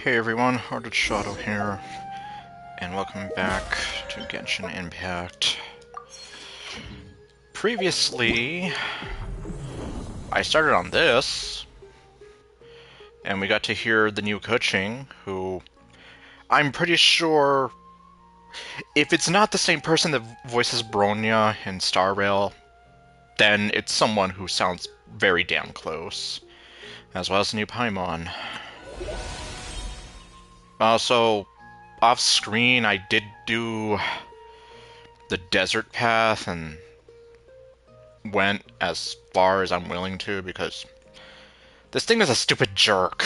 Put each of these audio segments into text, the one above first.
Hey everyone, Hearted Shadow here, and welcome back to Genshin Impact. Previously, I started on this, and we got to hear the new coaching, who I'm pretty sure, if it's not the same person that voices Bronya in Star Rail, then it's someone who sounds very damn close, as well as the new Paimon. So, off screen, I did do the desert path and went as far as I'm willing to because this thing is a stupid jerk.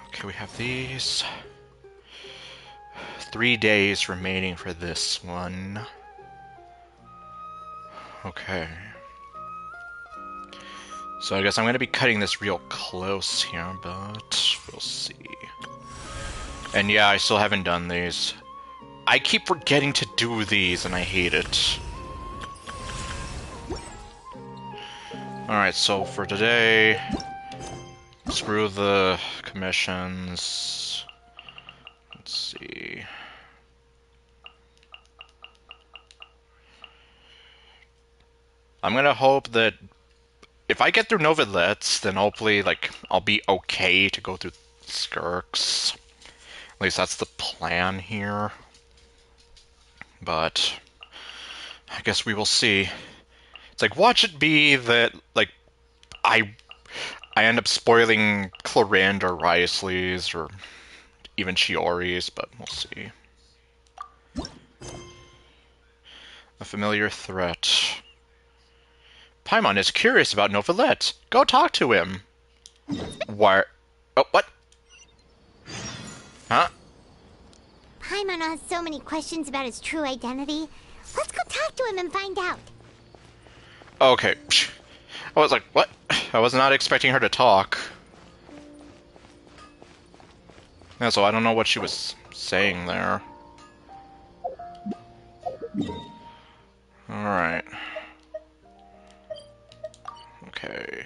Okay, we have these. 3 days remaining for this one. Okay. So I guess I'm going to be cutting this real close here, but we'll see. And yeah, I still haven't done these. I keep forgetting to do these, and I hate it. Alright, so for today, screw the commissions. Let's see. I'm gonna hope that if I get through Novedets, then hopefully, like, I'll be okay to go through Skirks. At least that's the plan here. But I guess we will see. It's like, watch it be that, like, I end up spoiling Clorinde or Wriothesley's or even Chiori's, but we'll see. A familiar threat. Paimon is curious about Novelet. Go talk to him. Why? Oh, what? Huh? Paimon has so many questions about his true identity. Let's go talk to him and find out. Okay. I was like, what? I was not expecting her to talk. Yeah, so I don't know what she was saying there. Alright. Okay.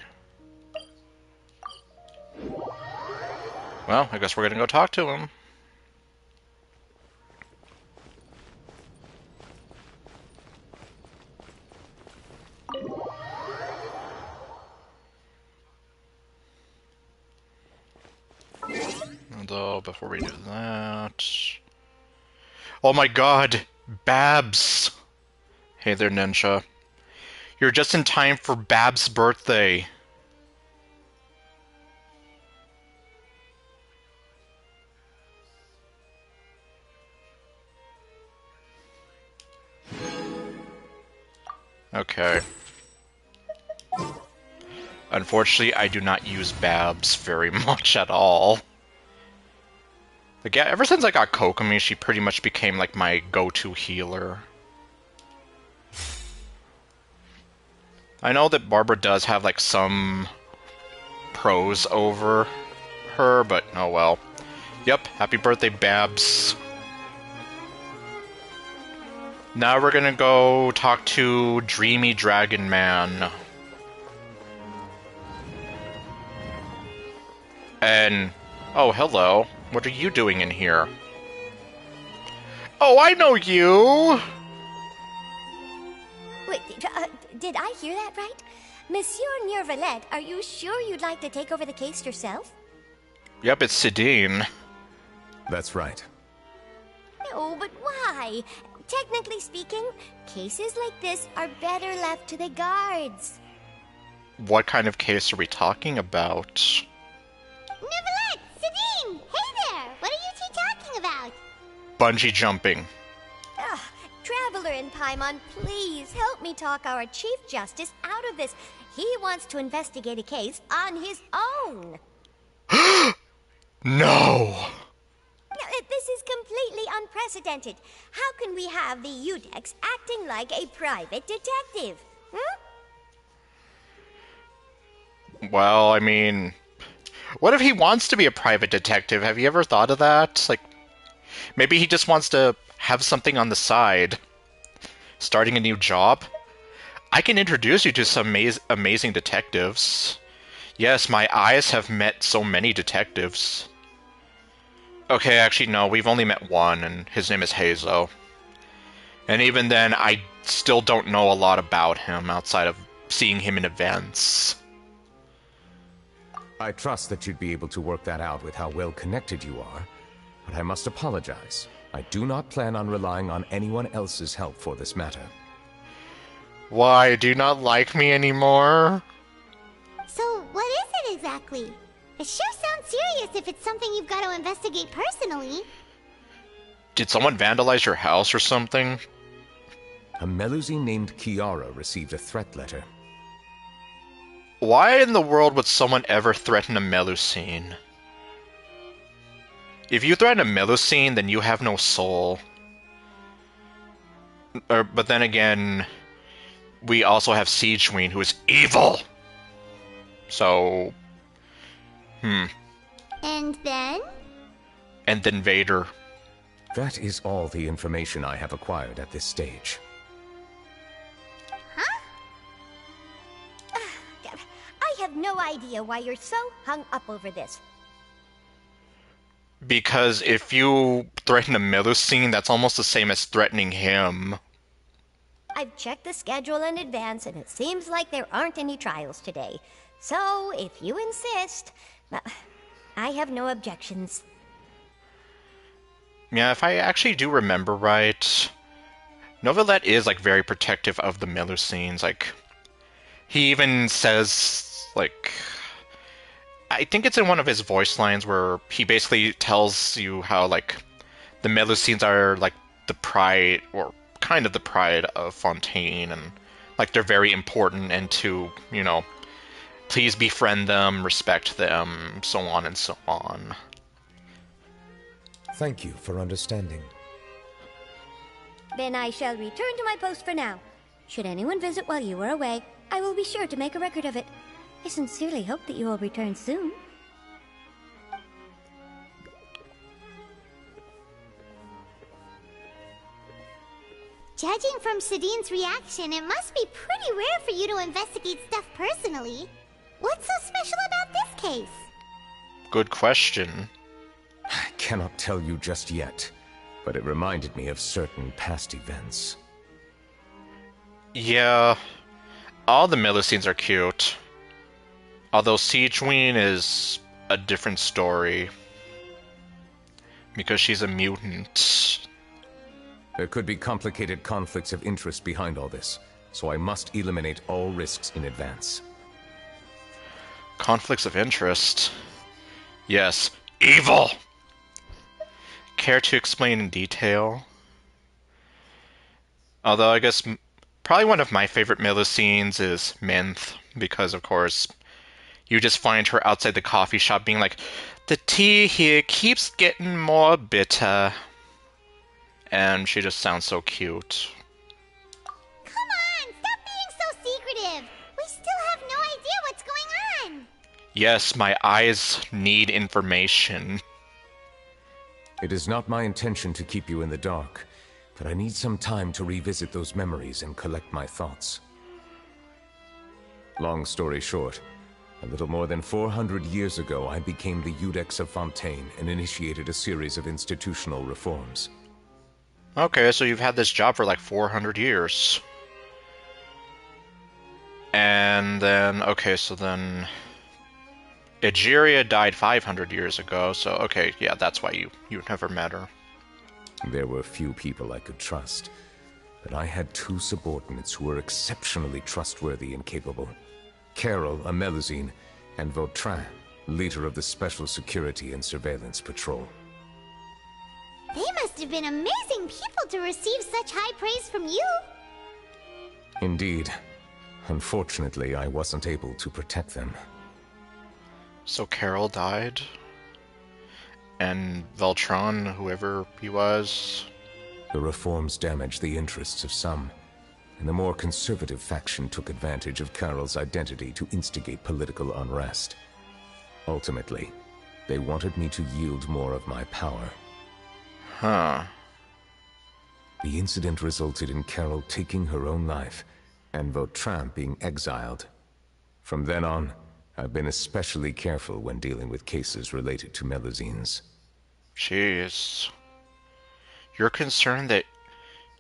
Well, I guess we're gonna go talk to him. Although, before we do that... Oh my god! Babs! Hey there, Ninja. You're just in time for Babs' birthday. Okay. Unfortunately, I do not use Babs very much at all. Like, yeah, ever since I got Kokomi, she pretty much became, like, my go-to healer. I know that Barbara does have, like, some pros over her, but oh well. Yep, happy birthday, Babs. Now we're gonna go talk to Dreamy Dragon Man. And... oh, hello. What are you doing in here? Oh, I know you! Wait, did I hear that right? Monsieur Neurvalet, are you sure you'd like to take over the case yourself? Yep, it's Sidine. That's right. No, but why? Technically speaking, cases like this are better left to the guards. What kind of case are we talking about? Neverlet! Sidine! Hey there! What are you two talking about? Bungee jumping. Ugh, Traveler and Paimon, please help me talk our Chief Justice out of this. He wants to investigate a case on his own. No! This is completely unprecedented. How can we have the Udex acting like a private detective? Well, I mean... what if he wants to be a private detective? Have you ever thought of that? Like, maybe he just wants to have something on the side. Starting a new job? I can introduce you to some amazing detectives. Yes, my eyes have met so many detectives. Okay, actually, no, we've only met one, and his name is Hazo. And even then, I still don't know a lot about him outside of seeing him in events. I trust that you'd be able to work that out with how well connected you are, but I must apologize. I do not plan on relying on anyone else's help for this matter. Why, do you not like me anymore? So, what is it exactly? It sure sounds serious if it's something you've got to investigate personally. Did someone vandalize your house or something? A Melusine named Kiara received a threat letter. Why in the world would someone ever threaten a Melusine? If you threaten a Melusine, then you have no soul. But then again, we also have Siegeween, who is evil! So... And then? And then Vader. That is all the information I have acquired at this stage. Huh? I have no idea why you're so hung up over this. Because if you threaten a Melusine, that's almost the same as threatening him. I've checked the schedule in advance, and it seems like there aren't any trials today. So, if you insist, well, I have no objections. Yeah, if I actually do remember right, Novelet is, like, very protective of the Melusines. Like, he even says, like... I think it's in one of his voice lines where he basically tells you how, like, the Melusines are, like, the pride, or kind of the pride of Fontaine, and, like, they're very important, and to, you know, please befriend them, respect them, so on and so on. Thank you for understanding. Then I shall return to my post for now. Should anyone visit while you are away, I will be sure to make a record of it. I sincerely hope that you will return soon. Judging from Shadine's reaction, it must be pretty rare for you to investigate stuff personally. What's so special about this case? Good question. I cannot tell you just yet, but it reminded me of certain past events. Yeah, all the Melusines are cute. Although Siegeween is a different story. Because she's a mutant. There could be complicated conflicts of interest behind all this, so I must eliminate all risks in advance. Conflicts of interest? Yes, evil! Care to explain in detail? Although I guess probably one of my favorite Melusines is Minth, because of course you just find her outside the coffee shop being like, the tea here keeps getting more bitter. And she just sounds so cute. Come on, stop being so secretive. We still have no idea what's going on. Yes, my eyes need information. It is not my intention to keep you in the dark, but I need some time to revisit those memories and collect my thoughts. Long story short, a little more than 400 years ago, I became the Iudex of Fontaine and initiated a series of institutional reforms. Okay, so you've had this job for like 400 years. And then, okay, so then... Egeria died 500 years ago, so okay, yeah, that's why you never met her. There were few people I could trust, but I had two subordinates who were exceptionally trustworthy and capable. Carol, a Melusine, and Vautrin, leader of the Special Security and Surveillance Patrol. They must have been amazing people to receive such high praise from you. Indeed. Unfortunately, I wasn't able to protect them. So Carol died? And Veltron, whoever he was? The reforms damaged the interests of some, and the more conservative faction took advantage of Carol's identity to instigate political unrest. Ultimately, they wanted me to yield more of my power. Huh. The incident resulted in Carol taking her own life, and Vautrin being exiled. From then on, I've been especially careful when dealing with cases related to Melusines. Jeez. You're concerned that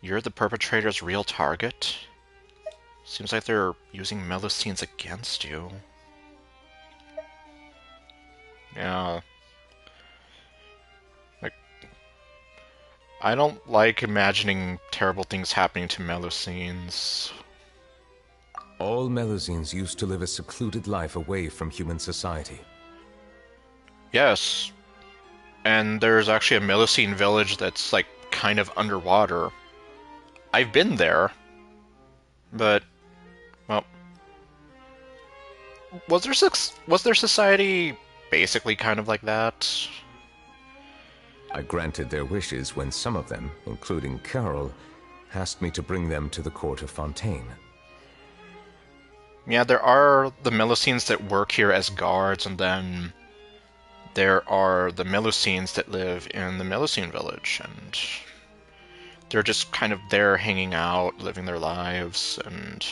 you're the perpetrator's real target? Seems like they're using Melusines against you. Yeah. Like, I don't like imagining terrible things happening to Melusines. All Melusines used to live a secluded life away from human society. Yes. And there's actually a Melusine village that's, like, kind of underwater. I've been there. But, well... Was their society basically kind of like that? I granted their wishes when some of them, including Carol, asked me to bring them to the court of Fontaine. Yeah, there are the Melusines that work here as guards, and then there are the Melusines that live in the Melusine village, and they're just kind of there hanging out, living their lives, and...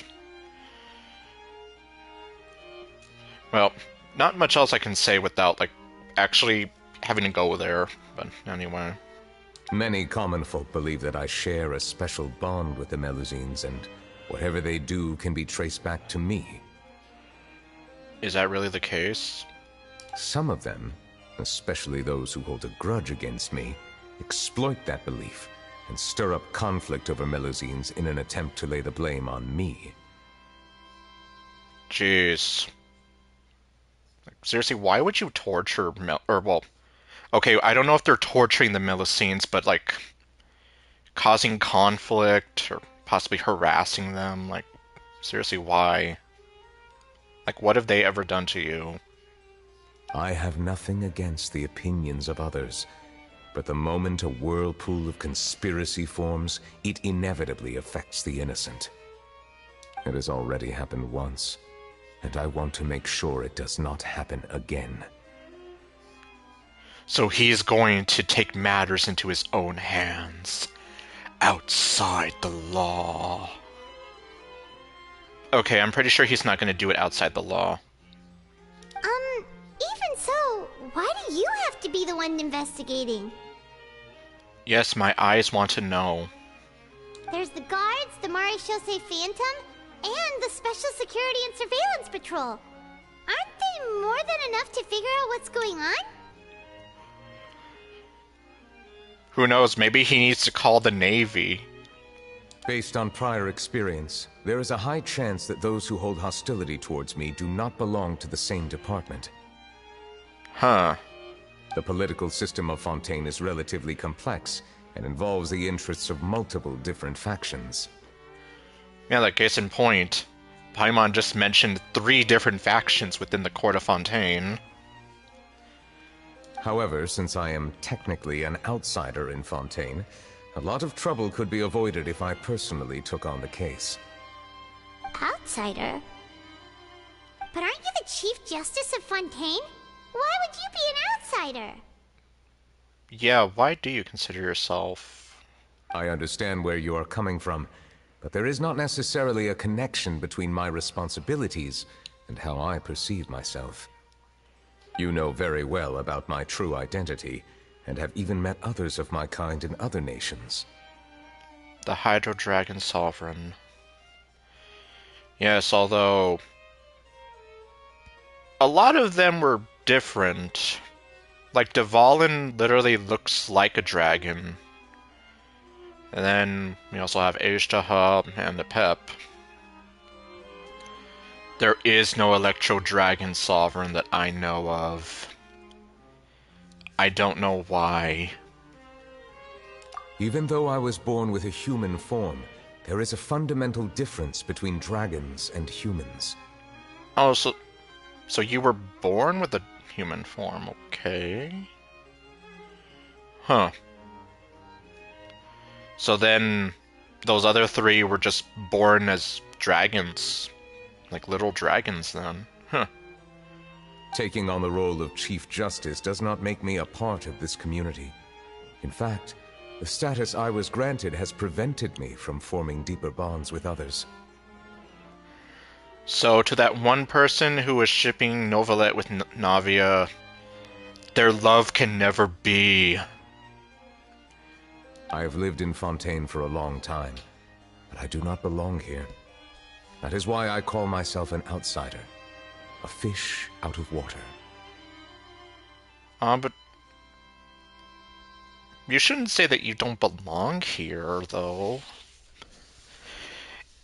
Well, not much else I can say without, like, actually having to go there, but anyway. Many common folk believe that I share a special bond with the Melusines, and whatever they do can be traced back to me. Is that really the case? Some of them, especially those who hold a grudge against me, exploit that belief and stir up conflict over Melusines in an attempt to lay the blame on me. Jeez. Like, seriously, why would you torture well, okay, I don't know if they're torturing the Melusines, but, like, causing conflict or possibly harassing them, like, seriously, why? Like, what have they ever done to you? I have nothing against the opinions of others, but the moment a whirlpool of conspiracy forms, it inevitably affects the innocent. It has already happened once, and I want to make sure it does not happen again. So he's going to take matters into his own hands, outside the law. Okay, I'm pretty sure he's not going to do it outside the law. Even so, why do you have to be the one investigating? Yes, my eyes want to know. There's the guards, the Marechaussee Phantom, and the Special Security and Surveillance Patrol. Aren't they more than enough to figure out what's going on? Who knows, maybe he needs to call the Navy. Based on prior experience, there is a high chance that those who hold hostility towards me do not belong to the same department. Huh. The political system of Fontaine is relatively complex and involves the interests of multiple different factions. Yeah, like case in point, Paimon just mentioned 3 different factions within the Court of Fontaine. However, since I am technically an outsider in Fontaine, a lot of trouble could be avoided if I personally took on the case. Outsider? But aren't you the Chief Justice of Fontaine? Why would you be an outsider? Yeah, why do you consider yourself... I understand where you are coming from, but there is not necessarily a connection between my responsibilities and how I perceive myself. You know very well about my true identity, and have even met others of my kind in other nations. The Hydro Dragon Sovereign. Yes, although... a lot of them were different. Like, Dvalin literally looks like a dragon. And then we also have Ashtaha and the Pep. There is no Electro Dragon Sovereign that I know of. I don't know why. Even though I was born with a human form, there is a fundamental difference between dragons and humans. Oh, so you were born with a human form, okay. Huh. So then, those other 3 were just born as dragons. Like little dragons, then. Huh. Taking on the role of Chief Justice does not make me a part of this community. In fact, the status I was granted has prevented me from forming deeper bonds with others. So, to that one person who was shipping Novalet with Navia, their love can never be. I have lived in Fontaine for a long time, but I do not belong here. That is why I call myself an outsider. A fish out of water. But you shouldn't say that you don't belong here, though.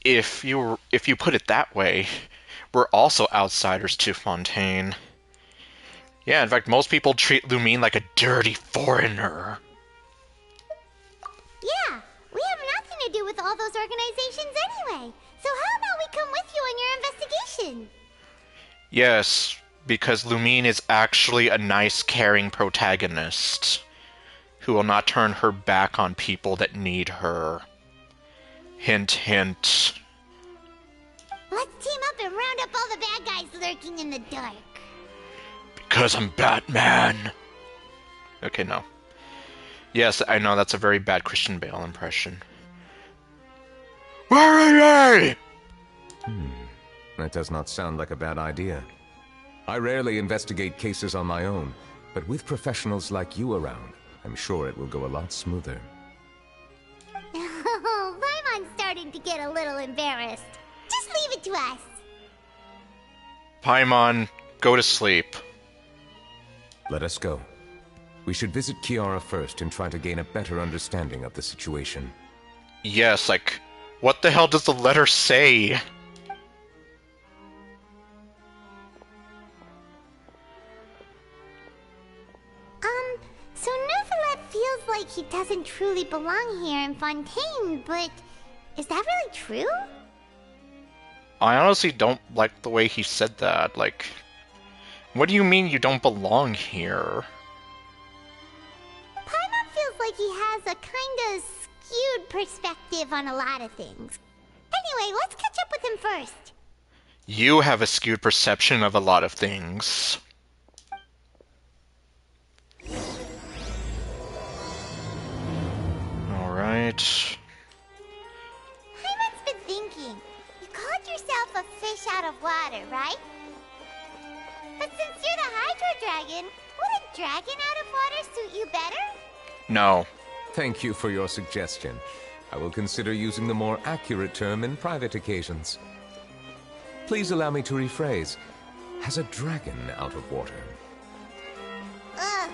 If you put it that way, we're also outsiders to Fontaine. Yeah, in fact, most people treat Lumine like a dirty foreigner. Yeah, we have nothing to do with all those organizations anyway. So how about we come with you on your investigation? Yes, because Lumine is actually a nice, caring protagonist who will not turn her back on people that need her. Hint, hint. Let's team up and round up all the bad guys lurking in the dark. Because I'm Batman. Okay, no. Yes, I know that's a very bad Christian Bale impression. Where are they? That does not sound like a bad idea. I rarely investigate cases on my own, but with professionals like you around, I'm sure it will go a lot smoother. Oh, Paimon's starting to get a little embarrassed. Just leave it to us. Paimon, go to sleep. Let us go. We should visit Kiara first and try to gain a better understanding of the situation. Yes, like, what the hell does the letter say? So Neuvillette feels like he doesn't truly belong here in Fontaine, but is that really true? I honestly don't like the way he said that. Like, what do you mean you don't belong here? Paimon feels like he has a kind of skewed perspective on a lot of things. Anyway, let's catch up with him first. You have a skewed perception of a lot of things. Alright. Paimon's been thinking. You called yourself a fish out of water, right? But since you're the Hydro Dragon, would a dragon out of water suit you better? No. Thank you for your suggestion. I will consider using the more accurate term in private occasions. Please allow me to rephrase. Has a dragon out of water? Ugh.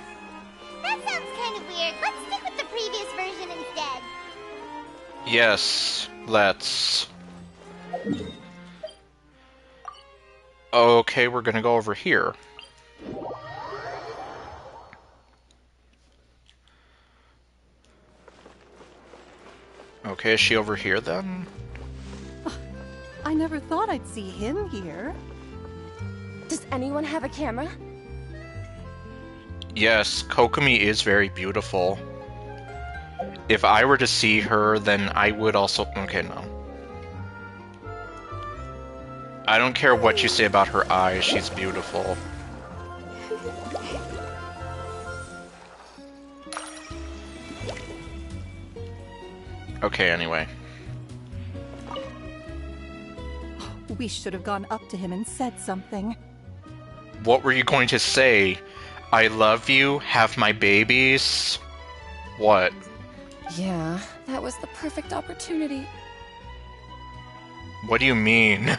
That sounds kind of weird. Let's stick with the previous version instead. Yes, let's. Okay, we're gonna go over here. Okay, is she over here then? I never thought I'd see him here. Does anyone have a camera? Yes, Kokomi is very beautiful. If I were to see her, then I would also... Okay, no. I don't care what you say about her eyes, she's beautiful. Okay, anyway. We should have gone up to him and said something. What were you going to say? I love you, have my babies? What? Yeah, that was the perfect opportunity. What do you mean?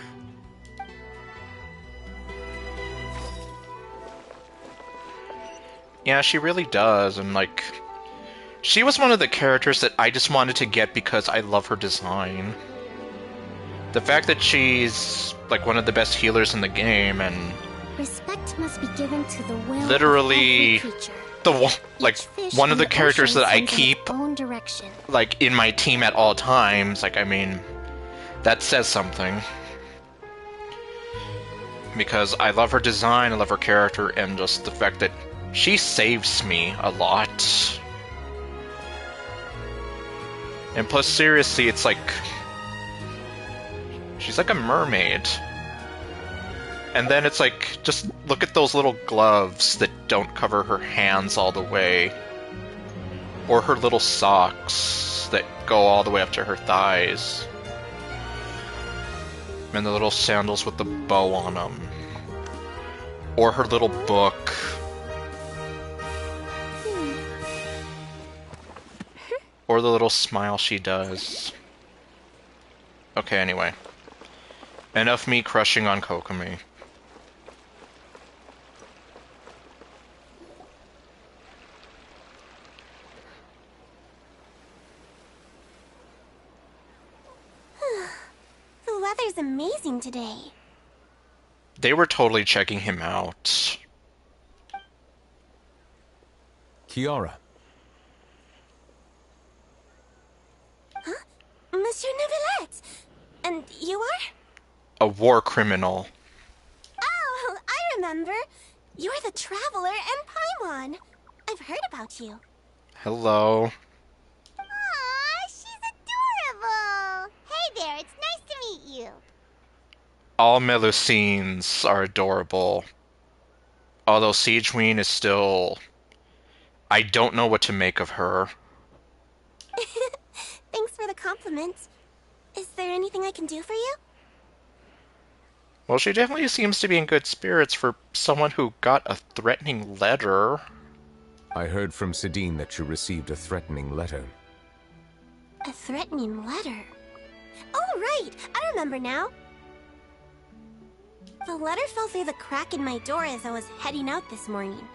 Yeah, she really does, and like... She was one of the characters that I just wanted to get because I love her design. The fact that she's like one of the best healers in the game, and Respect must be given to the will literally of every creature. the one, like Each fish one of in the characters ocean that I sends in keep its own direction. like in my team at all times. Like, I mean, that says something. Because I love her design, I love her character, and just the fact that she saves me a lot. And plus, seriously, it's like... She's like a mermaid. And then it's like, just look at those little gloves that don't cover her hands all the way. Or her little socks that go all the way up to her thighs. And the little sandals with the bow on them. Or her little book. Or the little smile she does. Okay, anyway. Enough me crushing on Kokomi. The weather's amazing today. They were totally checking him out. Kiara, Monsieur Neuvillette! And you are? A war criminal. Oh, I remember. You're the Traveler and Paimon. I've heard about you. Hello. Aw, she's adorable. Hey there, it's nice to meet you. All Melusines are adorable. Although Siegeween is still... I don't know what to make of her. Thanks for the compliment. Is there anything I can do for you? Well, she definitely seems to be in good spirits for someone who got a threatening letter. I heard from Sidine that you received a threatening letter. A threatening letter? Oh, right! I remember now. The letter fell through the crack in my door as I was heading out this morning.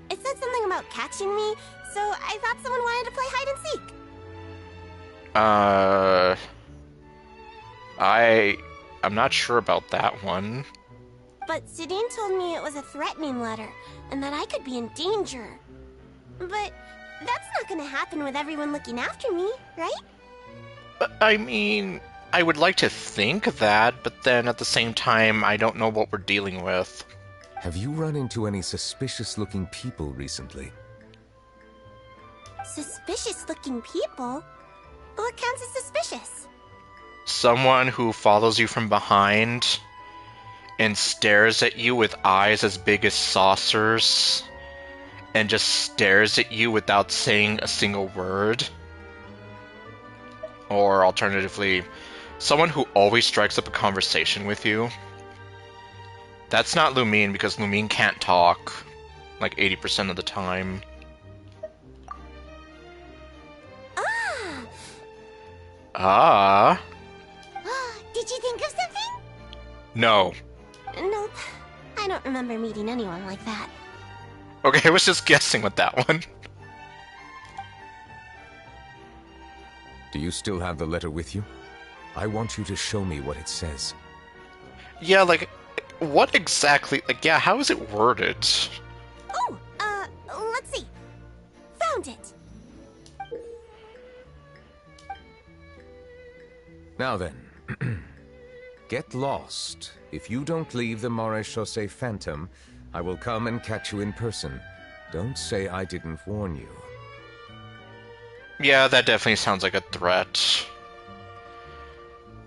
It said something about catching me, so I thought someone wanted to play hide and seek. I'm not sure about that one. But Sidine told me it was a threatening letter, and that I could be in danger. But that's not gonna happen with everyone looking after me, right? I mean, I would like to think that, but then at the same time, I don't know what we're dealing with. Have you run into any suspicious-looking people recently? Suspicious-looking people? What counts as suspicious? Someone who follows you from behind and stares at you with eyes as big as saucers and just stares at you without saying a single word. Or alternatively, someone who always strikes up a conversation with you. That's not Lumine, because Lumine can't talk, like 80% of the time. Ah! Ah? Did you think of something? No. Nope. I don't remember meeting anyone like that. Okay, I was just guessing with that one. Do you still have the letter with you? I want you to show me what it says. Yeah, like, what exactly, like, yeah, how is it worded? Oh, let's see. Found it. Now then, get lost. If you don't leave the Maréchaussée Phantom, I will come and catch you in person. Don't say I didn't warn you. Yeah, that definitely sounds like a threat.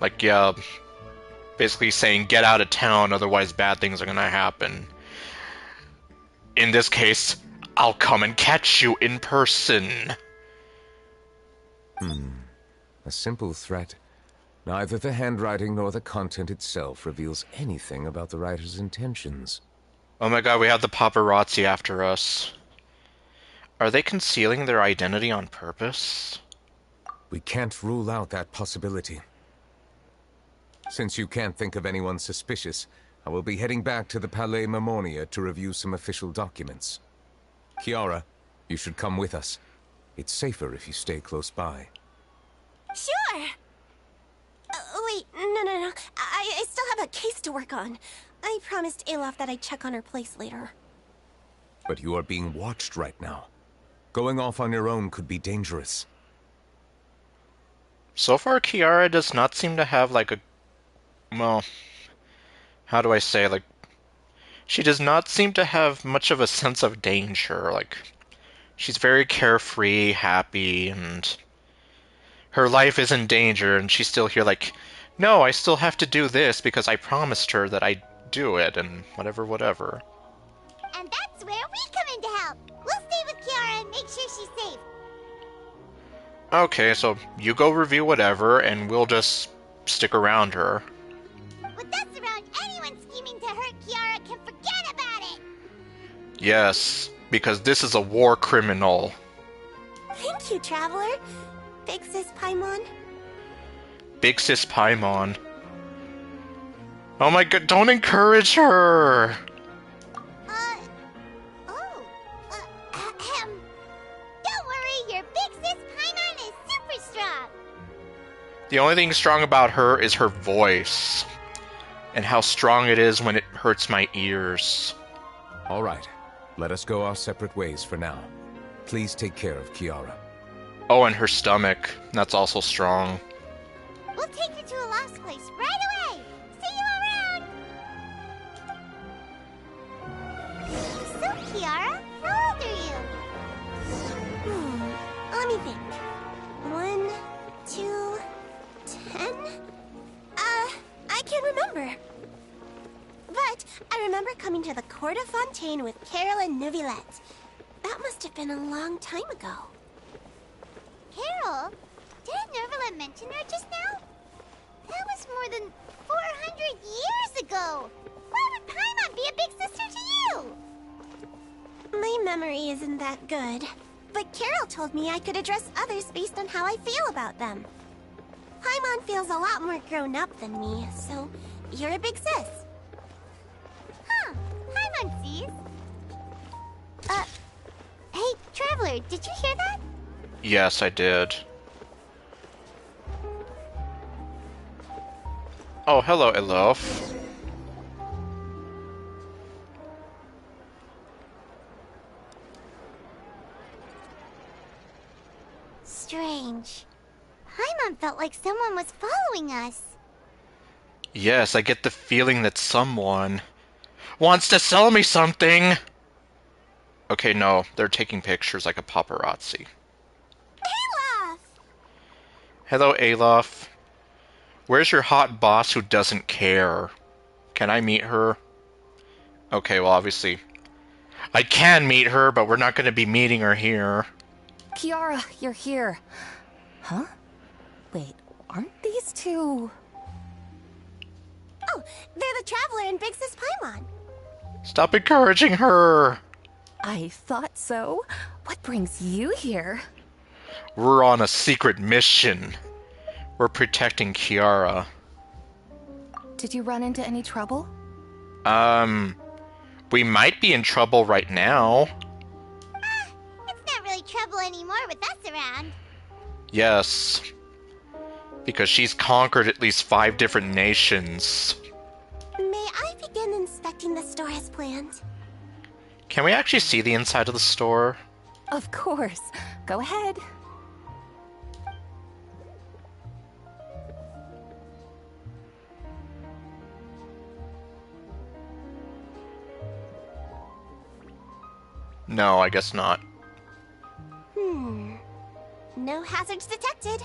Like, yeah, basically saying, get out of town, otherwise bad things are gonna happen. In this case, I'll come and catch you in person. A simple threat. Neither the handwriting nor the content itself reveals anything about the writer's intentions. Oh my god, we have the paparazzi after us. Are they concealing their identity on purpose? We can't rule out that possibility. Since you can't think of anyone suspicious, I will be heading back to the Palais Mermonia to review some official documents. Kiara, you should come with us. It's safer if you stay close by. Sure. Wait, no. I still have a case to work on. I promised Alof that I'd check on her place later. But you are being watched right now. Going off on your own could be dangerous. So far, Kiara does not seem to have, like, a... Well, how do I say, like... She does not seem to have much of a sense of danger, like... She's very carefree, happy, and... Her life is in danger, and she's still here like, no, I still have to do this because I promised her that I'd do it, and whatever. And that's where we come in to help. We'll stay with Kiara and make sure she's safe. Okay, so you go review whatever, and we'll just stick around her. With us around, anyone scheming to hurt Kiara can forget about it. Yes, because this is a war criminal. Thank you, Traveler. Big Sis Paimon? Big Sis Paimon. Oh my god, don't encourage her! Don't worry, your big sis Paimon is super strong. The only thing strong about her is her voice. And how strong it is when it hurts my ears. All right, let us go our separate ways for now. Please take care of Kiara. Oh, and her stomach. That's also strong. We'll take you to a lost place right away. See you around. So, Kiara, how old are you? Let me think. 1, 2, 10? I can't remember. But I remember coming to the Court of Fontaine with Carol and Neuvillette. That must have been a long time ago. Carol? Didn't Neuvillette mention her just now? That was more than 400 years ago. Why would Paimon be a big sister to you? My memory isn't that good. But Carol told me I could address others based on how I feel about them. Paimon feels a lot more grown up than me, so you're a big sis. Huh. Paimon sees. Hey, Traveler, did you hear that? Yes, I did. Oh, hello, Elof. Strange. Paimon felt like someone was following us. Yes, I get the feeling that someone wants to sell me something. Okay, no, they're taking pictures like a paparazzi. Olaf! Hello, Alof. Where's your hot boss who doesn't care? Can I meet her? Okay, well, obviously, I can meet her, but we're not going to be meeting her here. Kiara, you're here. Huh? Wait, aren't these two... Oh, they're the Traveler and Big Sis Paimon. Stop encouraging her! I thought so. What brings you here? We're on a secret mission. We're protecting Kiara. Did you run into any trouble? We might be in trouble right now. It's not really trouble anymore with us around. Yes. Because she's conquered at least 5 different nations. May I begin inspecting the store as planned? Can we actually see the inside of the store? Of course. Go ahead. No, I guess not. No hazards detected.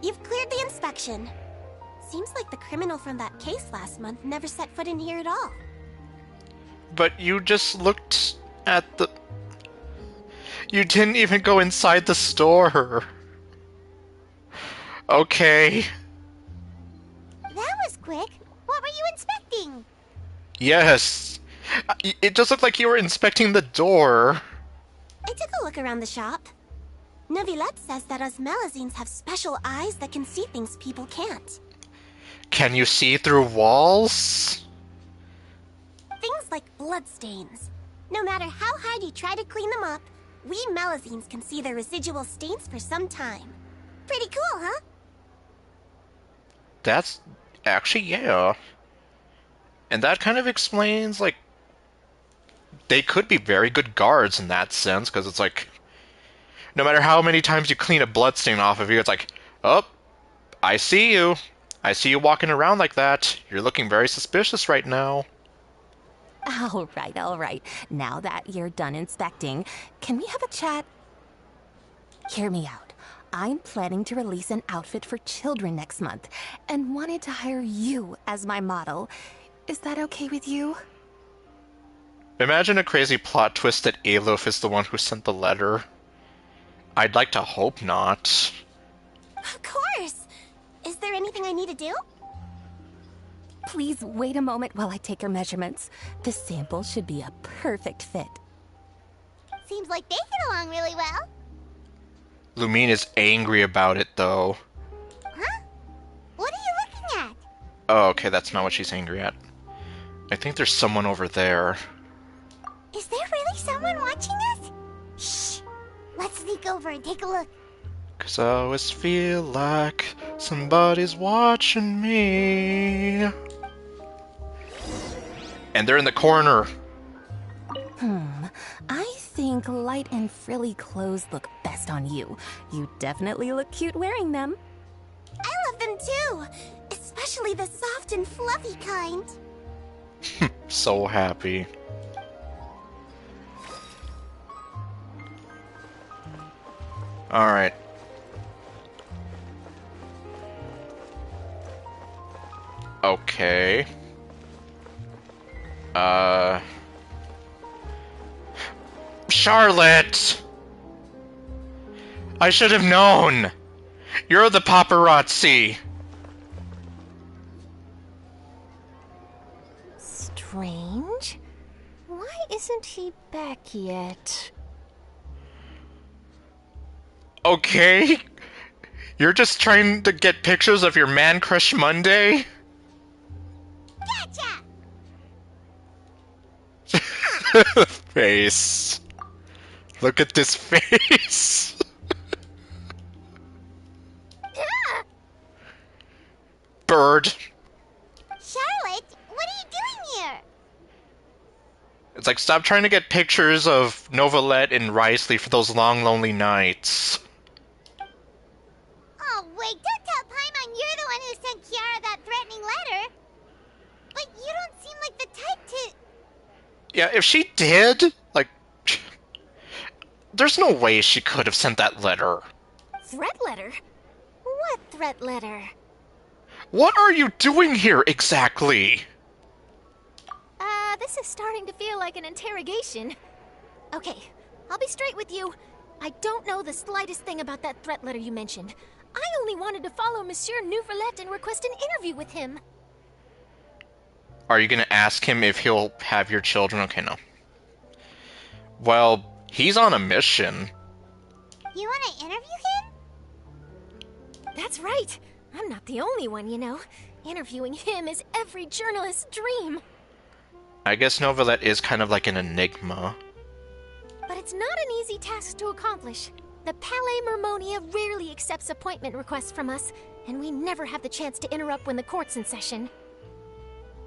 You've cleared the inspection. Seems like the criminal from that case last month never set foot in here at all. But you just looked at the... You didn't even go inside the store. Okay. That was quick. What were you inspecting? Yes. It just looked like you were inspecting the door. I took a look around the shop. Neuvillette says that us Melazines have special eyes that can see things people can't. Can you see through walls? Things like bloodstains. No matter how hard you try to clean them up, we Melazines can see the residual stains for some time. Pretty cool, huh? That's... Actually, yeah. And that kind of explains, like... They could be very good guards in that sense, because it's like... No matter how many times you clean a bloodstain off of you, it's like, oh, I see you. I see you walking around like that. You're looking very suspicious right now. All right, all right. Now that you're done inspecting, can we have a chat? Hear me out. I'm planning to release an outfit for children next month and wanted to hire you as my model. Is that okay with you? Imagine a crazy plot twist that Alof is the one who sent the letter. I'd like to hope not. Of course! Is there anything I need to do? Please wait a moment while I take your measurements. The sample should be a perfect fit. Seems like they get along really well. Lumine is angry about it, though. Huh? What are you looking at? Oh, okay, that's not what she's angry at. I think there's someone over there. Is there really someone watching us? Shh! Let's sneak over and take a look. 'Cause I always feel like somebody's watching me. And they're in the corner. I think light and frilly clothes look best on you. You definitely look cute wearing them. I love them too, especially the soft and fluffy kind. So happy. Alright. Okay. Charlotte! I should have known! You're the paparazzi! Strange. Why isn't he back yet? Okay? You're just trying to get pictures of your man crush Monday? Gotcha! Face. Look at this face. Bird. Charlotte, what are you doing here? It's like, stop trying to get pictures of Novelette and Risley for those long, lonely nights. Oh, wait, don't tell Paimon you're the one who sent Kiara that threatening letter. But you don't seem like the type to... Yeah, if she did, like... There's no way she could have sent that letter. Threat letter? What threat letter? What are you doing here, exactly? This is starting to feel like an interrogation. Okay, I'll be straight with you. I don't know the slightest thing about that threat letter you mentioned. I only wanted to follow Monsieur Nouvelette and request an interview with him. Are you gonna ask him if he'll have your children? Okay, no. Well, he's on a mission. You want to interview him? That's right. I'm not the only one, you know. Interviewing him is every journalist's dream. I guess Novelette is kind of like an enigma. But it's not an easy task to accomplish. The Palais Mermonia rarely accepts appointment requests from us, and we never have the chance to interrupt when the court's in session.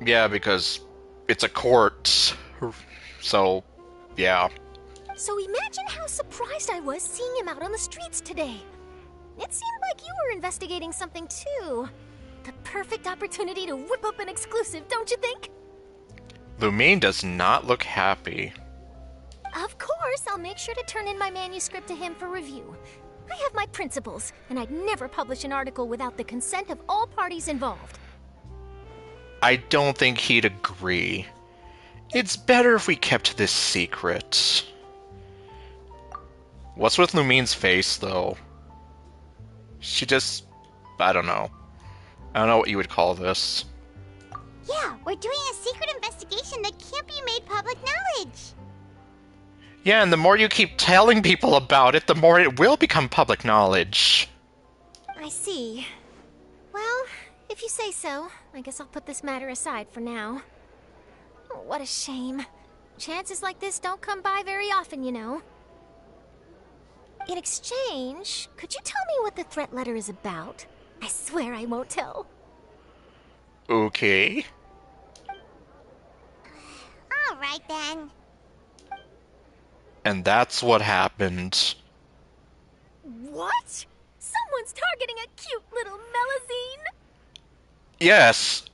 Yeah, because it's a court. So, yeah. So imagine how surprised I was seeing him out on the streets today. It seemed like you were investigating something too. The perfect opportunity to whip up an exclusive, don't you think? Lumine does not look happy. Of course, I'll make sure to turn in my manuscript to him for review. I have my principles, and I'd never publish an article without the consent of all parties involved. I don't think he'd agree. It's better if we kept this secret. What's with Lumine's face, though? She just... I don't know. I don't know what you would call this. Yeah, we're doing a secret investigation that can't be made public knowledge. Yeah, and the more you keep telling people about it, the more it will become public knowledge. I see. Well, if you say so, I guess I'll put this matter aside for now. Oh, what a shame. Chances like this don't come by very often, you know. In exchange, could you tell me what the threat letter is about? I swear I won't tell. Okay. All right, then. And that's what happened. What? Someone's targeting a cute little Melusine? Yes.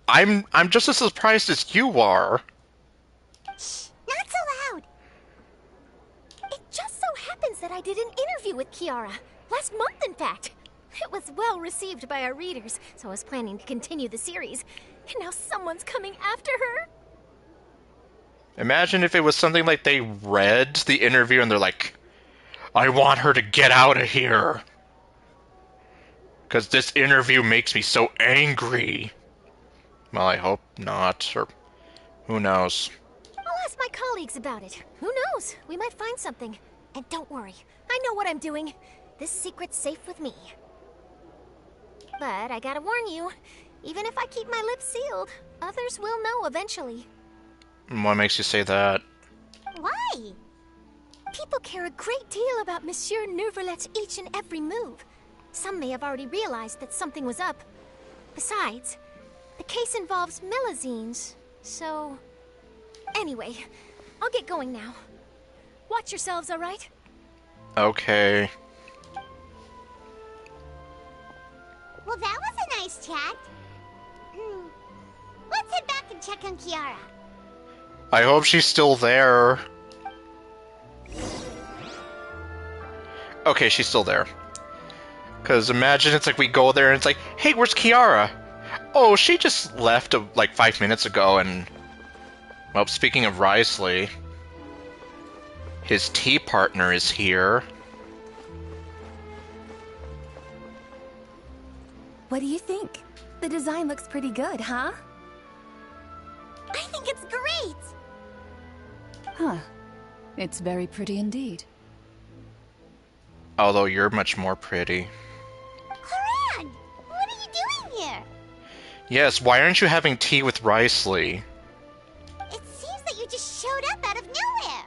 I'm just as surprised as you are. Shh, not so loud. It just so happens that I did an interview with Kiara. Last month, in fact. It was well received by our readers, so I was planning to continue the series. And now someone's coming after her. Imagine if it was something like they read the interview and they're like, I want her to get out of here. Because this interview makes me so angry. Well, I hope not, or who knows. I'll ask my colleagues about it. Who knows? We might find something. And don't worry, I know what I'm doing. This secret's safe with me. But I gotta warn you, even if I keep my lips sealed, others will know eventually. What makes you say that? Why? People care a great deal about Monsieur Neuvrelet's each and every move. Some may have already realized that something was up. Besides, the case involves Melazines, so... Anyway, I'll get going now. Watch yourselves, alright? Okay. Well, that was a nice chat. Let's head back and check on Kiara. I hope she's still there. Okay, she's still there. Because imagine it's like we go there and it's like, hey, where's Kiara? Oh, she just left like 5 minutes ago and... Well, speaking of Risley, his tea partner is here. What do you think? The design looks pretty good, huh? I think it's great! Huh. It's very pretty indeed. Although you're much more pretty. Coran! What are you doing here? Yes, why aren't you having tea with Risley? It seems that you just showed up out of nowhere.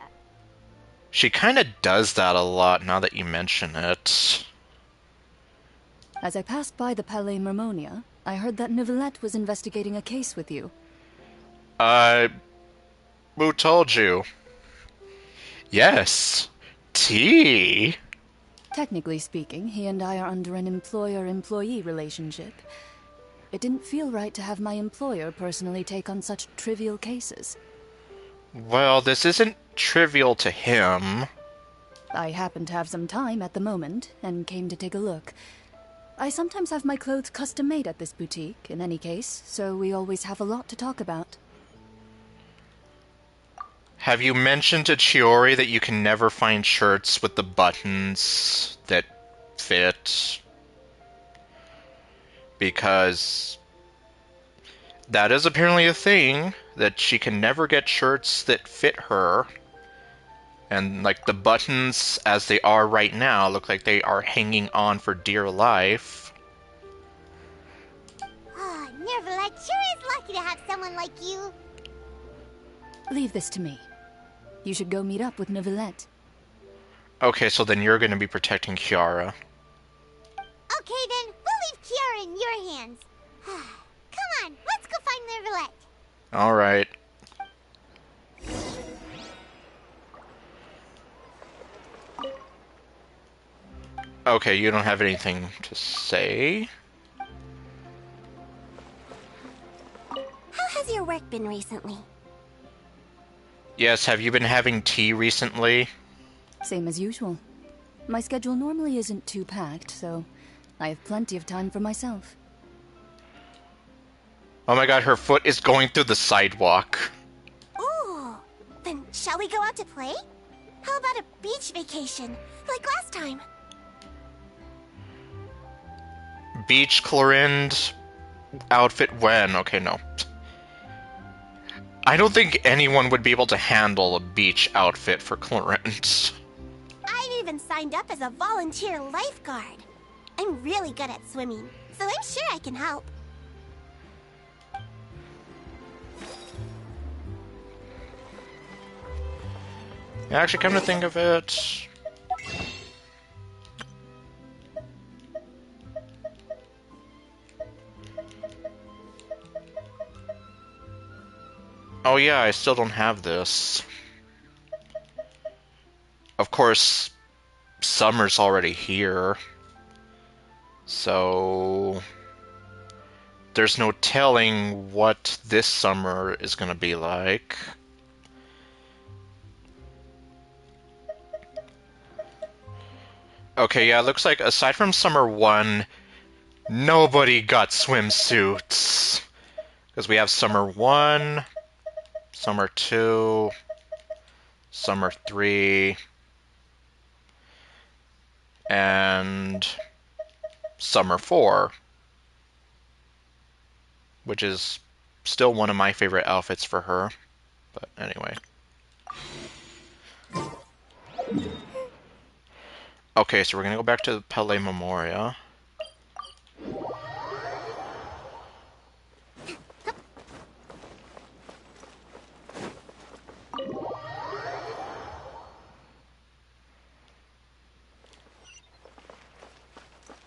She kinda does that a lot now that you mention it. As I passed by the Palais Mermonia, I heard that Neuvillette was investigating a case with you. Who told you? Yes. Tea? Technically speaking, he and I are under an employer-employee relationship. It didn't feel right to have my employer personally take on such trivial cases. Well, this isn't trivial to him. I happened to have some time at the moment, and came to take a look. I sometimes have my clothes custom-made at this boutique, in any case, so we always have a lot to talk about. Have you mentioned to Chiori that you can never find shirts with the buttons that fit? Because that is apparently a thing, that she can never get shirts that fit her. And, like, the buttons, as they are right now, look like they are hanging on for dear life. Oh, Neuvillette sure is lucky to have someone like you. Leave this to me. You should go meet up with Neuvillette. Okay, so then you're going to be protecting Kiara. Okay then, we'll leave Kiara in your hands. Come on, let's go find Neuvillette. Alright. Okay, you don't have anything to say? How has your work been recently? Yes, have you been having tea recently? Same as usual. My schedule normally isn't too packed, so I have plenty of time for myself. Oh my god, her foot is going through the sidewalk. Ooh, then shall we go out to play? How about a beach vacation, like last time? Beach Clorind outfit when? Okay, no. I don't think anyone would be able to handle a beach outfit for Clorind. I've even signed up as a volunteer lifeguard. I'm really good at swimming, so I'm sure I can help. Actually, come to think of it... Oh yeah, I still don't have this. Of course, summer's already here. So... there's no telling what this summer is gonna be like. Okay, yeah, it looks like aside from Summer 1, nobody got swimsuits. Because we have Summer 1, Summer 2, Summer 3, and Summer 4. Which is still one of my favorite outfits for her. But anyway. Okay, so we're gonna go back to the Pele Memoria.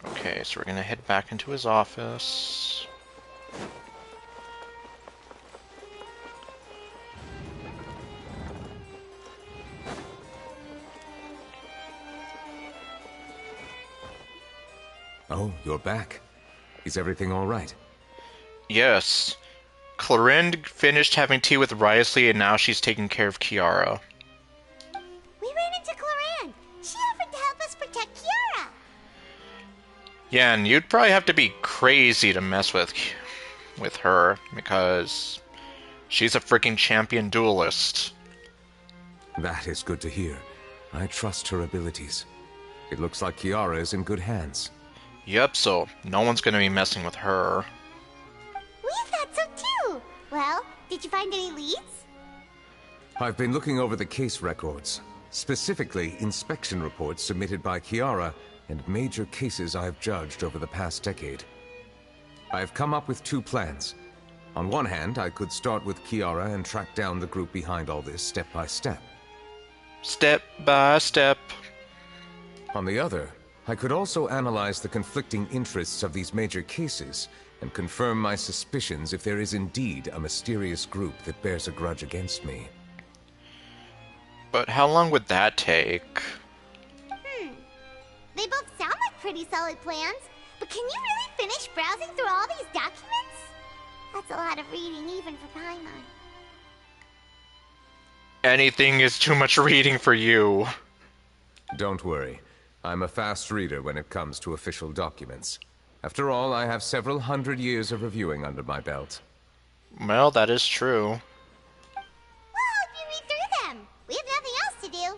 Okay, so we're gonna head back into his office. Oh, you're back. Is everything all right? Yes. Clorinde finished having tea with Wriothesley and now she's taking care of Kiara. We ran into Clorinde. She offered to help us protect Kiara. Yeah, and you'd probably have to be crazy to mess with her, because she's a freaking champion duelist. That is good to hear. I trust her abilities. It looks like Kiara is in good hands. Yep, so no one's gonna be messing with her. We thought so too. Well, did you find any leads? I've been looking over the case records, specifically inspection reports submitted by Kiara and major cases I've judged over the past decade. I've come up with two plans. On one hand, I could start with Kiara and track down the group behind all this step by step. Step by step. On the other, I could also analyze the conflicting interests of these major cases and confirm my suspicions if there is indeed a mysterious group that bears a grudge against me. But how long would that take? They both sound like pretty solid plans, but can you really finish browsing through all these documents? That's a lot of reading even for Paimon. Anything is too much reading for you. Don't worry. I'm a fast reader when it comes to official documents. After all, I have several hundred years of reviewing under my belt. Well, that is true. Well, if you read through them, we have nothing else to do.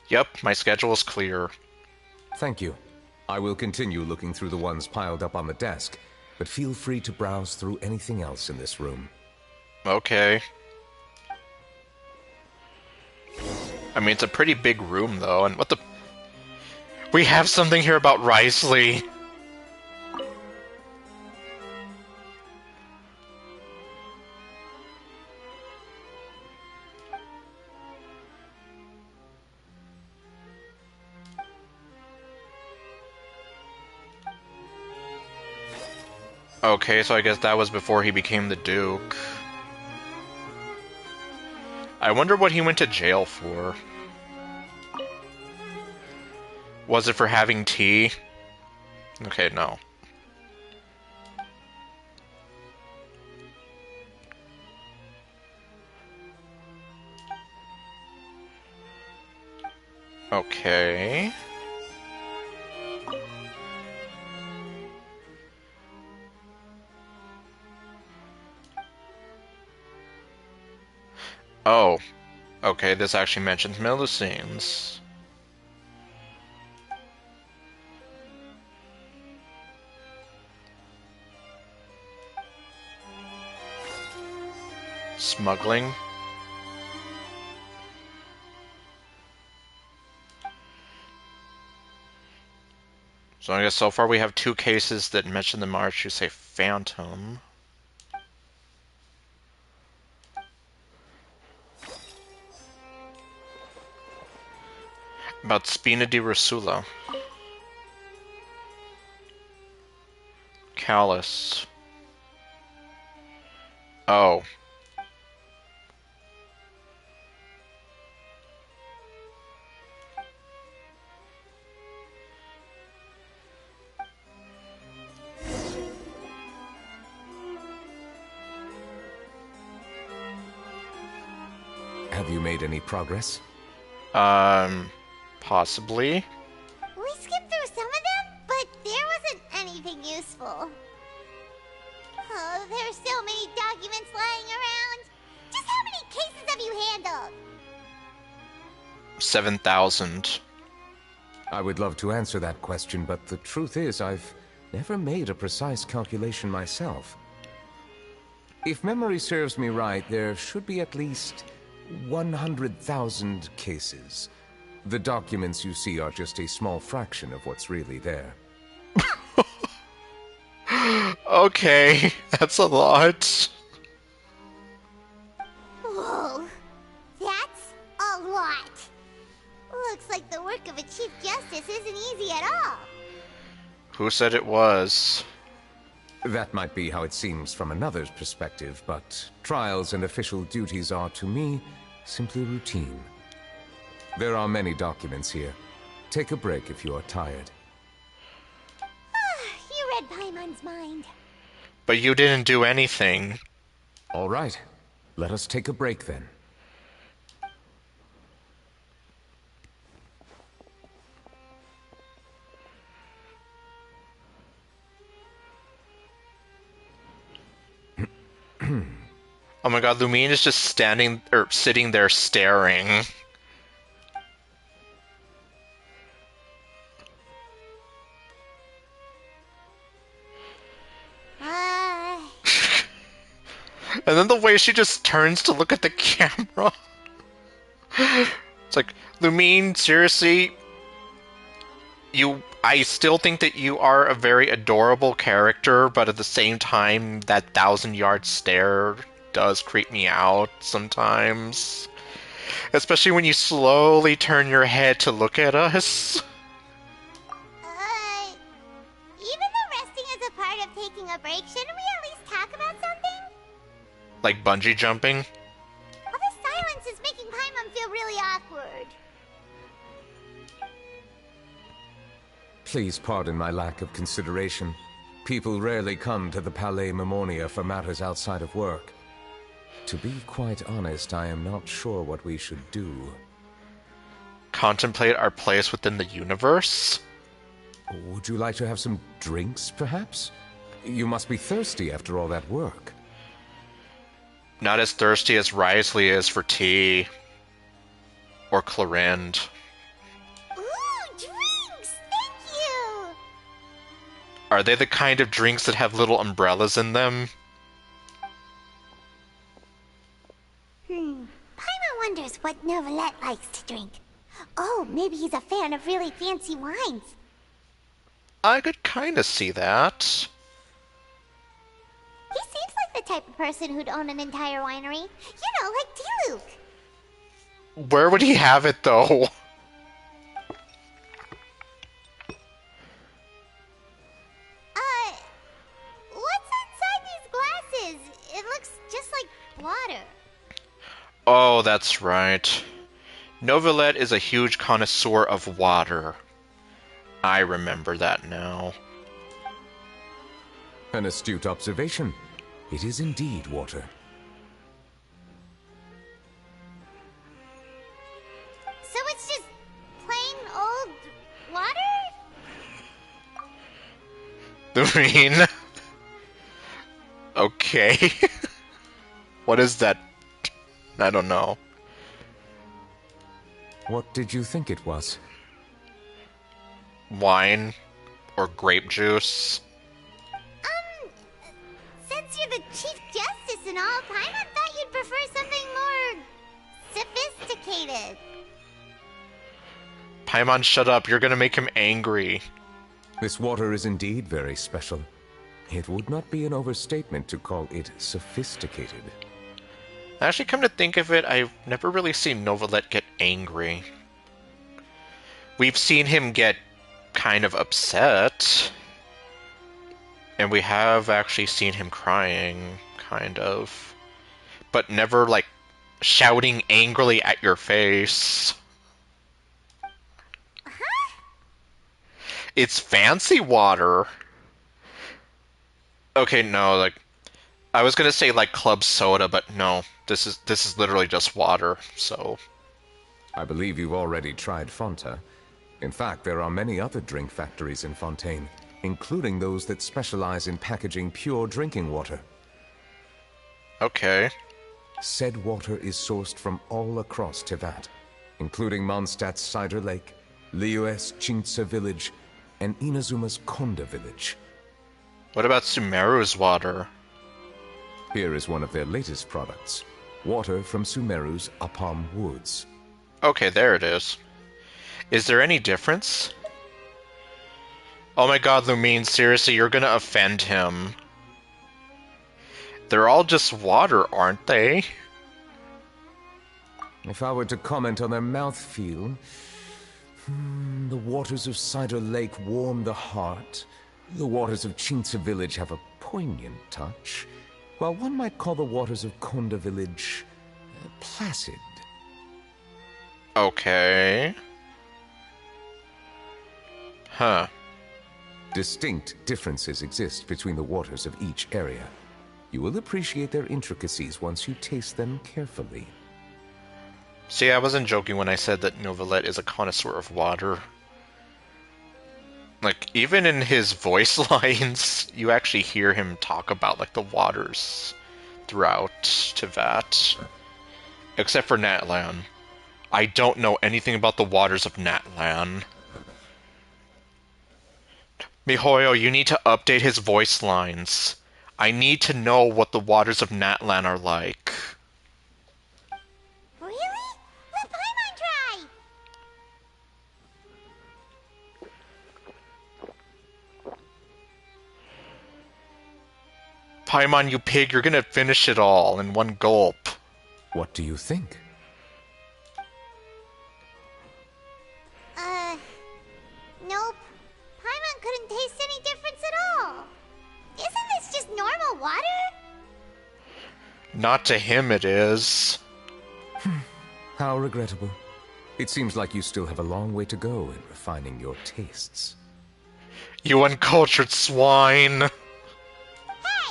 Yep, my schedule is clear. Thank you. I will continue looking through the ones piled up on the desk, but feel free to browse through anything else in this room. Okay. I mean, it's a pretty big room, though, and what the... We have something here about Wriothesley. Okay, so I guess that was before he became the Duke. I wonder what he went to jail for. Was it for having tea? Okay, no. Okay. Oh. Okay, this actually mentions Melusines. Smuggling. So I guess so far we have two cases that mention the March who say Phantom. About Spina di Rosula. Callus. Oh. Have you made any progress? Possibly. We skipped through some of them, but there wasn't anything useful. Oh, there's so many documents lying around. Just how many cases have you handled? 7,000. I would love to answer that question, but the truth is I've never made a precise calculation myself. If memory serves me right, there should be at least 100,000 cases. The documents you see are just a small fraction of what's really there. Okay, that's a lot. Whoa, that's a lot. Looks like the work of a Chief Justice isn't easy at all. Who said it was? That might be how it seems from another's perspective, but trials and official duties are, to me, simply routine. There are many documents here. Take a break if you are tired. You read Paimon's mind. But you didn't do anything. All right. Let us take a break then. Oh my god, Lumine is just standing, or sitting there staring. And then the way she just turns to look at the camera. It's like, Lumine, seriously? I still think that you are a very adorable character, but at the same time, that 1,000-yard stare does creep me out sometimes. Especially when you slowly turn your head to look at us. Even though resting is a part of taking a break, shouldn't we at least talk about something? Like bungee jumping? Well, the silence is making Paimon feel really awkward. Please pardon my lack of consideration. People rarely come to the Palais Memonia for matters outside of work. To be quite honest, I am not sure what we should do. Contemplate our place within the universe? Would you like to have some drinks, perhaps? You must be thirsty after all that work. Not as thirsty as Risley is for tea. Or Clorinde. Ooh, drinks! Thank you! Are they the kind of drinks that have little umbrellas in them? Paimon wonders what Novelette likes to drink. Oh, maybe he's a fan of really fancy wines. I could kinda see that. He seems like the type of person who'd own an entire winery. You know, like Diluc. Where would he have it, though? What's inside these glasses? It looks just like water. Oh, that's right. Novelette is a huge connoisseur of water. I remember that now. An astute observation. It is indeed water. So it's just plain old water? I mean... Okay. What is that? I don't know. What did you think it was? Wine? Or grape juice? Since you're the Chief Justice and all, Paimon thought you'd prefer something more sophisticated. Paimon, shut up. You're gonna make him angry. This water is indeed very special. It would not be an overstatement to call it sophisticated. Actually, come to think of it, I've never really seen Novelette get angry. We've seen him get kind of upset. And we have actually seen him crying, kind of. But never, like, shouting angrily at your face. Huh? It's fancy water. Okay, no, like, I was gonna say, like, club soda, but no. This is literally just water, so... I believe you've already tried Fonta. In fact, there are many other drink factories in Fontaine, including those that specialize in packaging pure drinking water. Okay. Said water is sourced from all across Tevat, including Mondstadt's Cider Lake, Liyue's Chintsa village, and Inazuma's Konda village. What about Sumeru's water? Here is one of their latest products. Water from Sumeru's Apam Woods. Okay, there it is. Is there any difference? Oh my god, Lumine, seriously, you're gonna offend him. They're all just water, aren't they? If I were to comment on their mouthfeel, the waters of Cider Lake warm the heart. The waters of Chintza Village have a poignant touch, while one might call the waters of Konda Village placid. Okay. Huh. Distinct differences exist between the waters of each area. You will appreciate their intricacies once you taste them carefully. See, I wasn't joking when I said that Novelet is a connoisseur of water. Like, even in his voice lines, you actually hear him talk about, like, the waters throughout Tevat. Except for Natlan. I don't know anything about the waters of Natlan. Mihoyo, you need to update his voice lines. I need to know what the waters of Natlan are like. Really? Let Paimon try! Paimon, you pig, you're gonna finish it all in one gulp. What do you think? Nope. Paimon couldn't taste any difference at all. Isn't this just normal water? Not to him it is. How regrettable. It seems like you still have a long way to go in refining your tastes. You uncultured swine. Hey,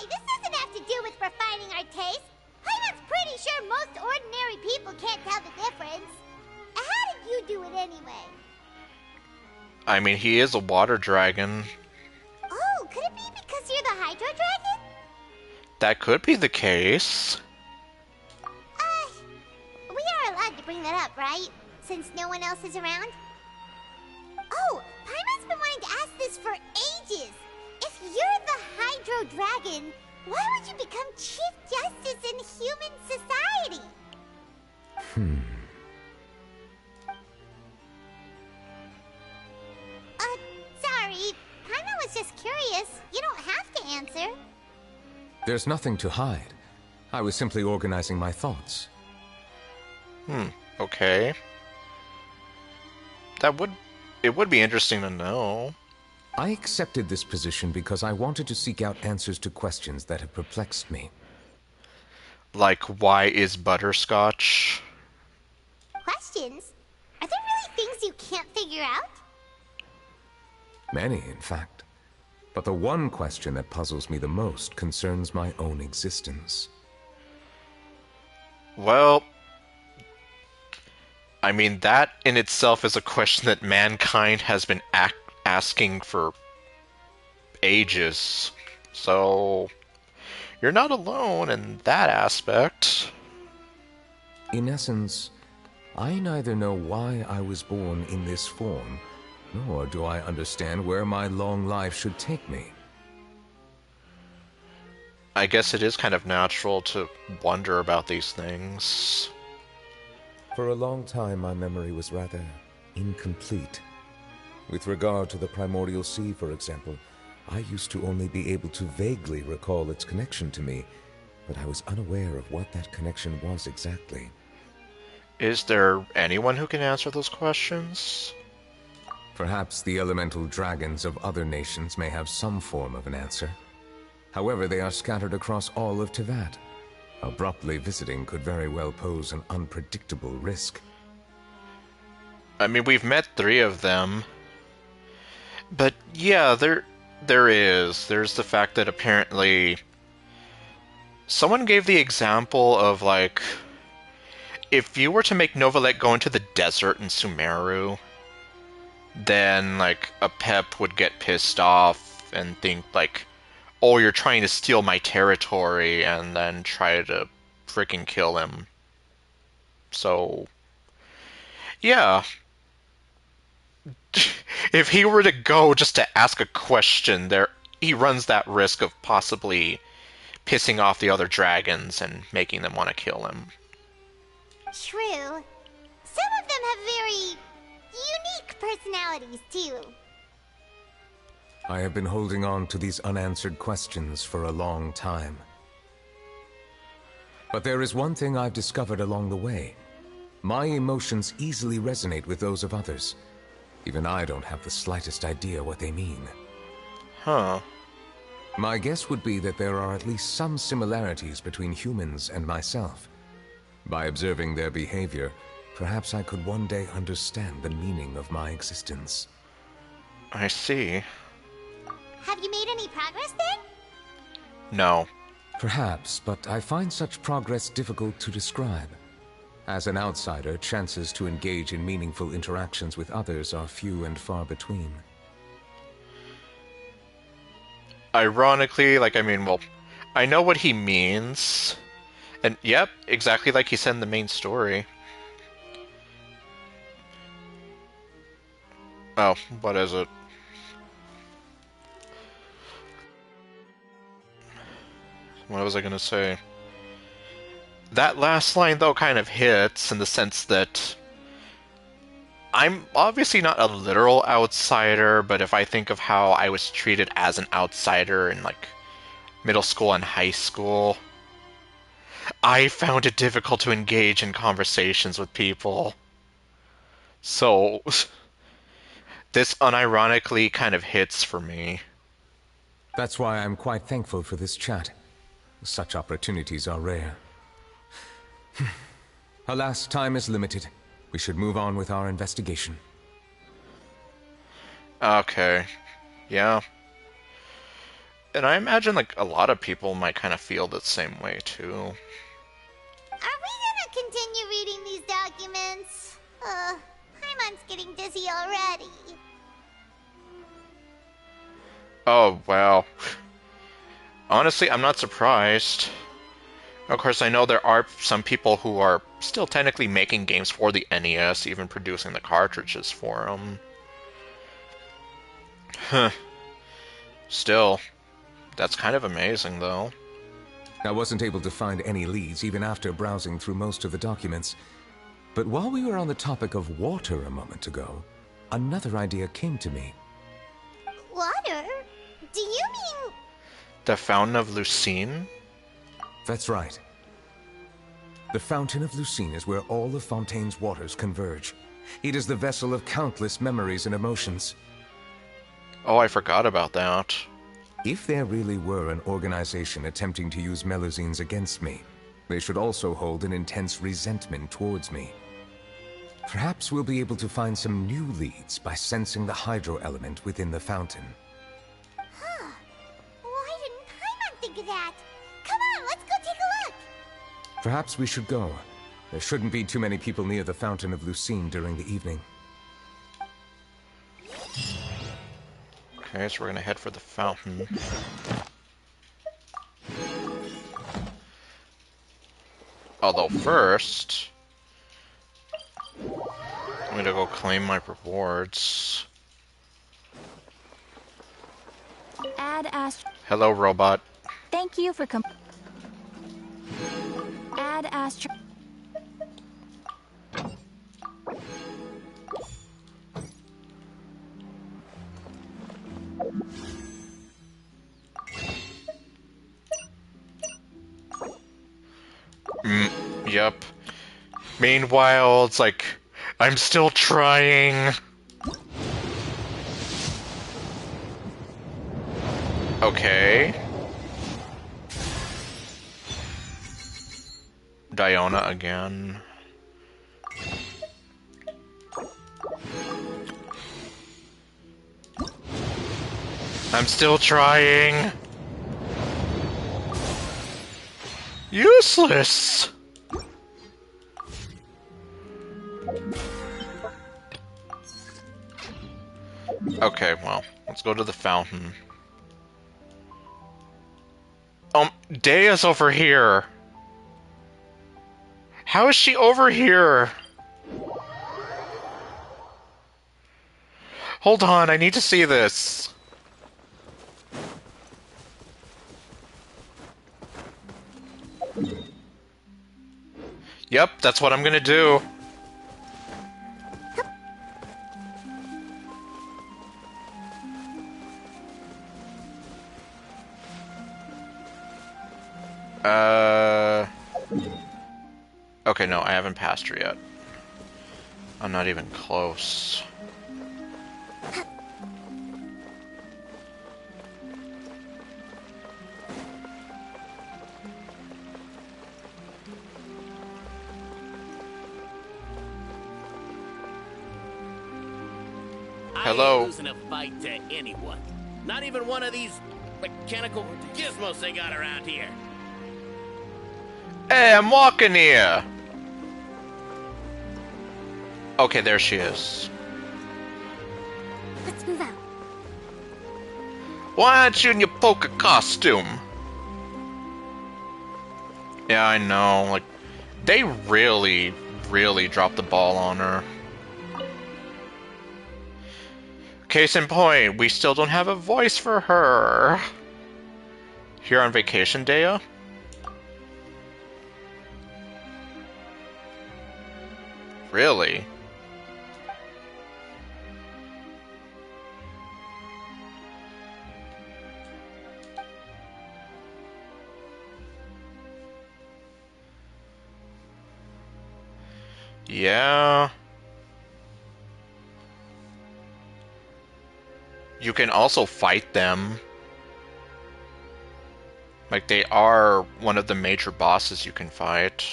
this doesn't have to do with refining our taste. Paimon's pretty sure most ordinary people can't tell the difference. How did you do it anyway? I mean, he is a water dragon. Oh, could it be because you're the Hydro Dragon? That could be the case. We are allowed to bring that up, right? Since no one else is around? Oh, Paimon's been wanting to ask this for ages. If you're the Hydro Dragon, why would you become Chief Justice in human society? Sorry. Paimon was just curious. You don't have to answer. There's nothing to hide. I was simply organizing my thoughts. Okay. It would be interesting to know. I accepted this position because I wanted to seek out answers to questions that have perplexed me. Like, why is butterscotch? Questions? Are there really things you can't figure out? Many, in fact. But the one question that puzzles me the most concerns my own existence. Well, I mean, that in itself is a question that mankind has been asking for ages. So, you're not alone in that aspect. In essence, I neither know why I was born in this form, nor do I understand where my long life should take me. I guess it is kind of natural to wonder about these things. For a long time, my memory was rather incomplete. With regard to the Primordial Sea, for example, I used to only be able to vaguely recall its connection to me, but I was unaware of what that connection was exactly. Is there anyone who can answer those questions? Perhaps the elemental dragons of other nations may have some form of an answer. However, they are scattered across all of Tevat. Abruptly visiting could very well pose an unpredictable risk. I mean, we've met 3 of them. But yeah, there is. There's the fact that apparently someone gave the example of, like, if you were to make Novelet go into the desert in Sumeru, then, like, a Pep would get pissed off and think, like, oh, you're trying to steal my territory, and then try to freaking kill him. So, yeah. If he were to go just to ask a question, he runs that risk of possibly pissing off the other dragons and making them want to kill him. True. Some of them have very unique personalities, too. I have been holding on to these unanswered questions for a long time. But there is one thing I've discovered along the way. My emotions easily resonate with those of others. Even I don't have the slightest idea what they mean. Huh. My guess would be that there are at least some similarities between humans and myself. By observing their behavior, perhaps I could one day understand the meaning of my existence. I see. Have you made any progress then? No. Perhaps, but I find such progress difficult to describe. As an outsider, chances to engage in meaningful interactions with others are few and far between. Ironically, well, I know what he means. And yep, exactly like he said in the main story. Oh, what is it? What was I gonna say? That last line, though, kind of hits in the sense that I'm obviously not a literal outsider, but if I think of how I was treated as an outsider in, middle school and high school, I found it difficult to engage in conversations with people. So, this unironically kind of hits for me. That's why I'm quite thankful for this chat. Such opportunities are rare. Alas, time is limited. We should move on with our investigation. Okay. Yeah. And I imagine, a lot of people might kind of feel the same way, too. Are we gonna continue reading these documents? Paimon's getting dizzy already. Oh, well. Honestly, I'm not surprised. Of course, I know there are some people who are still technically making games for the NES, even producing the cartridges for them. Huh. Still, that's kind of amazing, though. I wasn't able to find any leads even after browsing through most of the documents. But while we were on the topic of water a moment ago, another idea came to me. Water? Do you mean... The Fountain of Lucine? That's right. The Fountain of Lucine is where all of Fontaine's waters converge. It is the vessel of countless memories and emotions. Oh, I forgot about that. If there really were an organization attempting to use Melusines against me, they should also hold an intense resentment towards me. Perhaps we'll be able to find some new leads by sensing the hydro element within the fountain. Huh. Why didn't Paimon think of that? Come on, let's go take a look! Perhaps we should go. There shouldn't be too many people near the Fountain of Lucine during the evening. Okay, so we're gonna head for the fountain. Although first, I'm gonna go claim my rewards. Add Astro. Hello, robot. Thank you for Add Astro. Yep. Meanwhile, it's I'm still trying. Okay. Diona again. I'm still trying. Useless. Okay, well, let's go to the fountain. Dea's over here. How is she over here? Hold on, I need to see this. Yep, that's what I'm gonna do. Uh... Okay, no, I haven't passed her yet. I'm not even close. Hello. I ain't losing a fight to anyone. Not even one of these mechanical gizmos they got around here. Hey, I'm walking here! Okay, there she is. Let's move out. Why aren't you in your polka costume? Yeah, I know. Like, they really, really dropped the ball on her. Case in point, we still don't have a voice for her. Here on vacation, Dea? Really? Yeah. You can also fight them. Like, they are one of the major bosses you can fight.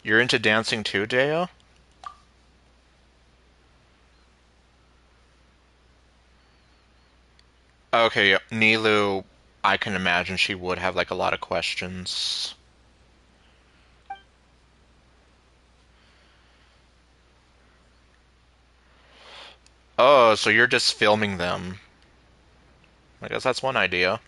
You're into dancing too, Dea? Okay, yeah. Nilu, I can imagine she would have, like, a lot of questions. Oh, so you're just filming them. I guess that's one idea.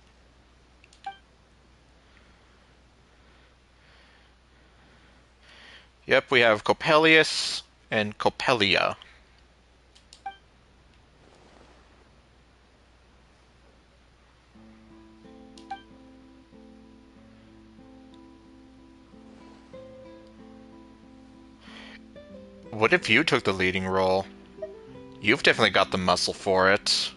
Yep, we have Coppelius and Coppelia. What if you took the leading role? You've definitely got the muscle for it.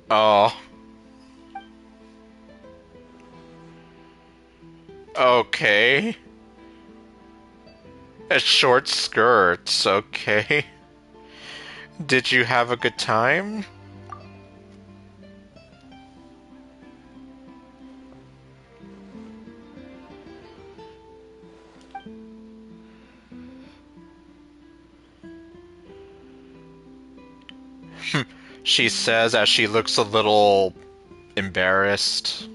Oh. Okay. A short skirts, okay. Did you have a good time? She says as she looks a little embarrassed.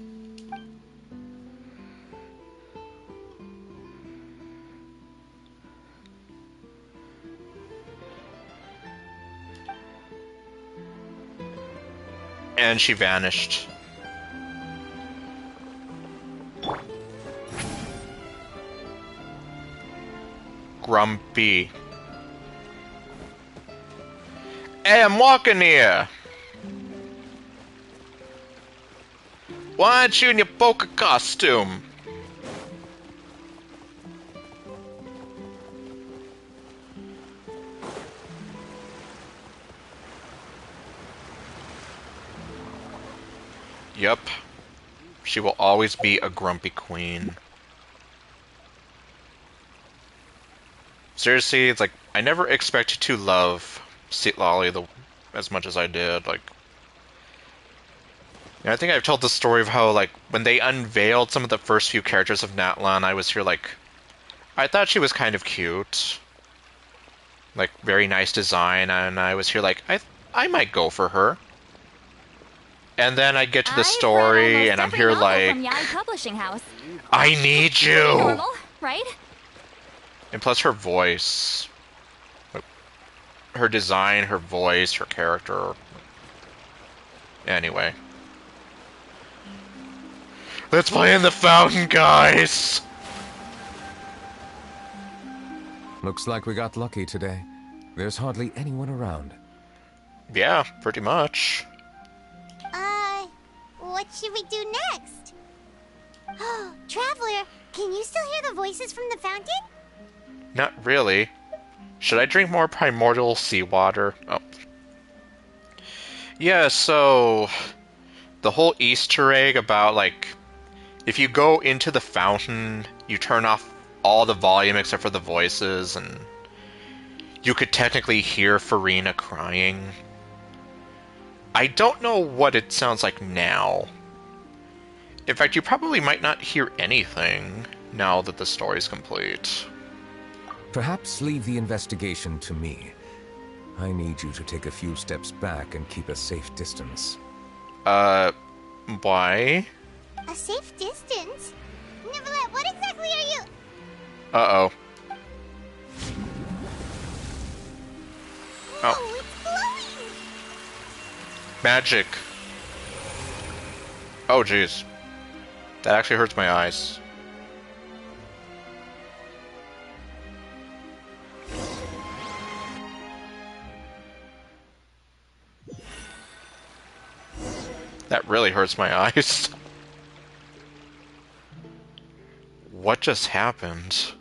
And she vanished. Grumpy. Hey, I'm walking here! Why aren't you in your polka costume? Yup. She will always be a grumpy queen. Seriously, it's like, I never expected to love Citlali as much as I did. Like, I think I've told the story of how, like, when they unveiled some of the first few characters of Natlan, I was here like, I thought she was kind of cute. Like, very nice design, and I was here like, I might go for her. And then I get to the story, and I'm here like, Publishing House. I need you! Normal, right? And plus her voice. Her design, her voice, her character. Anyway. Let's play in the fountain, guys! Looks like we got lucky today. There's hardly anyone around. Yeah, pretty much. What should we do next? Oh, Traveler, can you still hear the voices from the fountain? Not really. Should I drink more primordial seawater? Oh. Yeah, so... the whole Easter egg about, like... if you go into the fountain, you turn off all the volume except for the voices, and... you could technically hear Farina crying. I don't know what it sounds like now. In fact, you probably might not hear anything now that the story's complete. Perhaps leave the investigation to me. I need you to take a few steps back and keep a safe distance. Why? A safe distance? Nicolette, what exactly are you... Uh-oh. No, Oh. it's glowing! Magic. Oh, jeez. That actually hurts my eyes. That really hurts my eyes. What just happened?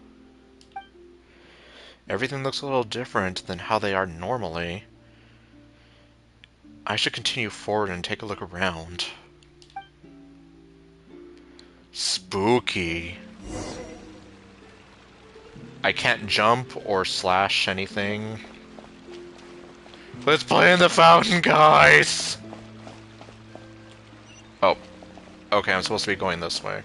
Everything looks a little different than how they are normally. I should continue forward and take a look around. Spooky. I can't jump or slash anything. Let's play in the fountain, guys! Oh. Okay, I'm supposed to be going this way.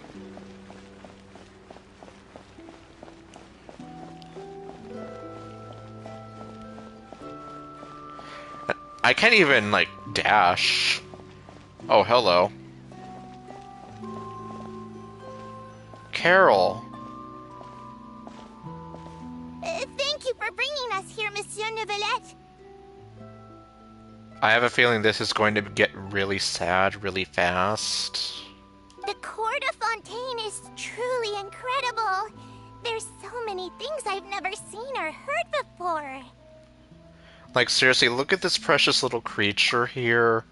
I can't even, like, dash. Oh, hello. Carol. Thank you for bringing us here, Monsieur Neuvillette. I have a feeling this is going to get really sad really fast. The Court of Fontaine is truly incredible. There's so many things I've never seen or heard before. Like, seriously, look at this precious little creature here.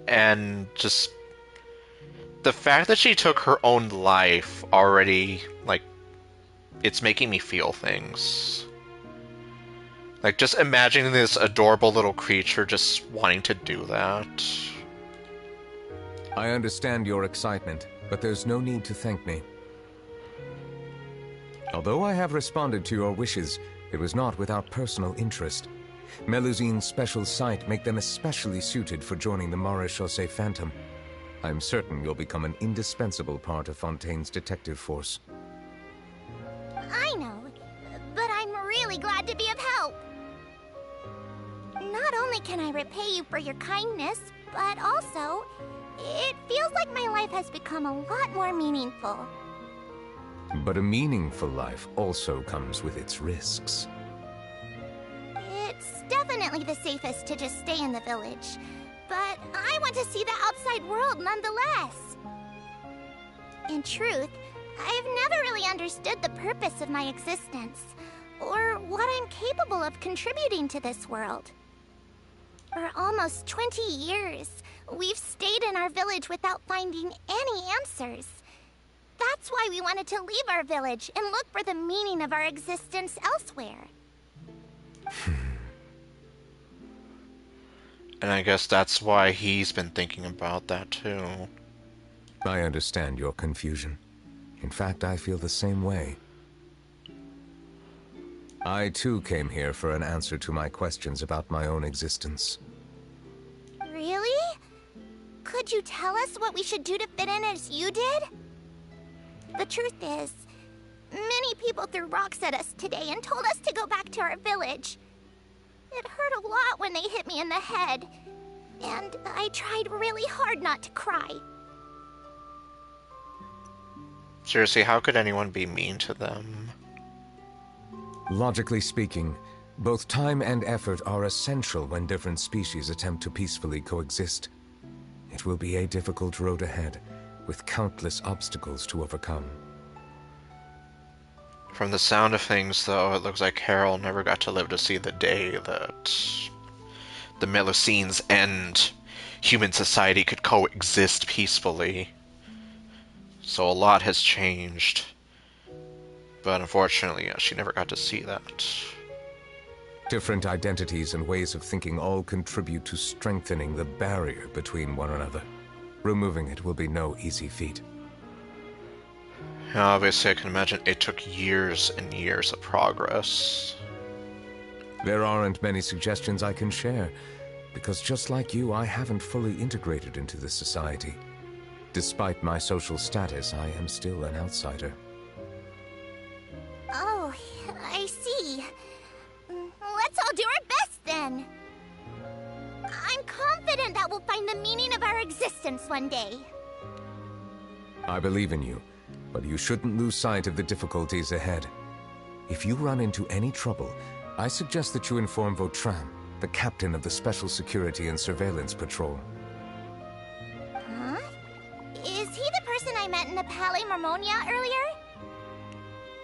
And just... the fact that she took her own life already, like, it's making me feel things. Like, just imagining this adorable little creature just wanting to do that. I understand your excitement, but there's no need to thank me. Although I have responded to your wishes, it was not without personal interest. Melusine's special sight make them especially suited for joining the Maréchaussée Phantom. I'm certain you'll become an indispensable part of Fontaine's detective force. I know, but I'm really glad to be of help. Not only can I repay you for your kindness, but also, it feels like my life has become a lot more meaningful. But a meaningful life also comes with its risks. It's definitely the safest to just stay in the village, but I want to see the outside world nonetheless. In truth, I've never really understood the purpose of my existence, or what I'm capable of contributing to this world. For almost 20 years, we've stayed in our village without finding any answers. That's why we wanted to leave our village and look for the meaning of our existence elsewhere. And I guess that's why he's been thinking about that too. I understand your confusion. In fact, I feel the same way. I too came here for an answer to my questions about my own existence. Really? Could you tell us what we should do to fit in as you did? The truth is, many people threw rocks at us today and told us to go back to our village. It hurt a lot when they hit me in the head, and I tried really hard not to cry. Seriously, how could anyone be mean to them? Logically speaking, both time and effort are essential when different species attempt to peacefully coexist. It will be a difficult road ahead, with countless obstacles to overcome. From the sound of things, though, it looks like Carol never got to live to see the day that the Melusine's end. human society could coexist peacefully. So a lot has changed. But unfortunately, she never got to see that. Different identities and ways of thinking all contribute to strengthening the barrier between one another. Removing it will be no easy feat. Obviously, I can imagine it took years and years of progress. There aren't many suggestions I can share, because just like you, I haven't fully integrated into the society. Despite my social status, I am still an outsider. Oh, I see. Let's all do our best then. I'm confident that we'll find the meaning of our existence one day. I believe in you, but you shouldn't lose sight of the difficulties ahead. If you run into any trouble, I suggest that you inform Vautrin, the captain of the Special Security and Surveillance Patrol. Huh? Is he the person I met in the Palais Marmonia earlier?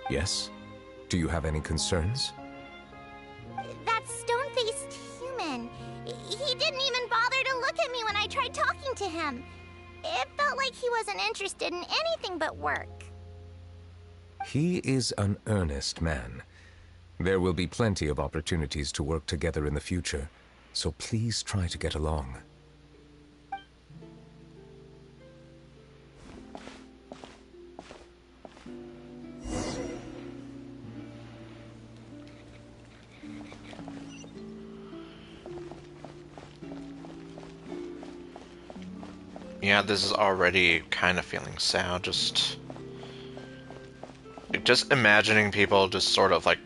Yes? Do you have any concerns? That stone-faced human. He didn't even bother to look at me when I tried talking to him. It felt like he wasn't interested in anything but work. He is an earnest man. There will be plenty of opportunities to work together in the future, so please try to get along. Yeah, this is already kind of feeling sad. Just imagining people just sort of like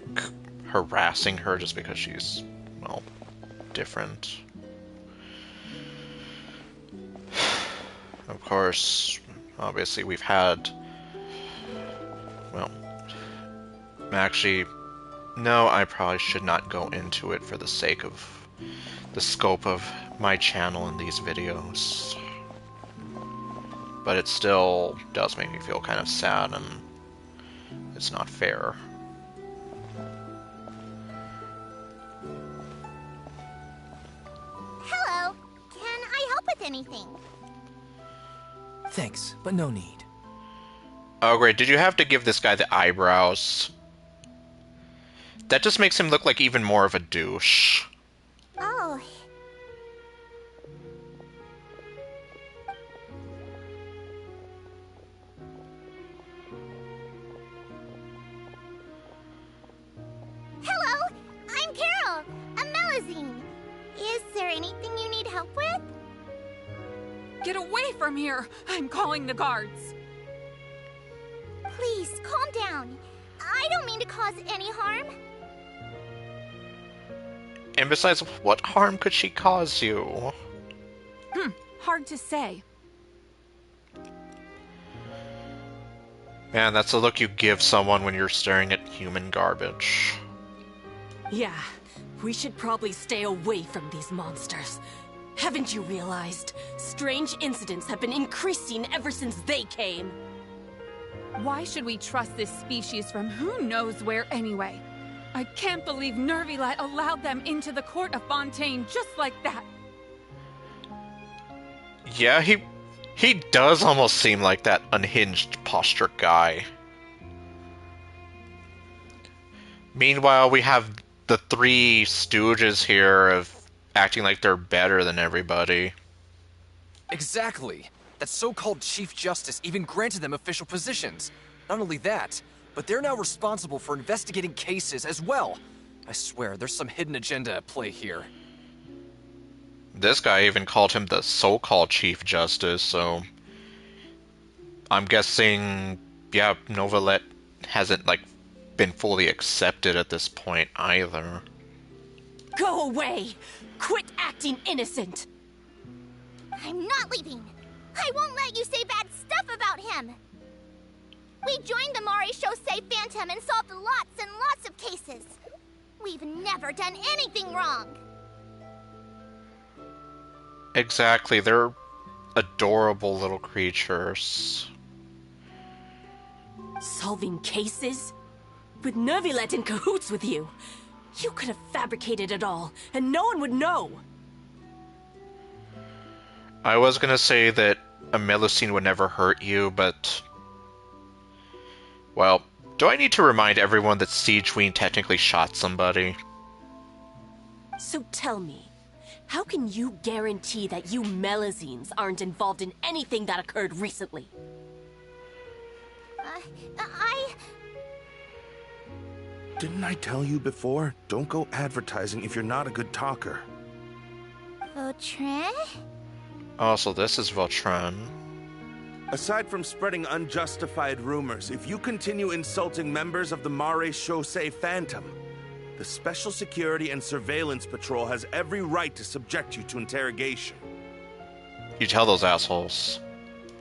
harassing her just because she's, well, different. Of course, obviously we've had, well, actually, no, I probably should not go into it for the sake of the scope of my channel in these videos. But it still does make me feel kind of sad, and it's not fair. Hello. Can I help with anything? Thanks, but no need. Oh great, did you have to give this guy the eyebrows? That just makes him look like even more of a douche. Oh. Hello, I'm Carol, a Melusine. Is there anything you need help with? Get away from here! I'm calling the guards. Please, calm down. I don't mean to cause any harm. And besides, what harm could she cause you? Hard to say. Man, that's the look you give someone when you're staring at human garbage. Yeah, we should probably stay away from these monsters. Haven't you realized? Strange incidents have been increasing ever since they came. Why should we trust this species from who knows where anyway? I can't believe Nervilat allowed them into the court of Fontaine just like that. Yeah, he does almost seem like that unhinged posture guy. Meanwhile, we have the three stooges here of acting like they're better than everybody. Exactly. That so-called Chief Justice even granted them official positions. Not only that, but they're now responsible for investigating cases as well. I swear, there's some hidden agenda at play here. This guy even called him the so-called Chief Justice, so I'm guessing, yeah, Novalet hasn't, like, been fully accepted at this point either. Go away! Quit acting innocent! I'm not leaving. I won't let you say bad stuff about him. We joined the Maréchaussée Phantom and solved lots and lots of cases. We've never done anything wrong. Exactly, they're adorable little creatures. Solving cases? With Nervilet in cahoots with you? You could have fabricated it all, and no one would know. I was gonna say that a Melusine would never hurt you, but... Well, do I need to remind everyone that Siegeween technically shot somebody? So tell me, how can you guarantee that you Melazines aren't involved in anything that occurred recently? Didn't I tell you before? Don't go advertising if you're not a good talker. Vautrin? Also, this is Voltron. Aside from spreading unjustified rumors, if you continue insulting members of the Mare Chaussee Phantom, the Special Security and Surveillance Patrol has every right to subject you to interrogation. You tell those assholes.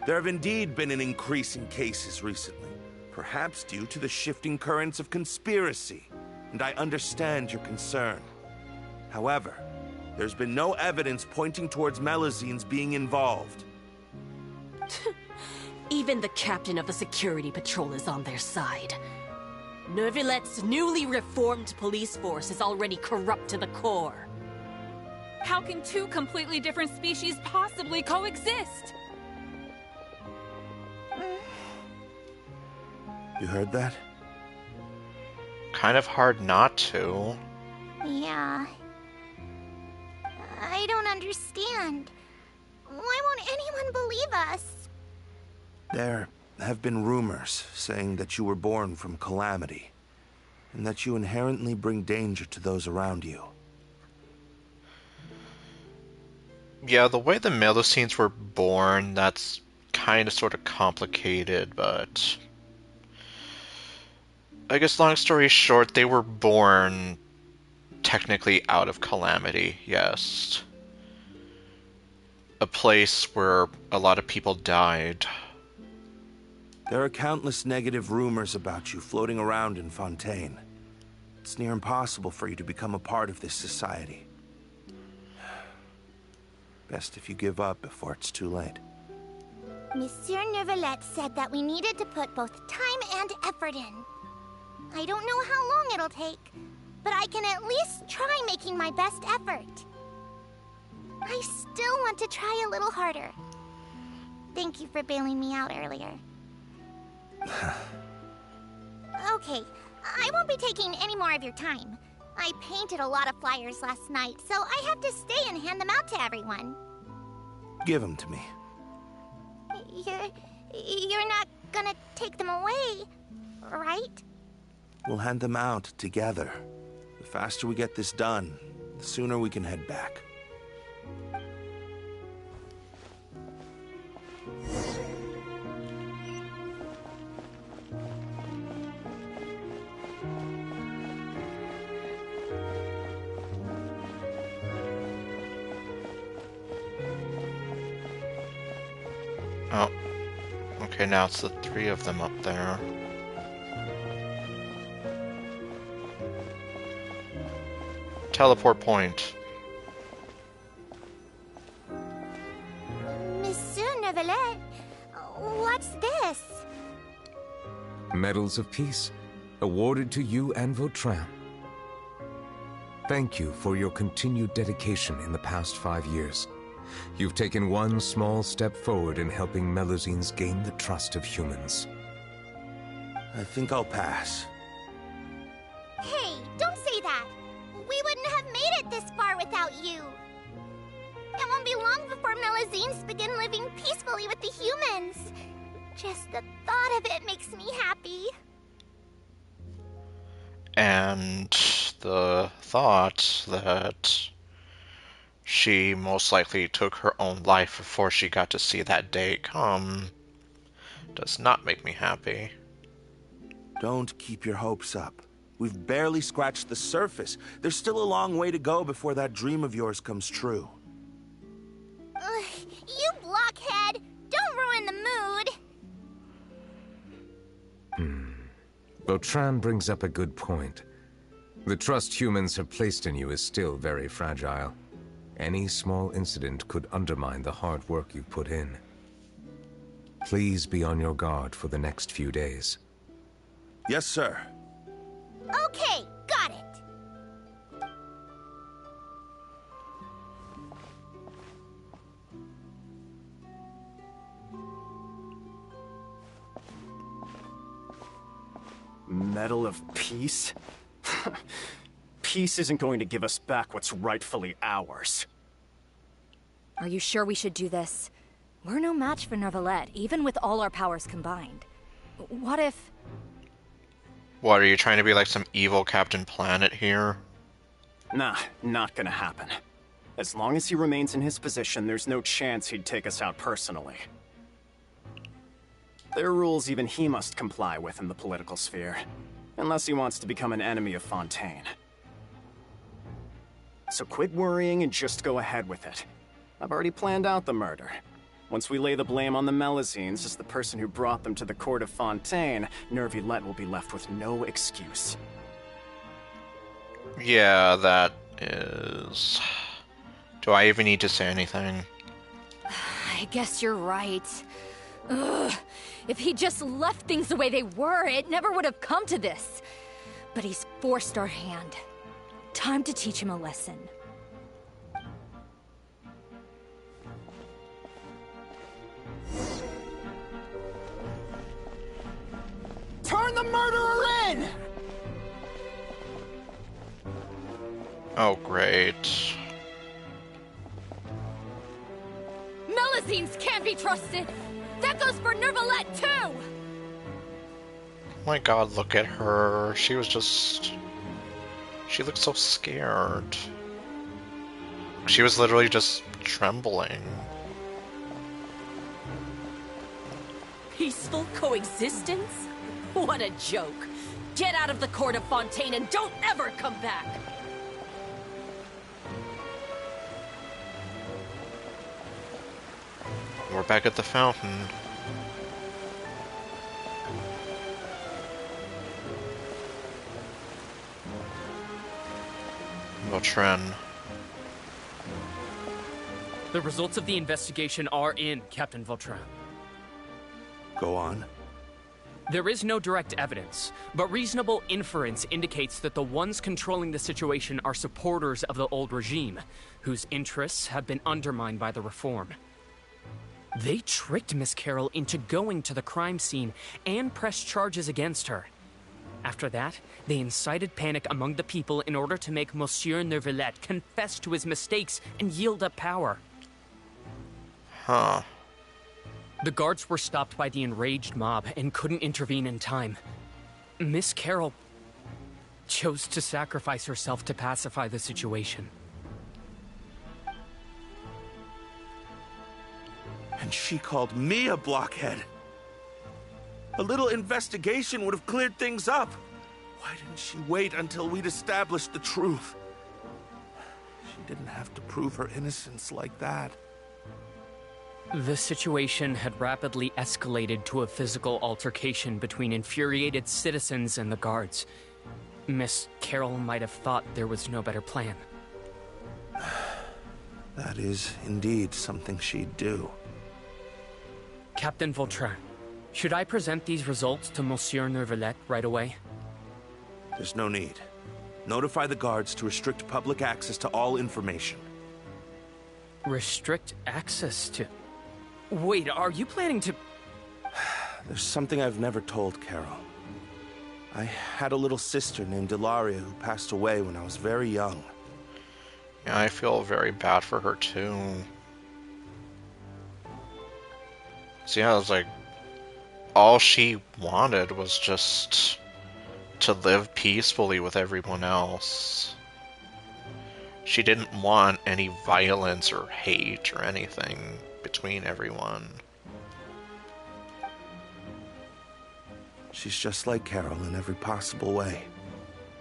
There have indeed been an increase in cases recently, perhaps due to the shifting currents of conspiracy, and I understand your concern. However, there's been no evidence pointing towards Melazines being involved. Even the captain of the security patrol is on their side. Nervilette's newly reformed police force is already corrupt to the core. How can two completely different species possibly coexist? You heard that? Kind of hard not to. Yeah. I don't understand. Why won't anyone believe us? There have been rumors saying that you were born from calamity, and that you inherently bring danger to those around you. Yeah, the way the Melusines were born, that's kind of sort of complicated, but... I guess long story short, they were born technically out of calamity, yes. A place where a lot of people died. There are countless negative rumors about you floating around in Fontaine. It's near impossible for you to become a part of this society. Best if you give up before it's too late. Monsieur Nervalette said that we needed to put both time and effort in. I don't know how long it'll take, but I can at least try making my best effort. I still want to try a little harder. Thank you for bailing me out earlier. Okay, I won't be taking any more of your time. I painted a lot of flyers last night, so I have to stay and hand them out to everyone. Give them to me. You're not gonna take them away, right? We'll hand them out together. The faster we get this done, the sooner we can head back. Oh. Okay, now it's the three of them up there. Teleport point. Monsieur Nervalette, what's this? Medals of Peace, awarded to you and Vautrin. Thank you for your continued dedication in the past 5 years. You've taken one small step forward in helping Melazines gain the trust of humans. I think I'll pass. Hey, don't say that. We wouldn't have made it this far without you. It won't be long before Melazines begin living peacefully with the humans. Just the thought of it makes me happy. And the thought that she most likely took her own life before she got to see that day come does not make me happy. Don't keep your hopes up. We've barely scratched the surface. There's still a long way to go before that dream of yours comes true. You blockhead! Don't ruin the mood! Vautrin brings up a good point. The trust humans have placed in you is still very fragile. Any small incident could undermine the hard work you've put in. Please be on your guard for the next few days. Yes, sir. Okay, got it. Medal of Peace? Peace isn't going to give us back what's rightfully ours. Are you sure we should do this? We're no match for Nervalette, even with all our powers combined. What if... What, are you trying to be like some evil Captain Planet here? Nah, not gonna happen. As long as he remains in his position, there's no chance he'd take us out personally. There are rules even he must comply with in the political sphere, unless he wants to become an enemy of Fontaine. So quit worrying and just go ahead with it. I've already planned out the murder. Once we lay the blame on the Melusines as the person who brought them to the court of Fontaine, Nervilette will be left with no excuse. Yeah, that is... Do I even need to say anything? I guess you're right. Ugh. If he just left things the way they were, it never would have come to this. But he's forced our hand. Time to teach him a lesson. Turn the murderer in! Oh, great. Melusines can't be trusted! That goes for Nervalette, too! Oh my god, look at her. She was just... She looked so scared. She was literally just trembling. Peaceful coexistence? What a joke. Get out of the court of Fontaine and don't ever come back! We're back at the fountain. Vautrin. The results of the investigation are in, Captain Vautrin. Go on. There is no direct evidence, but reasonable inference indicates that the ones controlling the situation are supporters of the old regime, whose interests have been undermined by the reform. They tricked Miss Carroll into going to the crime scene and pressed charges against her. After that, they incited panic among the people in order to make Monsieur Nervilette confess to his mistakes and yield up power. Huh. The guards were stopped by the enraged mob and couldn't intervene in time. Miss Carroll chose to sacrifice herself to pacify the situation. And she called me a blockhead. A little investigation would have cleared things up. Why didn't she wait until we'd established the truth? She didn't have to prove her innocence like that. The situation had rapidly escalated to a physical altercation between infuriated citizens and the guards. Miss Carroll might have thought there was no better plan. That is indeed something she'd do. Captain Vautrin, should I present these results to Monsieur Nervilette right away? There's no need. Notify the guards to restrict public access to all information. Restrict access to... Wait, are you planning to... There's something I've never told Carol. I had a little sister named Ilaria who passed away when I was very young. Yeah, I feel very bad for her too. See, I was like, all she wanted was just to live peacefully with everyone else. She didn't want any violence or hate or anything between everyone. She's just like Carol in every possible way.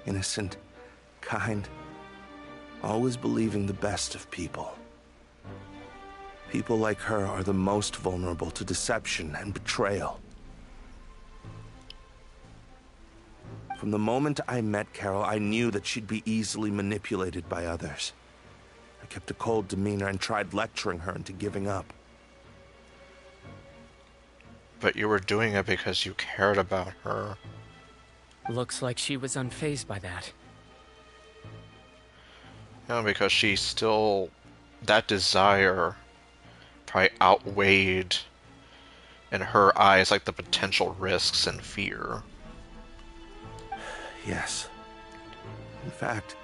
Innocent, kind, always believing the best of people. People like her are the most vulnerable to deception and betrayal. From the moment I met Carol, I knew that she'd be easily manipulated by others. I kept a cold demeanor and tried lecturing her into giving up. But you were doing it because you cared about her. Looks like she was unfazed by that. Yeah, because she still... That desire probably outweighed in her eyes like the potential risks and fear. Yes. In fact,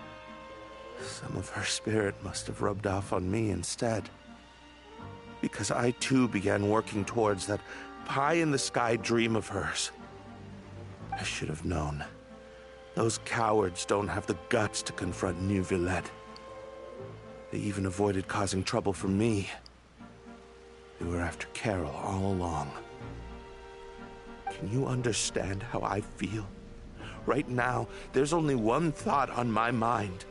some of her spirit must have rubbed off on me instead. Because I too began working towards that pie-in-the-sky dream of hers. I should have known. Those cowards don't have the guts to confront New Villette. They even avoided causing trouble for me. They were after Carol all along. Can you understand how I feel? Right now, there's only one thought on my mind.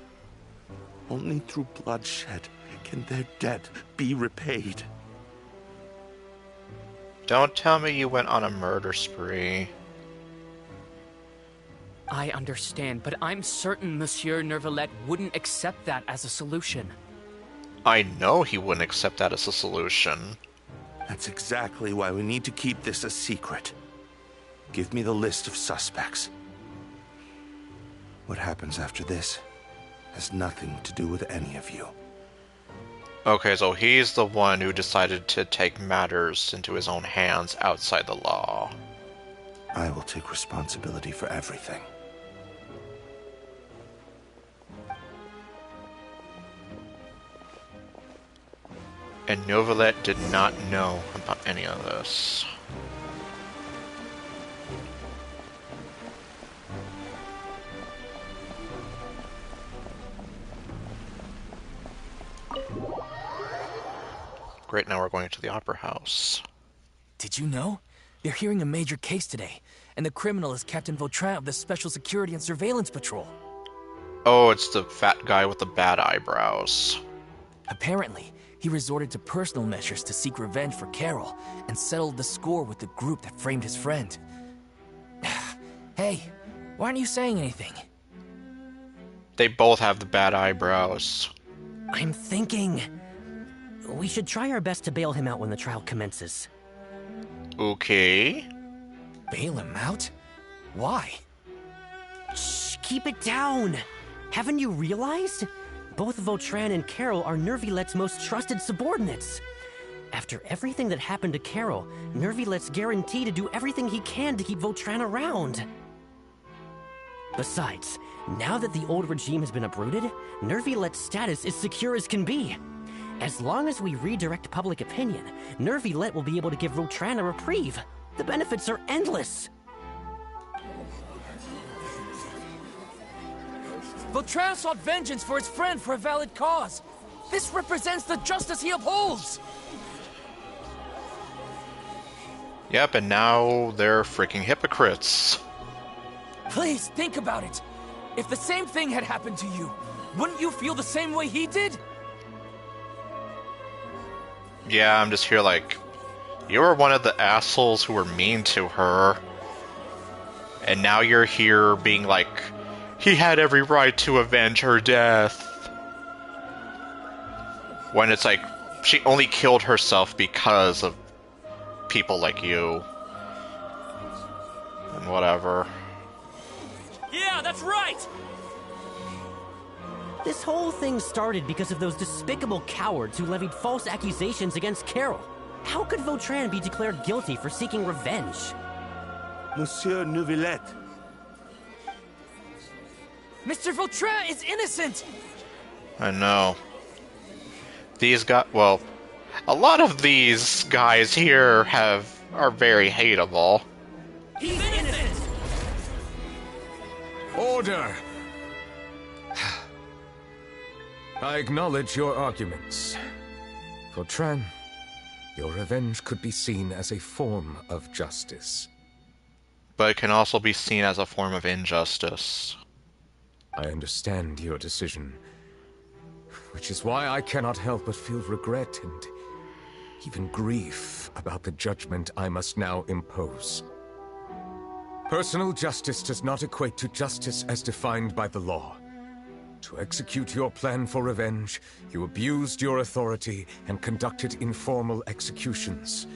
Only through bloodshed can their debt be repaid. Don't tell me you went on a murder spree. I understand, but I'm certain Monsieur Nervalette wouldn't accept that as a solution. I know he wouldn't accept that as a solution. That's exactly why we need to keep this a secret. Give me the list of suspects. What happens after this has nothing to do with any of you. Okay, so he's the one who decided to take matters into his own hands outside the law. I will take responsibility for everything. And Novelet did not know about any of this. Great, now we're going to the Opera House. Did you know? They're hearing a major case today, and the criminal is Captain Vautrin of the Special Security and Surveillance Patrol. Oh, it's the fat guy with the bad eyebrows. Apparently, he resorted to personal measures to seek revenge for Carol, and settled the score with the group that framed his friend. Hey, why aren't you saying anything? They both have the bad eyebrows. I'm thinking... we should try our best to bail him out when the trial commences. Okay. Bail him out? Why? Shh, keep it down! Haven't you realized? Both Vautrin and Carol are Nervilette's most trusted subordinates. After everything that happened to Carol, Nervilette's guaranteed to do everything he can to keep Vautrin around. Besides, now that the old regime has been uprooted, Nervilette's status is secure as can be. As long as we redirect public opinion, Nervilette will be able to give Vautrin a reprieve. The benefits are endless. Vautrin sought vengeance for his friend for a valid cause. This represents the justice he upholds. Yep, and now they're freaking hypocrites. Please, think about it. If the same thing had happened to you, wouldn't you feel the same way he did? Yeah, I'm just here like, you were one of the assholes who were mean to her. And now you're here being like, he had every right to avenge her death. When it's like, she only killed herself because of people like you. And whatever. Yeah, that's right! This whole thing started because of those despicable cowards who levied false accusations against Carol. How could Vautrin be declared guilty for seeking revenge? Monsieur Neuvillette. Mr. Vautrin is innocent! I know. These guys, well, a lot of these guys here are very hateable. He's innocent! Order! I acknowledge your arguments. Vautrin, your revenge could be seen as a form of justice. But it can also be seen as a form of injustice. I understand your decision, which is why I cannot help but feel regret and even grief about the judgment I must now impose. Personal justice does not equate to justice as defined by the law. To execute your plan for revenge, you abused your authority and conducted informal executions.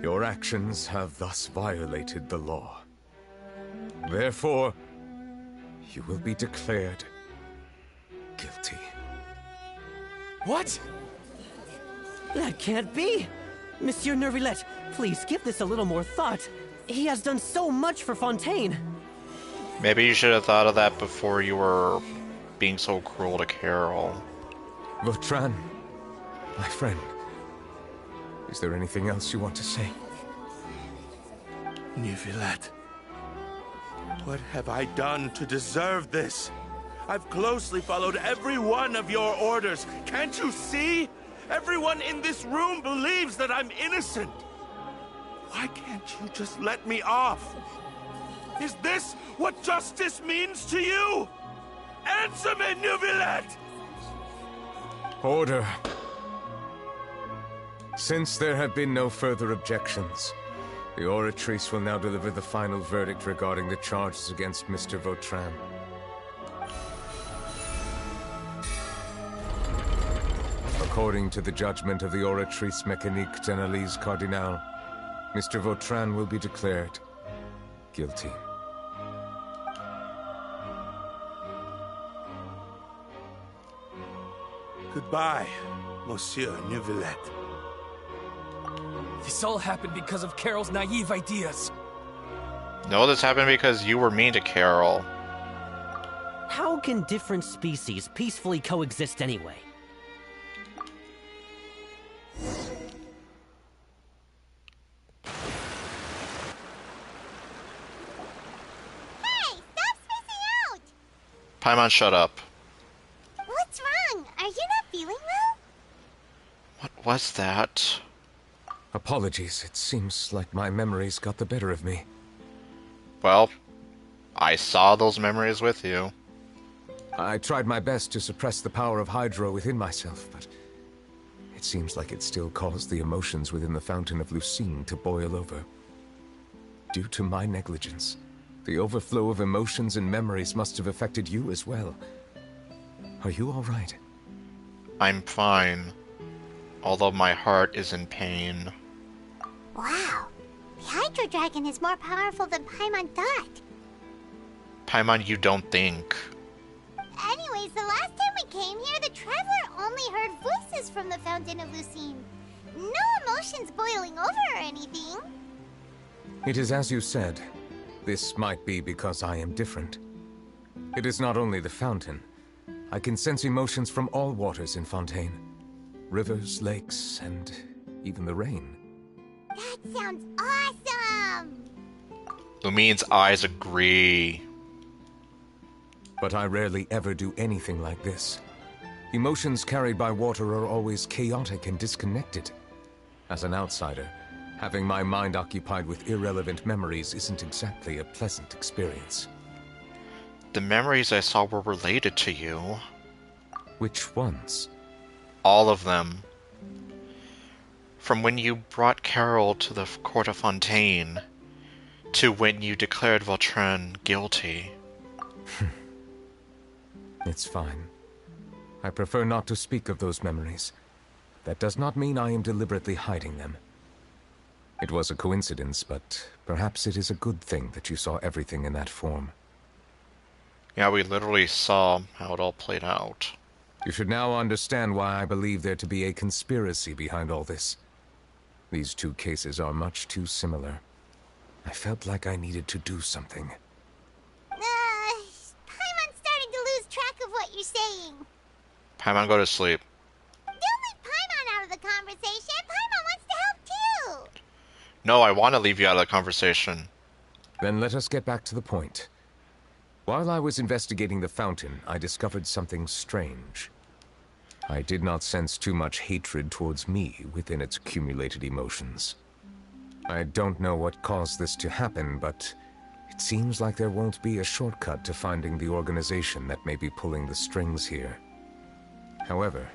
Your actions have thus violated the law. Therefore, you will be declared guilty. What? That can't be! Monsieur Nervilette, please give this a little more thought. He has done so much for Fontaine. Maybe you should have thought of that before you were being so cruel to Carol. Vautran, my friend, is there anything else you want to say? Neuvillette, what have I done to deserve this? I've closely followed every one of your orders. Can't you see? Everyone in this room believes that I'm innocent. Why can't you just let me off? Is this what justice means to you? Answer me, Neuvillette! Order. Since there have been no further objections, the Oratrice will now deliver the final verdict regarding the charges against Mr. Vautran. According to the judgment of the Oratrice Mécanique d'Analyse Cardinal, Mr. Vautran will be declared guilty. Goodbye, Monsieur Neuvillette. This all happened because of Carol's naive ideas. No, this happened because you were mean to Carol. How can different species peacefully coexist anyway? Paimon, shut up. What's wrong? Are you not feeling well? What was that? Apologies, it seems like my memories got the better of me. Well, I saw those memories with you. I tried my best to suppress the power of Hydro within myself, but it seems like it still caused the emotions within the Fountain of Lucine to boil over. Due to my negligence, the overflow of emotions and memories must have affected you as well. Are you all right? I'm fine, although my heart is in pain. Wow. The Hydro Dragon is more powerful than Paimon thought. Paimon, you don't think. Anyways, the last time we came here, the Traveler only heard voices from the Fountain of Lucine. No emotions boiling over or anything. It is as you said. This might be because I am different. It is not only the fountain. I can sense emotions from all waters in Fontaine. Rivers, lakes, and even the rain. That sounds awesome! Lumine's eyes agree. But I rarely ever do anything like this. Emotions carried by water are always chaotic and disconnected. As an outsider, having my mind occupied with irrelevant memories isn't exactly a pleasant experience. The memories I saw were related to you. Which ones? All of them. From when you brought Carol to the Court of Fontaine, to when you declared Vautran guilty. It's fine. I prefer not to speak of those memories. That does not mean I am deliberately hiding them. It was a coincidence, but perhaps it is a good thing that you saw everything in that form. Yeah, we literally saw how it all played out. You should now understand why I believe there to be a conspiracy behind all this. These two cases are much too similar. I felt like I needed to do something. Paimon's starting to lose track of what you're saying. Paimon, go to sleep. Don't leave Paimon out of the conversation. Paimon wants to help too. No, I want to leave you out of the conversation. Then let us get back to the point. While I was investigating the fountain, I discovered something strange. I did not sense too much hatred towards me within its accumulated emotions. I don't know what caused this to happen, but it seems like there won't be a shortcut to finding the organization that may be pulling the strings here. However,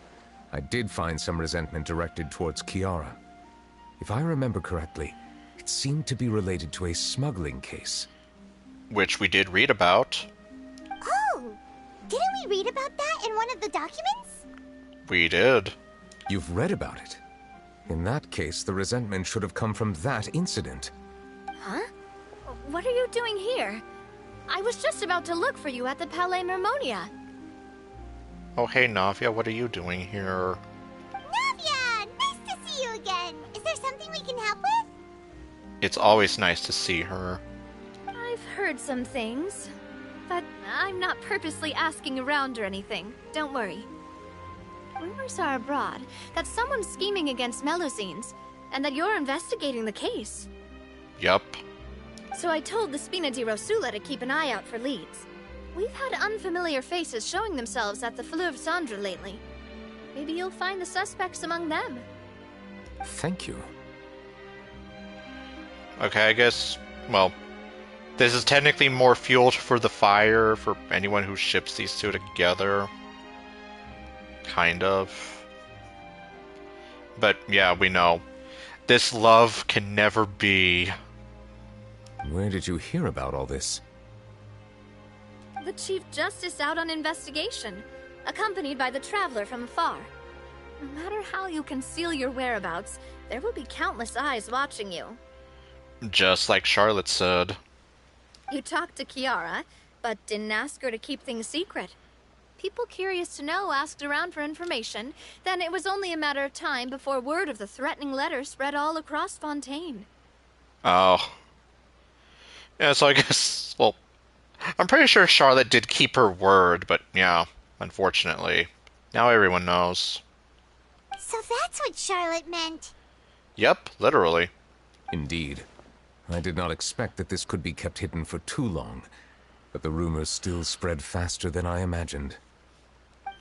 I did find some resentment directed towards Kiara. If I remember correctly, it seemed to be related to a smuggling case. Which we did read about. Oh! Didn't we read about that in one of the documents? We did. You've read about it? In that case, the resentment should have come from that incident. Huh? What are you doing here? I was just about to look for you at the Palais Mermonia. Oh, hey, Navia, what are you doing here? Navia! Nice to see you again! Is there something we can help with? It's always nice to see her. I've heard some things. But I'm not purposely asking around or anything. Don't worry. Rumors are abroad that someone's scheming against Melusines, and that you're investigating the case. Yup. So I told the Spina di Rosula to keep an eye out for leads. We've had unfamiliar faces showing themselves at the Fleuve Cendre lately. Maybe you'll find the suspects among them. Thank you. Okay, I guess, well, this is technically more fuel for the fire for anyone who ships these two together. Kind of. But yeah, we know. This love can never be. Where did you hear about all this? The Chief Justice out on investigation, accompanied by the Traveler from afar. No matter how you conceal your whereabouts, there will be countless eyes watching you. Just like Charlotte said. You talked to Kiara, but didn't ask her to keep things secret. People curious to know asked around for information, then it was only a matter of time before word of the threatening letter spread all across Fontaine. Oh. Yeah, so I guess, well, I'm pretty sure Charlotte did keep her word, but yeah, unfortunately, now everyone knows. So that's what Charlotte meant. Yep, literally. Indeed. I did not expect that this could be kept hidden for too long, but the rumors still spread faster than I imagined.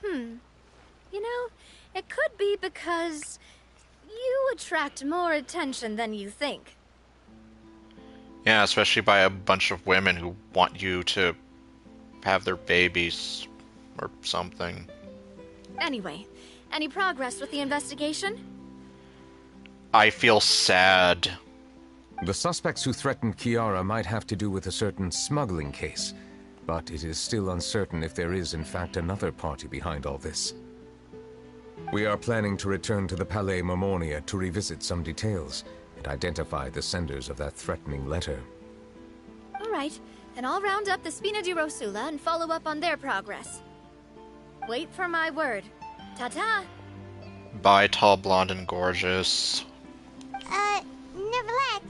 You know, it could be because you attract more attention than you think. Yeah, especially by a bunch of women who want you to have their babies or something. Anyway, any progress with the investigation? I feel sad. The suspects who threatened Kiara might have to do with a certain smuggling case, but it is still uncertain if there is in fact another party behind all this. We are planning to return to the Palais Mermonia to revisit some details and identify the senders of that threatening letter. All right, then I'll round up the Spina di Rosula and follow up on their progress. Wait for my word. Ta-ta! Bye, tall, blonde, and gorgeous. Neverlet,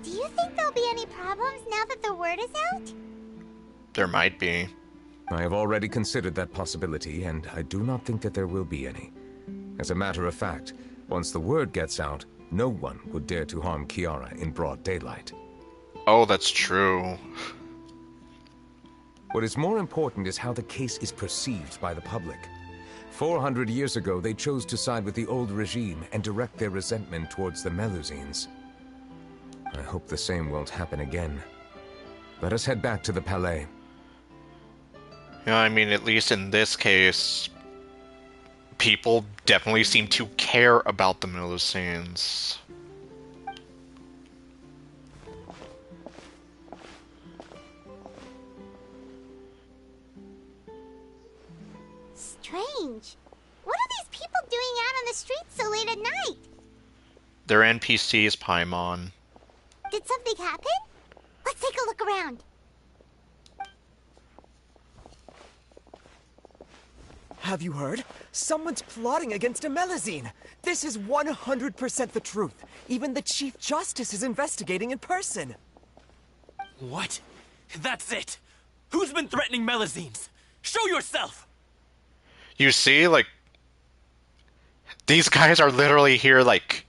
do you think there'll be any problems now that the word is out? There might be. I have already considered that possibility, and I do not think that there will be any. As a matter of fact, once the word gets out, no one would dare to harm Kiara in broad daylight. Oh, that's true. What is more important is how the case is perceived by the public. 400 years ago, they chose to side with the old regime and direct their resentment towards the Melusines. I hope the same won't happen again. Let us head back to the Palais. Yeah, I mean, at least in this case, people definitely seem to care about the Melusines. Strange. What are these people doing out on the streets so late at night? They're NPCs, Paimon. Did something happen? Let's take a look around. Have you heard? Someone's plotting against a Melusine. This is 100% the truth. Even the Chief Justice is investigating in person. What? That's it! Who's been threatening Melusines? Show yourself! You see, like, these guys are literally here like,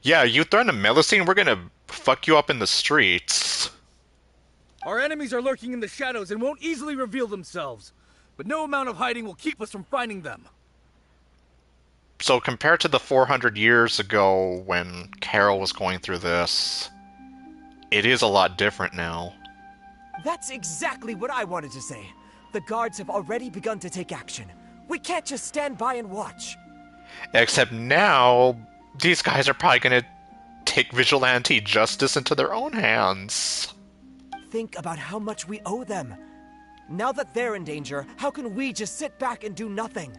yeah, you threaten a Melusine, we're gonna fuck you up in the streets. Our enemies are lurking in the shadows and won't easily reveal themselves. But no amount of hiding will keep us from finding them. So compared to the 400 years ago when Carol was going through this, it is a lot different now. That's exactly what I wanted to say. The guards have already begun to take action. We can't just stand by and watch. Except now, these guys are probably gonna take vigilante justice into their own hands. Think about how much we owe them. Now that they're in danger, how can we just sit back and do nothing?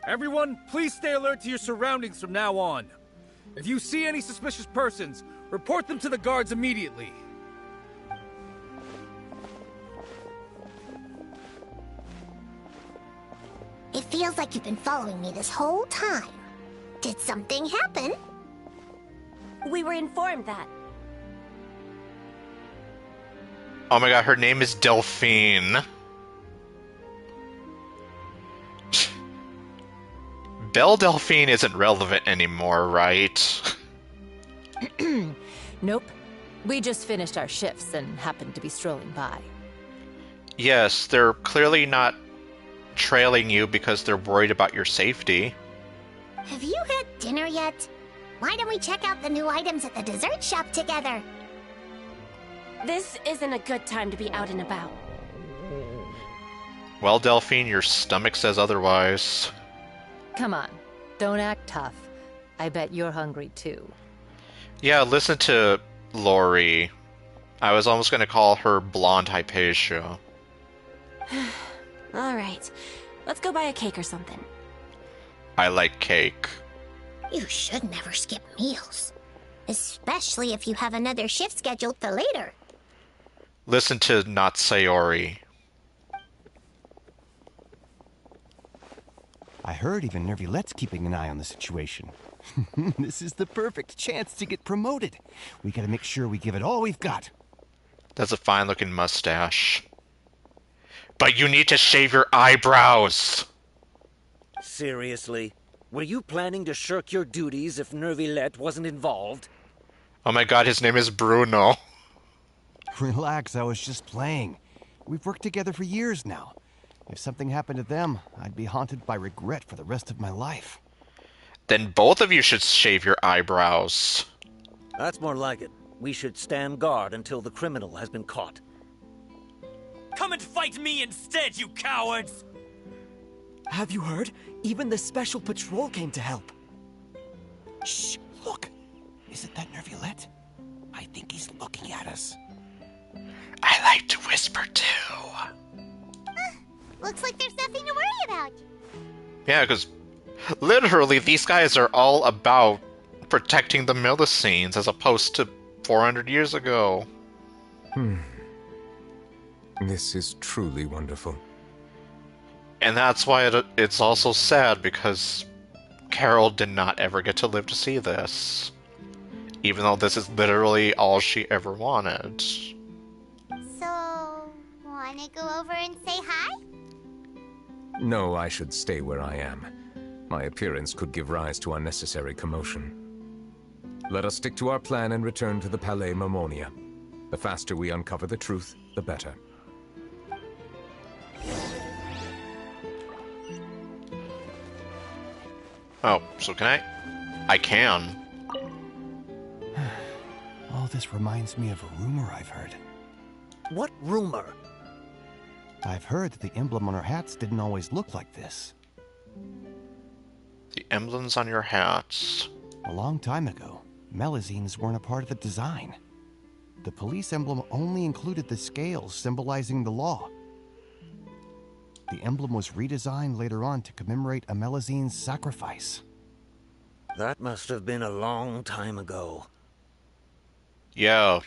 Everyone, please stay alert to your surroundings from now on. If you see any suspicious persons, report them to the guards immediately. It feels like you've been following me this whole time. Did something happen? We were informed that. Oh my god, her name is Delphine. Belle Delphine isn't relevant anymore, right? Nope. We just finished our shifts and happened to be strolling by. Yes, they're clearly not trailing you because they're worried about your safety. Have you had dinner yet? Why don't we check out the new items at the dessert shop together? This isn't a good time to be out and about. Well, Delphine, your stomach says otherwise. Come on, don't act tough. I bet you're hungry too. Yeah, listen to Lori. I was almost going to call her Blonde Hypatia. All right, let's go buy a cake or something. I like cake. You should never skip meals. Especially if you have another shift scheduled for later. Listen to Not Sayori. I heard even Nervilette's keeping an eye on the situation. This is the perfect chance to get promoted. We gotta make sure we give it all we've got. That's a fine-looking mustache. But you need to shave your eyebrows! Seriously? Were you planning to shirk your duties if Nervilette wasn't involved? Oh my god, his name is Bruno. Relax, I was just playing. We've worked together for years now. If something happened to them, I'd be haunted by regret for the rest of my life. Then both of you should shave your eyebrows. That's more like it. We should stand guard until the criminal has been caught. Come and fight me instead, you cowards! Have you heard? Even the special patrol came to help. Shh, look. Isn't that Nervilette? I think he's looking at us. I like to whisper too. Looks like there's nothing to worry about. Yeah, because literally these guys are all about protecting the Millicines as opposed to 400 years ago. This is truly wonderful. And that's why it's also sad, because Carol did not ever get to live to see this. Even though this is literally all she ever wanted. So, wanna go over and say hi? No, I should stay where I am. My appearance could give rise to unnecessary commotion. Let us stick to our plan and return to the Palais Mammonia. The faster we uncover the truth, the better. Oh, so can I? I can. All this reminds me of a rumor I've heard. What rumor? I've heard that the emblem on our hats didn't always look like this. The emblems on your hats. A long time ago, Melusines weren't a part of the design. The police emblem only included the scales symbolizing the law. The emblem was redesigned later on to commemorate a Melusine's sacrifice. That must have been a long time ago. Yeah.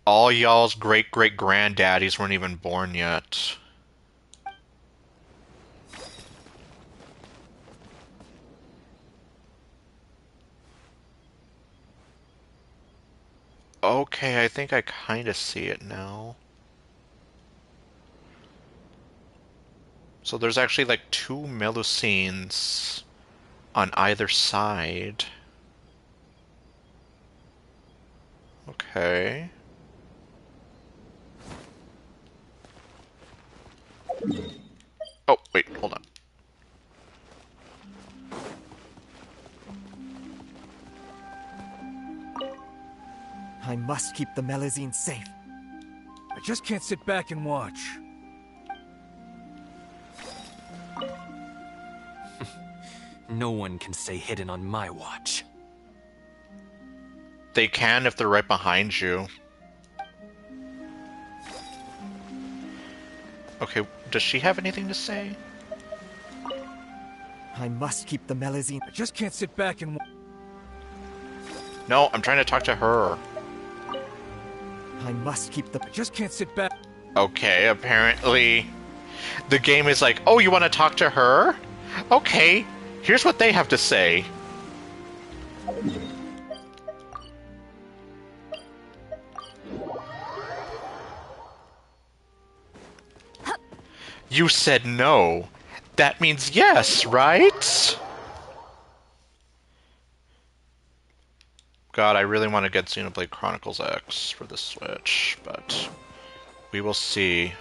All y'all's great-great-granddaddies weren't even born yet. Okay, I think I kind of see it now. So there's actually like two Melusines on either side. Okay. Oh, wait, hold on. I must keep the Melusine safe. I just can't sit back and watch. No one can stay hidden on my watch. They can if they're right behind you. Okay, does she have anything to say? I must keep the Melusine. I just can't sit back and No, I'm trying to talk to her. I must keep the. I just can't sit back. Okay, apparently the game is like, oh, you want to talk to her? Okay, here's what they have to say. You said no. That means yes, right? God, I really want to get Xenoblade Chronicles X for the Switch, but we will see.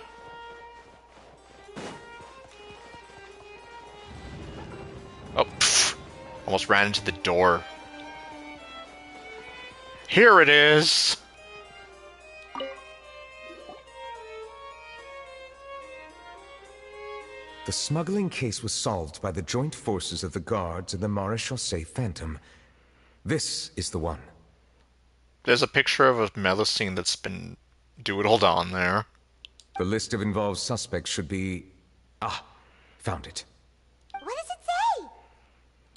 Oh, pfft. Almost ran into the door. Here it is! The smuggling case was solved by the joint forces of the guards and the Marechaussee Phantom. This is the one. There's a picture of a Melusine that's been doodled on there. The list of involved suspects should be... Ah, found it. What does it say?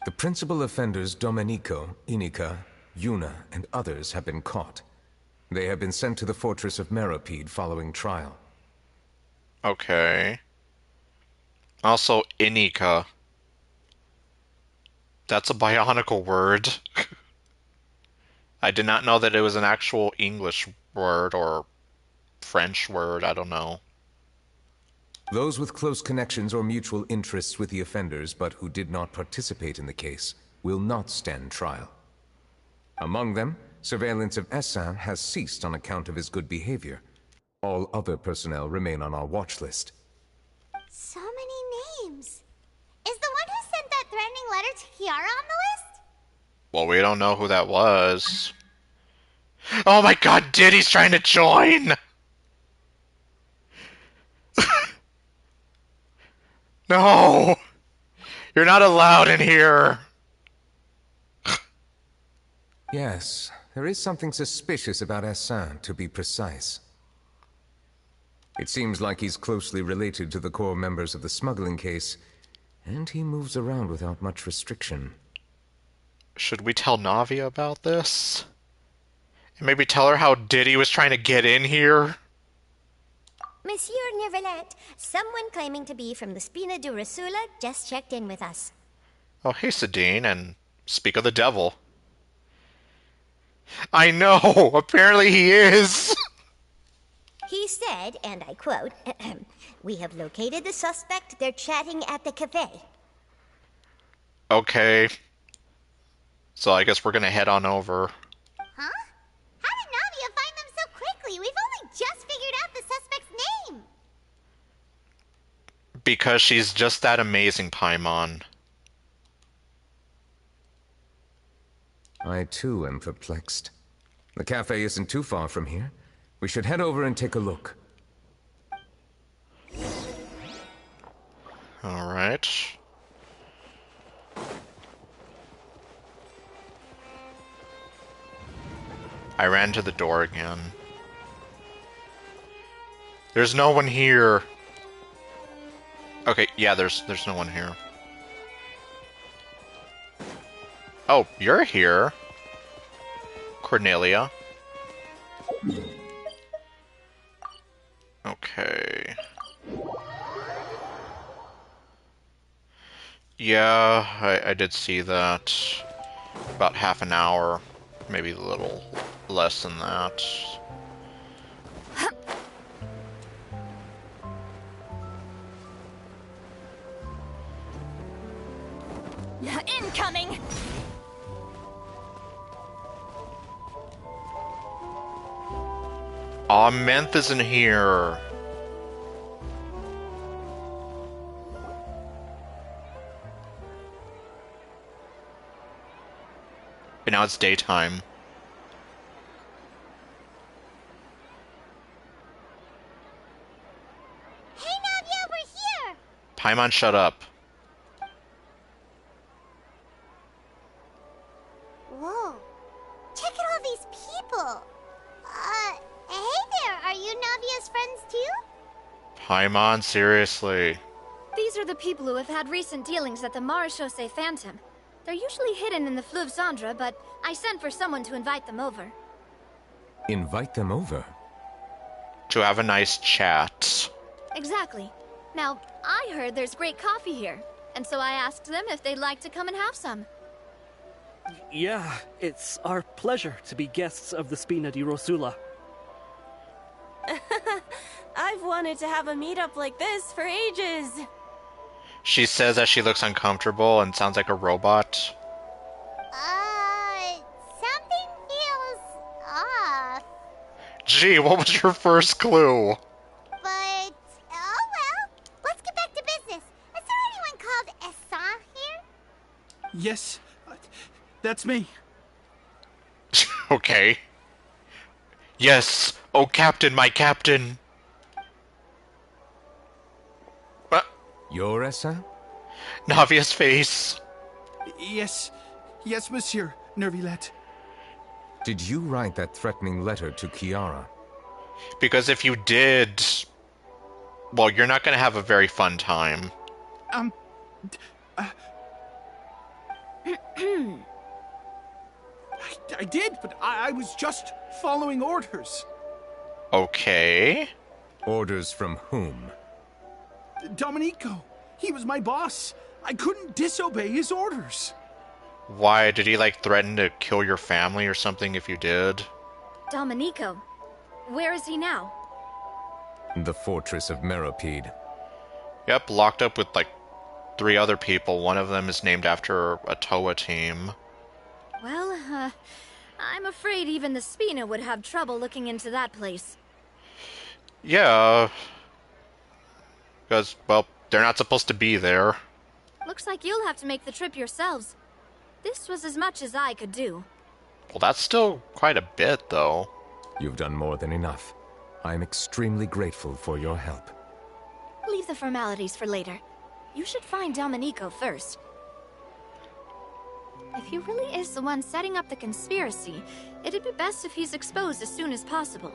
The principal offenders Domenico, Inica, Yuna, and others have been caught. They have been sent to the fortress of Meropide following trial. Okay. Also, Inica. That's a Bionicle word. I did not know that it was an actual English word or French word, I don't know. Those with close connections or mutual interests with the offenders, but who did not participate in the case, will not stand trial. Among them, surveillance of Essin has ceased on account of his good behavior. All other personnel remain on our watch list. So many names. Is the one who sent that threatening letter to Kiara on the list? Well, we don't know who that was. Oh my god, Diddy's trying to join! No! You're not allowed in here! Yes, there is something suspicious about Essin, to be precise. It seems like he's closely related to the core members of the smuggling case, and he moves around without much restriction. Should we tell Navi about this? And maybe tell her how Diddy was trying to get in here? Monsieur Neuvillette, someone claiming to be from the Spina du Rasula just checked in with us. Oh, hey, Sadine, and speak of the devil. I know! Apparently he is! He said, and I quote, "We have located the suspect. They're chatting at the cafe." Okay. So I guess we're gonna head on over. Huh? How did Navia find them so quickly? We've only just figured out the suspect's name. Because she's just that amazing, Paimon. I too am perplexed. The cafe isn't too far from here. We should head over and take a look. Alright. I ran to the door again. There's no one here. Okay, yeah, there's no one here. Oh, you're here, Cornelia. Okay. Yeah, I did see that. About half an hour, maybe a little less than that. Incoming! Aw, Menth isn't here. And now it's daytime. Hey, Navia, we're here! Paimon, shut up. Whoa. Check at all these people. Hey there, are you Navia's friends too? Paimon, seriously. These are the people who have had recent dealings at the Marechaussee Phantom. They're usually hidden in the Fleuve Cendre, but I sent for someone to invite them over. Invite them over? To have a nice chat. Exactly. Now, I heard there's great coffee here, and so I asked them if they'd like to come and have some. Yeah, it's our pleasure to be guests of the Spina di Rosula. I've I've wanted to have a meetup like this for ages. She says as she looks uncomfortable and sounds like a robot. Something feels off. Gee, what was your first clue? But, oh well. Let's get back to business. Is there anyone called Essa here? Yes, that's me. Okay. Yes, oh Captain, my Captain. What? You're Essa? Navia's face. Yes, monsieur, Nervilette. Did you write that threatening letter to Kiara? Because if you did, well, you're not going to have a very fun time. I did, but I was just following orders. Okay. Orders from whom? Domenico. He was my boss. I couldn't disobey his orders. Why, did he, like, threaten to kill your family or something if you did? Domenico. Where is he now? The fortress of Meropide. Yep, locked up with, like, 3 other people. One of them is named after a Toa team. Well, I'm afraid even the Spina would have trouble looking into that place. Yeah. Because, well, they're not supposed to be there. Looks like you'll have to make the trip yourselves. This was as much as I could do. Well, that's still quite a bit, though. You've done more than enough. I'm extremely grateful for your help. Leave the formalities for later. You should find Domenico first. If he really is the one setting up the conspiracy, it'd be best if he's exposed as soon as possible.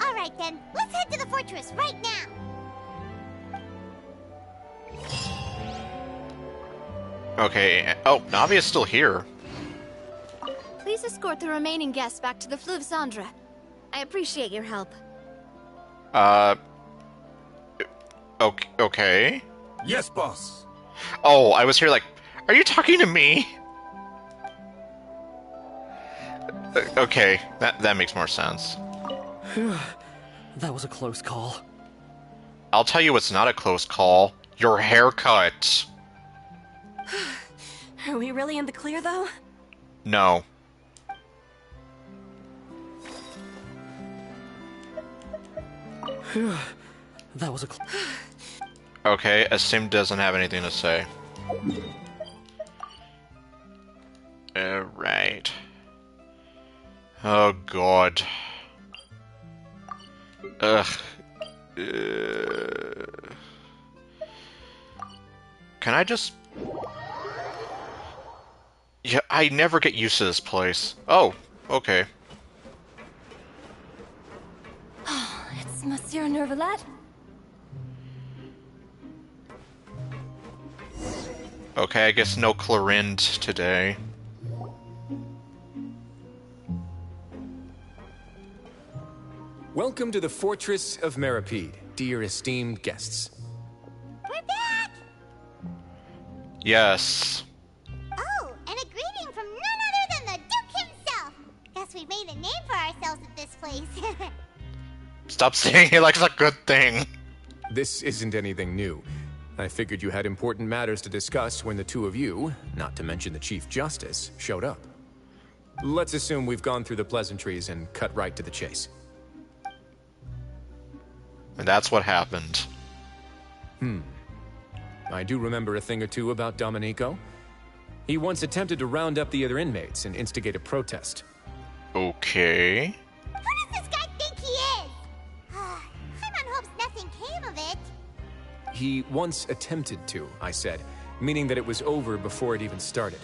Alright then, let's head to the fortress right now. Okay, oh, Navia's still here. Please escort the remaining guests back to the Fleuve Cendre. I appreciate your help. Okay. Yes, boss. Oh, I was here like, are you talking to me? Okay, that makes more sense. That was a close call. I'll tell you what's not a close call. Your haircut. Are we really in the clear, though? No. That was a Okay, Asim doesn't have anything to say. Alright. Oh god. Ugh. Can I just... Yeah, I never get used to this place. Oh, okay. It's Monsieur Nervilette. Okay, I guess no Clorinde today. Welcome to the Fortress of Meropide, dear esteemed guests. We're back! Yes. Oh, and a greeting from none other than the Duke himself. Guess we've made a name for ourselves at this place. Stop saying it like it's a good thing. This isn't anything new. I figured you had important matters to discuss when the two of you, not to mention the Chief Justice, showed up. Let's assume we've gone through the pleasantries and cut right to the chase. And that's what happened. I do remember a thing or two about Domenico. He once attempted to round up the other inmates and instigate a protest. Okay. Who does this guy think he is? Paimon hopes nothing came of it. He once attempted to, I said, meaning that it was over before it even started.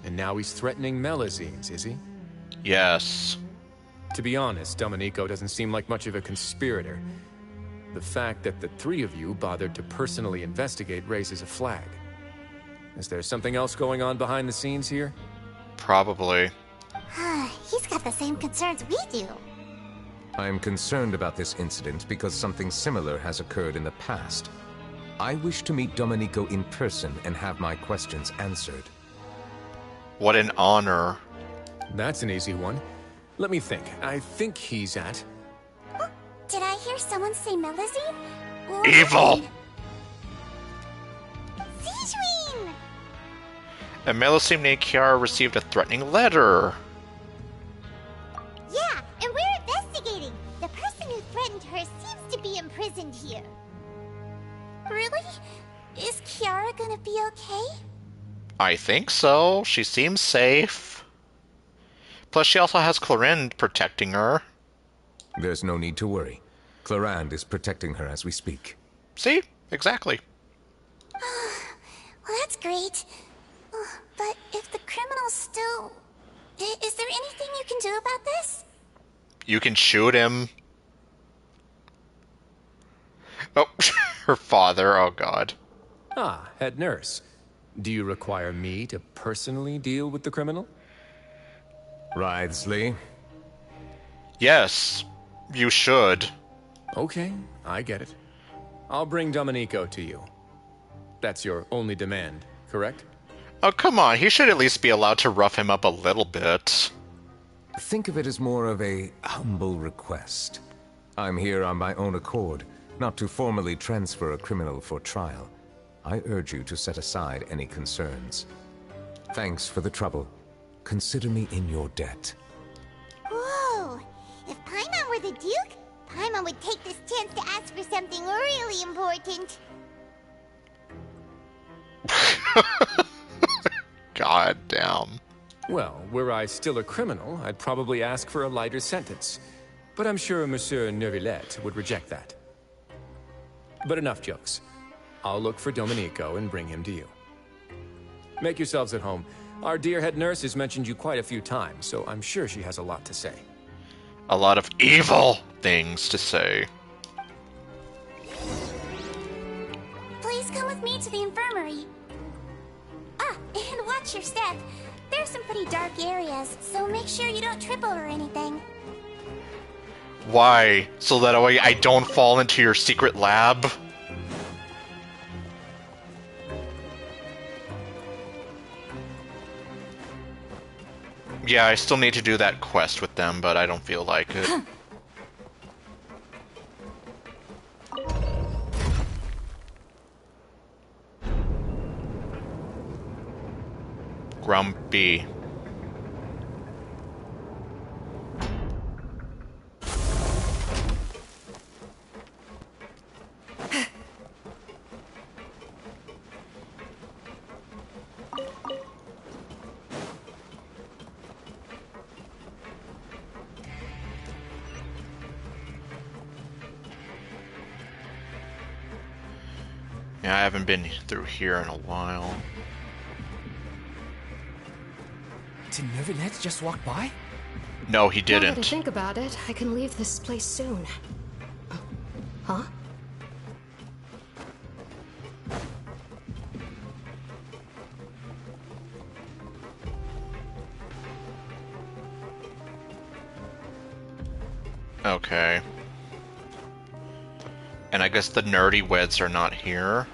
And now he's threatening Melazines, is he? Yes. To be honest, Domenico doesn't seem like much of a conspirator. The fact that the three of you bothered to personally investigate raises a flag. Is there something else going on behind the scenes here? Probably. He's got the same concerns we do. I am concerned about this incident because something similar has occurred in the past. I wish to meet Domenico in person and have my questions answered. What an honor. That's an easy one. Let me think. I think he's at... Did I hear someone say Melusine? What Evil! happened? Sejuin! And Melusine named Kiara received a threatening letter. Yeah, and we're investigating. The person who threatened her seems to be imprisoned here. Really? Is Kiara gonna be okay? I think so. She seems safe. Plus, she also has Clorinde protecting her. There's no need to worry. Clorinde is protecting her as we speak. See? Exactly. Well, that's great. But if the criminal's still... Is there anything you can do about this? You can shoot him. Oh, her father. Oh, God. Ah, head nurse. Do you require me to personally deal with the criminal? Wriothesley? Yes, you should. Okay, I get it. I'll bring Domenico to you. That's your only demand, correct? Oh, come on. He should at least be allowed to rough him up a little bit. Think of it as more of a humble request. I'm here on my own accord, not to formally transfer a criminal for trial. I urge you to set aside any concerns. Thanks for the trouble. Consider me in your debt. Whoa! If Paimon were the Duke, Paimon would take this chance to ask for something really important. God damn. Well, were I still a criminal, I'd probably ask for a lighter sentence. But I'm sure Monsieur Neuvillette would reject that. But enough jokes. I'll look for Domenico and bring him to you. Make yourselves at home. Our dear head nurse has mentioned you quite a few times, so I'm sure she has a lot to say. A lot of evil things to say. Please come with me to the infirmary. Ah, and watch your step. There's some pretty dark areas, so make sure you don't trip over anything. Why? So that way I don't fall into your secret lab? Yeah, I still need to do that quest with them, but I don't feel like it. Grumpy. Yeah, I haven't been through here in a while. Did Neuvillette just walk by? No, he Now that I didn't. think about it, I can leave this place soon. Huh? Okay. And I guess the nerdy weds are not here.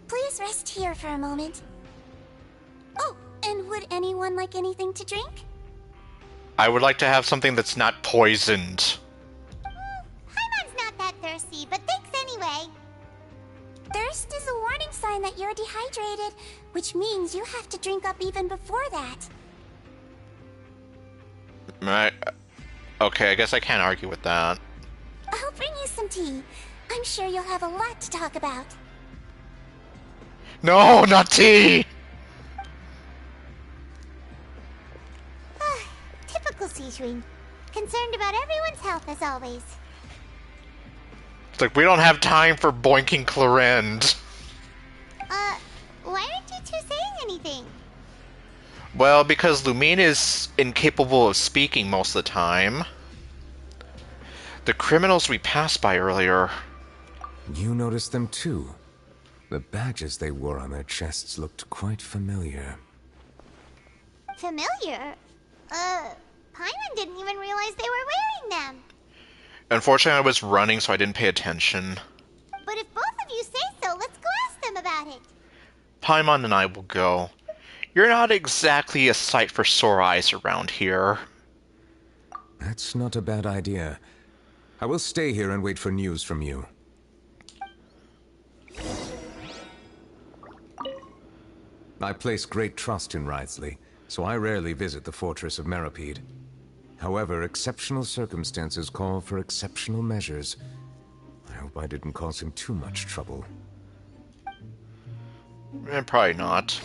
Please rest here for a moment. Oh, and would anyone like anything to drink? I would like to have something that's not poisoned. Paimon's not that thirsty, but thanks anyway. Thirst is a warning sign that you're dehydrated, which means you have to drink up even before that. Okay, I guess I can't argue with that. I'll bring you some tea. I'm sure you'll have a lot to talk about. No, not tea! Typical Sejuin. Concerned about everyone's health as always. It's like, we don't have time for boinking Clorinde. Why aren't you two saying anything? Well, because Lumine is incapable of speaking most of the time. The criminals we passed by earlier. You noticed them too. The badges they wore on their chests looked quite familiar. Familiar? Paimon didn't even realize they were wearing them. Unfortunately, I was running, so I didn't pay attention. But if both of you say so, let's go ask them about it. Paimon and I will go. You're not exactly a sight for sore eyes around here. That's not a bad idea. I will stay here and wait for news from you. I place great trust in Wriothesley, so I rarely visit the fortress of Meripede. However, exceptional circumstances call for exceptional measures. I hope I didn't cause him too much trouble. Probably not.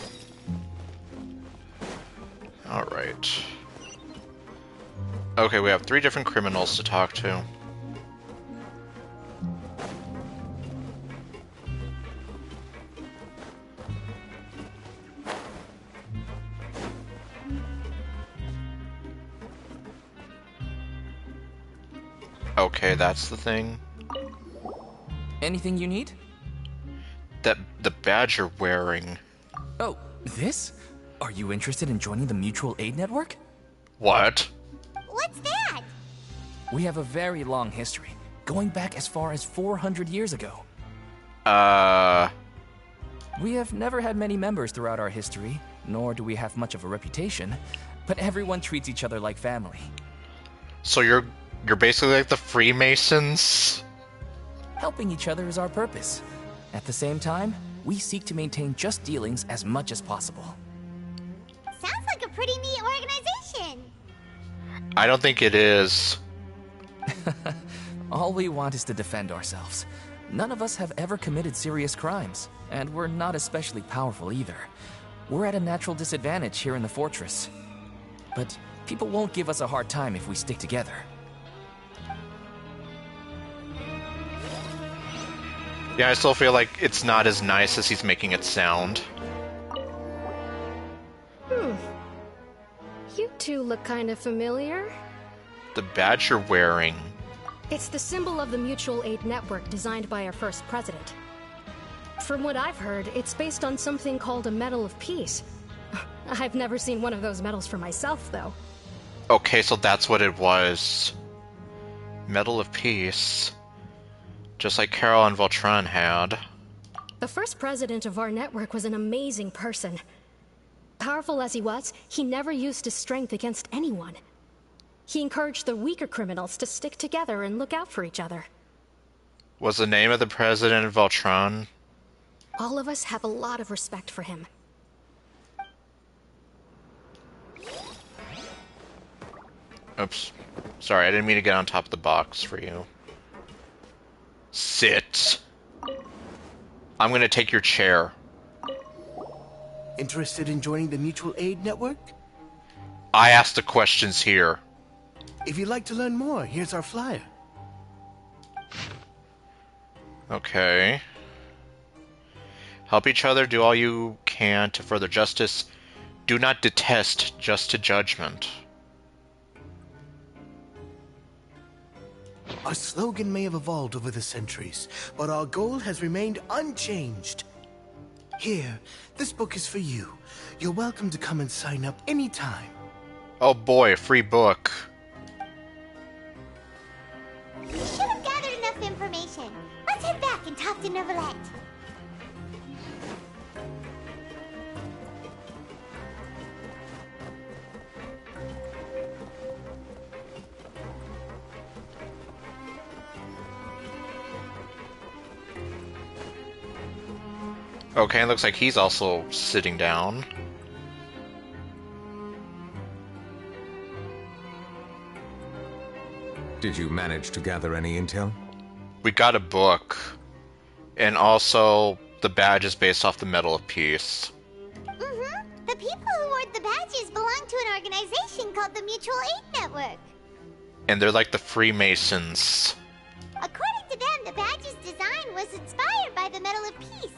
Alright. Okay, we have 3 different criminals to talk to. Okay, that's the thing. Anything you need? The badge you're wearing. Oh, this? Are you interested in joining the Mutual Aid Network? What? What's that? We have a very long history, going back as far as 400 years ago. We have never had many members throughout our history, nor do we have much of a reputation, but everyone treats each other like family. So you're basically like the Freemasons? Helping each other is our purpose. At the same time, we seek to maintain just dealings as much as possible. Sounds like a pretty neat organization. I don't think it is. All we want is to defend ourselves. None of us have ever committed serious crimes, and we're not especially powerful either. We're at a natural disadvantage here in the fortress. But people won't give us a hard time if we stick together. Yeah, I still feel like it's not as nice as he's making it sound. You two look kind of familiar. The badge you're wearing. It's the symbol of the Mutual Aid Network designed by our first president. From what I've heard, it's based on something called a Medal of Peace. I've never seen one of those medals for myself, though. Okay, so that's what it was. Medal of Peace. Just like Carol and Voltron had. The first president of our network was an amazing person. Powerful as he was, he never used his strength against anyone. He encouraged the weaker criminals to stick together and look out for each other. Was the name of the president Voltron? All of us have a lot of respect for him. Oops. Sorry, I didn't mean to get on top of the box for you. Sit. I'm gonna take your chair. Interested in joining the Mutual Aid Network? I asked the questions here. If you'd like to learn more, here's our flyer. Okay. Help each other, do all you can to further justice. Do not detest just to judgment. Our slogan may have evolved over the centuries, but our goal has remained unchanged. Here, this book is for you. You're welcome to come and sign up anytime. Oh boy, a free book. We should have gathered enough information. Let's head back and talk to Neverlet. Okay, it looks like he's also sitting down. Did you manage to gather any intel? We got a book. And also, the badge is based off the Medal of Peace. Mm-hmm. The people who wore the badges belong to an organization called the Mutual Aid Network. And they're like the Freemasons. According to them, the badge's design was inspired by the Medal of Peace.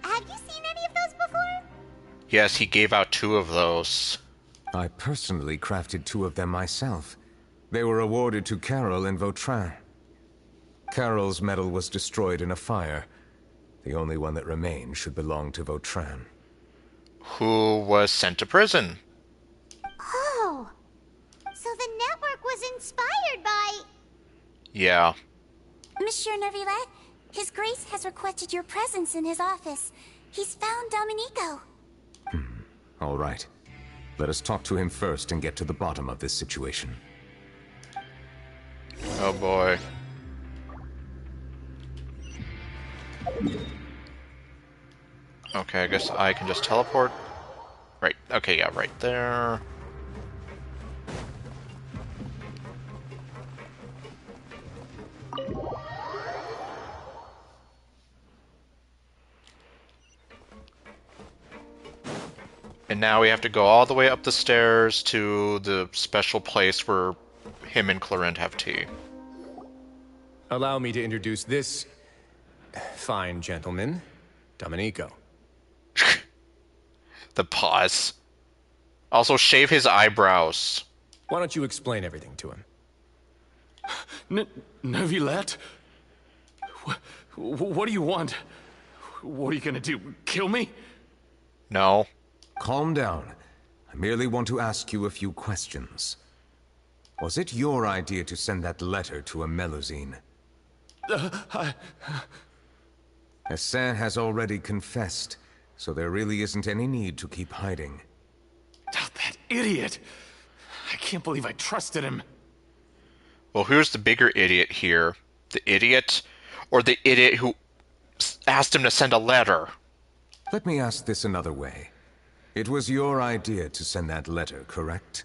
Have you seen any of those before? Yes, he gave out 2 of those. I personally crafted 2 of them myself. They were awarded to Carol and Vautrin. Carol's medal was destroyed in a fire. The only one that remained should belong to Vautrin. Who was sent to prison. Oh, so the network was inspired by... Yeah. Monsieur Neuvillette, His Grace has requested your presence in his office. He's found Dominico. All right. Let us talk to him first and get to the bottom of this situation. Oh boy. Okay, I guess I can just teleport. Right, okay, yeah, right there. And now we have to go all the way up the stairs to the special place where him and Clarent have tea. Allow me to introduce this fine gentleman, Domenico. The pause. Also, shave his eyebrows. Why don't you explain everything to him? Neuvillette? What do you want? What are you gonna do? Kill me? No. Calm down. I merely want to ask you a few questions. Was it your idea to send that letter to Ameluzine? Hassan has already confessed, so there really isn't any need to keep hiding. That idiot! I can't believe I trusted him. Well, who's the bigger idiot here? The idiot? Or the idiot who asked him to send a letter? Let me ask this another way. It was your idea to send that letter, correct?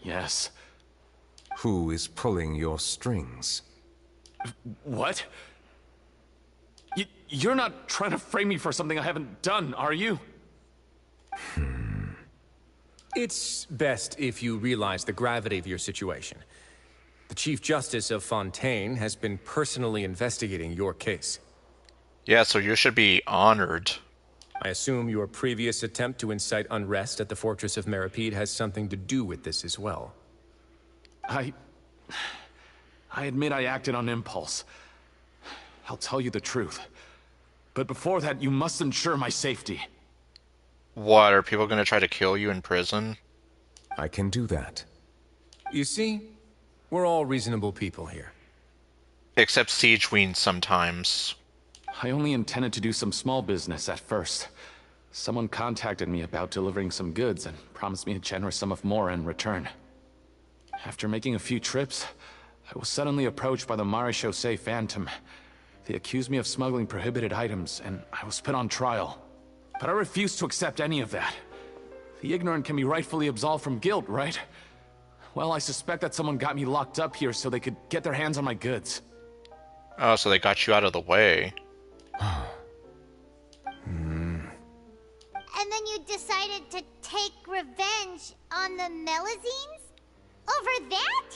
Yes. Who is pulling your strings? What? You're not trying to frame me for something I haven't done, are you? It's best if you realize the gravity of your situation. The Chief Justice of Fontaine has been personally investigating your case. Yeah, so you should be honored. I assume your previous attempt to incite unrest at the Fortress of Meripede has something to do with this as well. I admit I acted on impulse. I'll tell you the truth. But before that, you must ensure my safety. What, are people going to try to kill you in prison? I can do that. You see, we're all reasonable people here. Except Siege Ween sometimes. I only intended to do some small business at first. Someone contacted me about delivering some goods and promised me a generous sum of more in return. After making a few trips, I was suddenly approached by the Marechaussee Phantom. They accused me of smuggling prohibited items, and I was put on trial. But I refused to accept any of that. The ignorant can be rightfully absolved from guilt, right? Well, I suspect that someone got me locked up here so they could get their hands on my goods. Oh, so they got you out of the way. And then you decided to take revenge on the Melazines? Over that?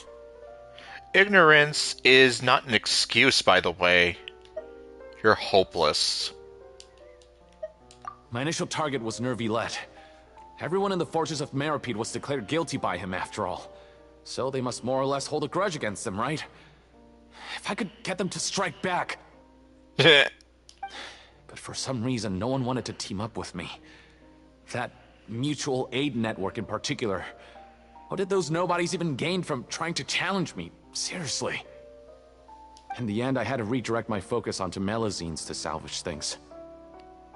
Ignorance is not an excuse, by the way. You're hopeless. My initial target was Neuvillette. Everyone in the Fortress of Meripede was declared guilty by him, after all. So they must more or less hold a grudge against him, right? If I could get them to strike back... But for some reason, no one wanted to team up with me. That mutual aid network in particular. What did those nobodies even gain from trying to challenge me? Seriously. In the end, I had to redirect my focus onto Melazines to salvage things.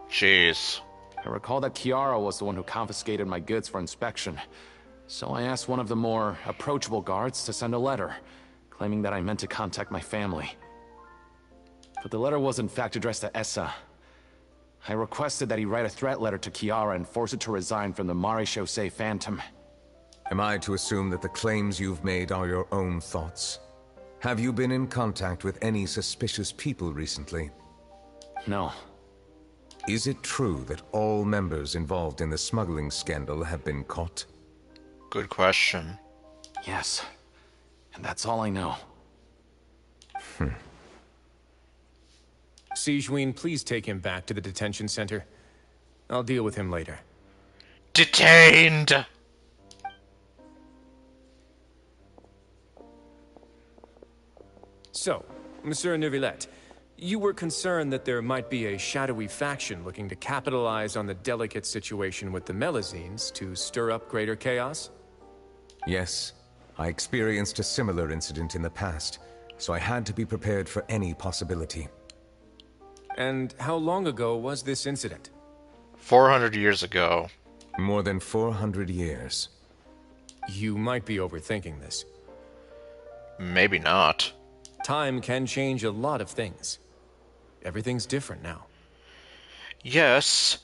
Jeez. I recall that Chiara was the one who confiscated my goods for inspection. So I asked one of the more approachable guards to send a letter, claiming that I meant to contact my family. But the letter was in fact addressed to Essa. I requested that he write a threat letter to Chiara and force her to resign from the Marechaussee Phantom. Am I to assume that the claims you've made are your own thoughts? Have you been in contact with any suspicious people recently? No. Is it true that all members involved in the smuggling scandal have been caught? Good question. Yes. And that's all I know. Sijuin, please take him back to the detention center. I'll deal with him later. Detained! So, Monsieur Neuvillette, you were concerned that there might be a shadowy faction looking to capitalize on the delicate situation with the Melazines to stir up greater chaos? Yes. I experienced a similar incident in the past, so I had to be prepared for any possibility. And how long ago was this incident? 400 years ago. More than 400 years. You might be overthinking this. Maybe not. Time can change a lot of things. Everything's different now. Yes,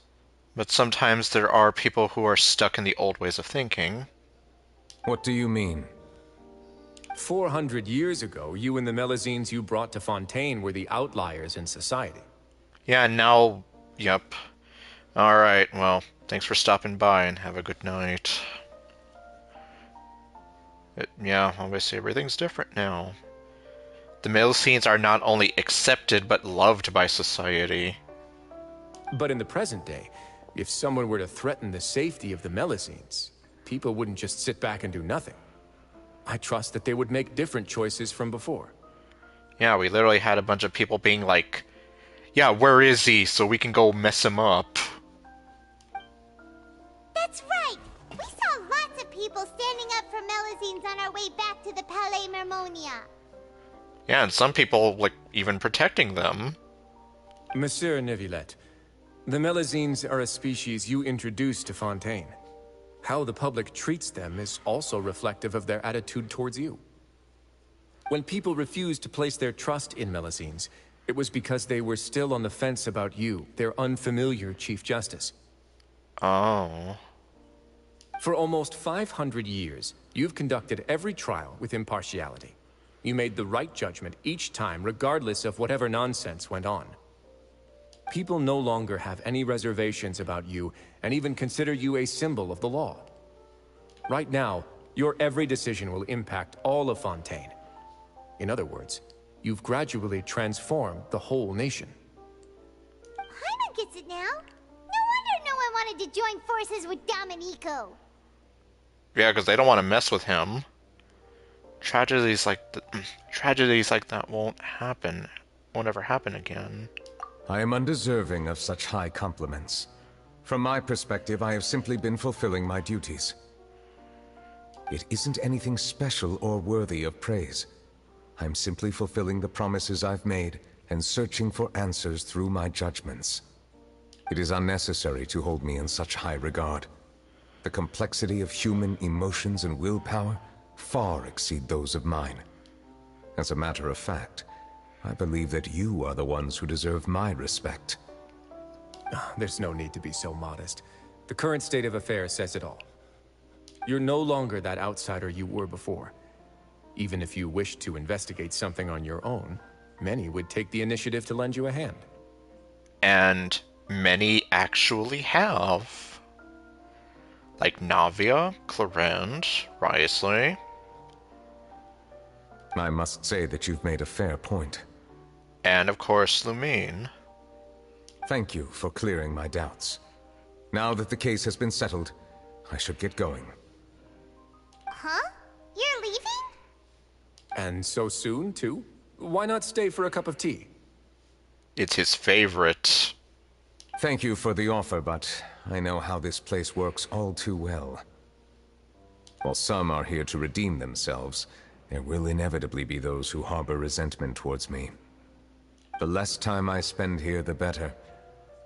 but sometimes there are people who are stuck in the old ways of thinking. What do you mean? 400 years ago, you and the Melazines you brought to Fontaine were the outliers in society. Yeah, now, yep. Alright, well, thanks for stopping by and have a good night. Yeah, obviously everything's different now. The Melazines are not only accepted, but loved by society. But in the present day, if someone were to threaten the safety of the Melazines, people wouldn't just sit back and do nothing. I trust that they would make different choices from before. Yeah, we literally had a bunch of people being like, yeah, where is he so we can go mess him up? That's right! We saw lots of people standing up for Melazines on our way back to the Palais Mermonia. Yeah, and some people, like, even protecting them. Monsieur Neuvillette, the Melazines are a species you introduced to Fontaine. How the public treats them is also reflective of their attitude towards you. When people refused to place their trust in Melazines, it was because they were still on the fence about you, their unfamiliar Chief Justice. Oh. For almost 500 years, you've conducted every trial with impartiality. You made the right judgment each time, regardless of whatever nonsense went on. People no longer have any reservations about you, and even consider you a symbol of the law. Right now, your every decision will impact all of Fontaine. In other words, you've gradually transformed the whole nation. Paimon gets it now. No wonder no one wanted to join forces with Domenico. Yeah, because they don't want to mess with him. Tragedies like that won't ever happen again. I am undeserving of such high compliments. From my perspective, I have simply been fulfilling my duties. It isn't anything special or worthy of praise. I'm simply fulfilling the promises I've made and searching for answers through my judgments. It is unnecessary to hold me in such high regard. The complexity of human emotions and willpower far exceed those of mine. As a matter of fact, I believe that you are the ones who deserve my respect. There's no need to be so modest. The current state of affairs says it all. You're no longer that outsider you were before. Even if you wished to investigate something on your own, many would take the initiative to lend you a hand. And many actually have. Like Navia, Clarence, Risley. I must say that you've made a fair point. And of course, Lumine. Thank you for clearing my doubts. Now that the case has been settled, I should get going. Huh? You're leaving? And so soon, too? Why not stay for a cup of tea? It's his favorite. Thank you for the offer, but I know how this place works all too well. While some are here to redeem themselves, there will inevitably be those who harbor resentment towards me. The less time I spend here, the better.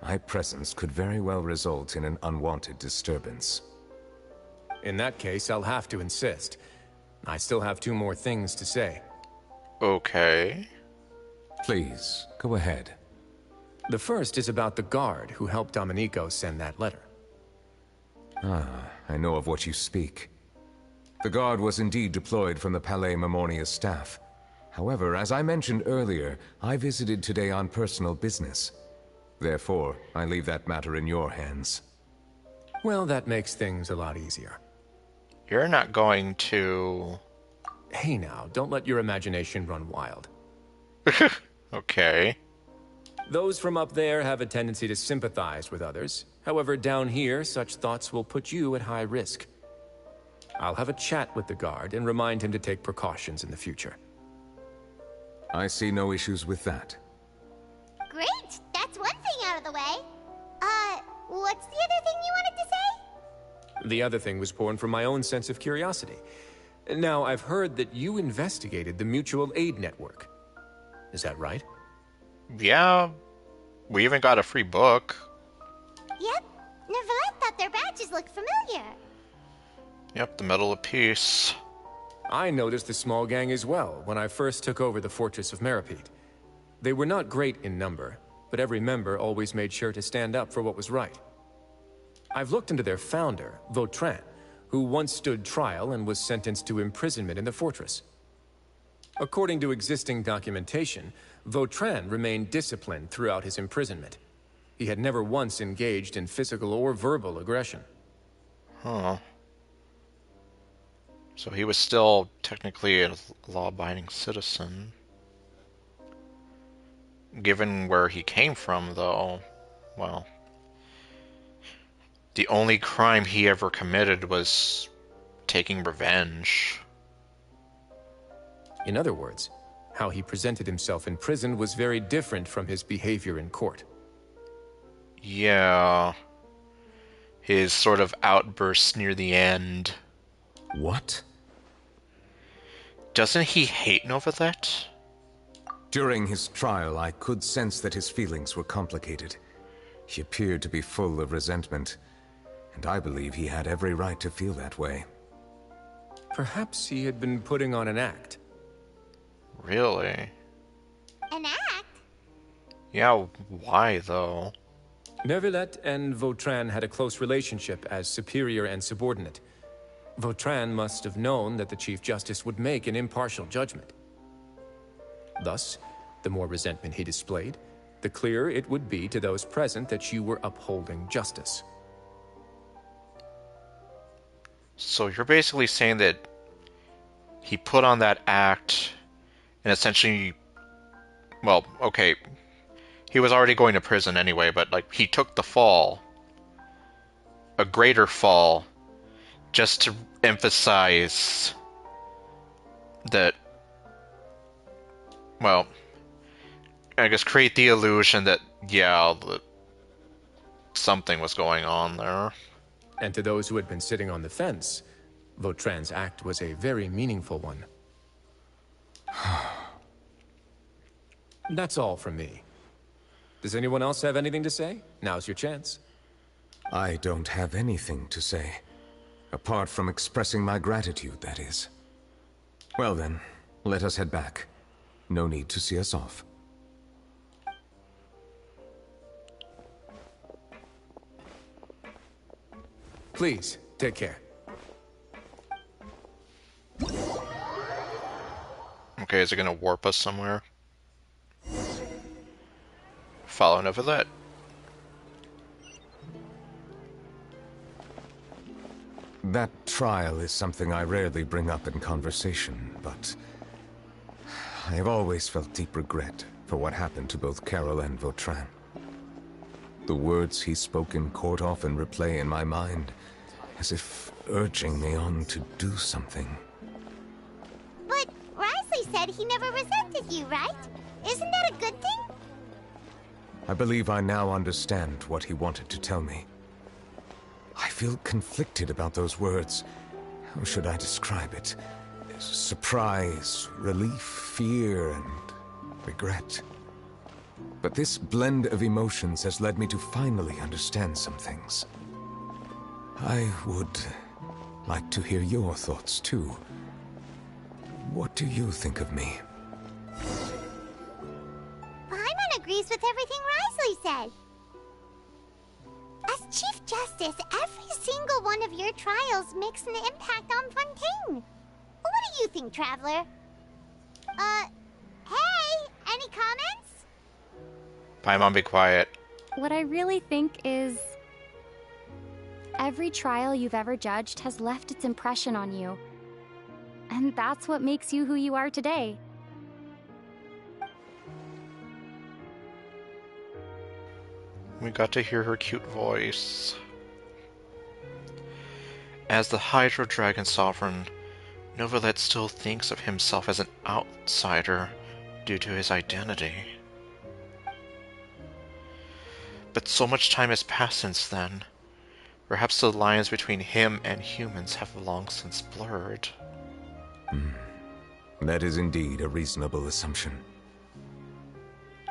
My presence could very well result in an unwanted disturbance. In that case, I'll have to insist. I still have 2 more things to say. Okay. Please, go ahead. The first is about the guard who helped Domenico send that letter. Ah, I know of what you speak. The guard was indeed deployed from the Palais Mermonia's staff. However, as I mentioned earlier, I visited today on personal business. Therefore, I leave that matter in your hands. Well, that makes things a lot easier. You're not going to... Hey now, don't let your imagination run wild. Okay. Those from up there have a tendency to sympathize with others. However, down here, such thoughts will put you at high risk. I'll have a chat with the guard and remind him to take precautions in the future. I see no issues with that. Great! That's one thing out of the way. What's the other thing you wanted to say? The other thing was born from my own sense of curiosity. Now, I've heard that you investigated the mutual aid network. Is that right? Yeah. We even got a free book. Yep. Neuvillette thought their badges looked familiar. Yep, the Medal of Peace. I noticed the small gang as well when I first took over the Fortress of Meripede. They were not great in number, but every member always made sure to stand up for what was right. I've looked into their founder, Vautrin, who once stood trial and was sentenced to imprisonment in the fortress. According to existing documentation, Vautrin remained disciplined throughout his imprisonment. He had never once engaged in physical or verbal aggression. Huh. So he was still technically a law-abiding citizen. Given where he came from, though, well, the only crime he ever committed was taking revenge. In other words, how he presented himself in prison was very different from his behavior in court. Yeah. His sort of outbursts near the end. What? Doesn't he hate Novelet? During his trial, I could sense that his feelings were complicated. He appeared to be full of resentment, and I believe he had every right to feel that way. Perhaps he had been putting on an act. Really? An act? Yeah, why though? Neuvillette and Vautrin had a close relationship as superior and subordinate. Vautrin must have known that the Chief Justice would make an impartial judgment. Thus, the more resentment he displayed, the clearer it would be to those present that you were upholding justice. So you're basically saying that he put on that act and essentially, well, okay, he was already going to prison anyway, but like he took the fall, a greater fall, just to emphasize that, well, I guess create the illusion that, yeah, that something was going on there. And to those who had been sitting on the fence, Vautrin's act was a very meaningful one. That's all from me. Does anyone else have anything to say? Now's your chance. I don't have anything to say. Apart from expressing my gratitude, that is. Well then, let us head back. No need to see us off. Please, take care. Okay, is it gonna warp us somewhere? Following over that. That trial is something I rarely bring up in conversation, but I have always felt deep regret for what happened to both Carol and Vautrin. The words he spoke in court often replay in my mind, as if urging me on to do something. But Risley said he never resented you, right? Isn't that a good thing? I believe I now understand what he wanted to tell me. I feel conflicted about those words. How should I describe it? Surprise, relief, fear, and regret. But this blend of emotions has led me to finally understand some things. I would like to hear your thoughts, too. What do you think of me? Paimon agrees with everything Risley said. As Chief Justice, every single one of your trials makes an impact on Fontaine. What do you think, Traveler? Hey, any comments? Paimon, be quiet. What I really think is, every trial you've ever judged has left its impression on you. And that's what makes you who you are today. We got to hear her cute voice. As the Hydro Dragon Sovereign, Novelet still thinks of himself as an outsider due to his identity. But so much time has passed since then. Perhaps the lines between him and humans have long since blurred. That is indeed a reasonable assumption.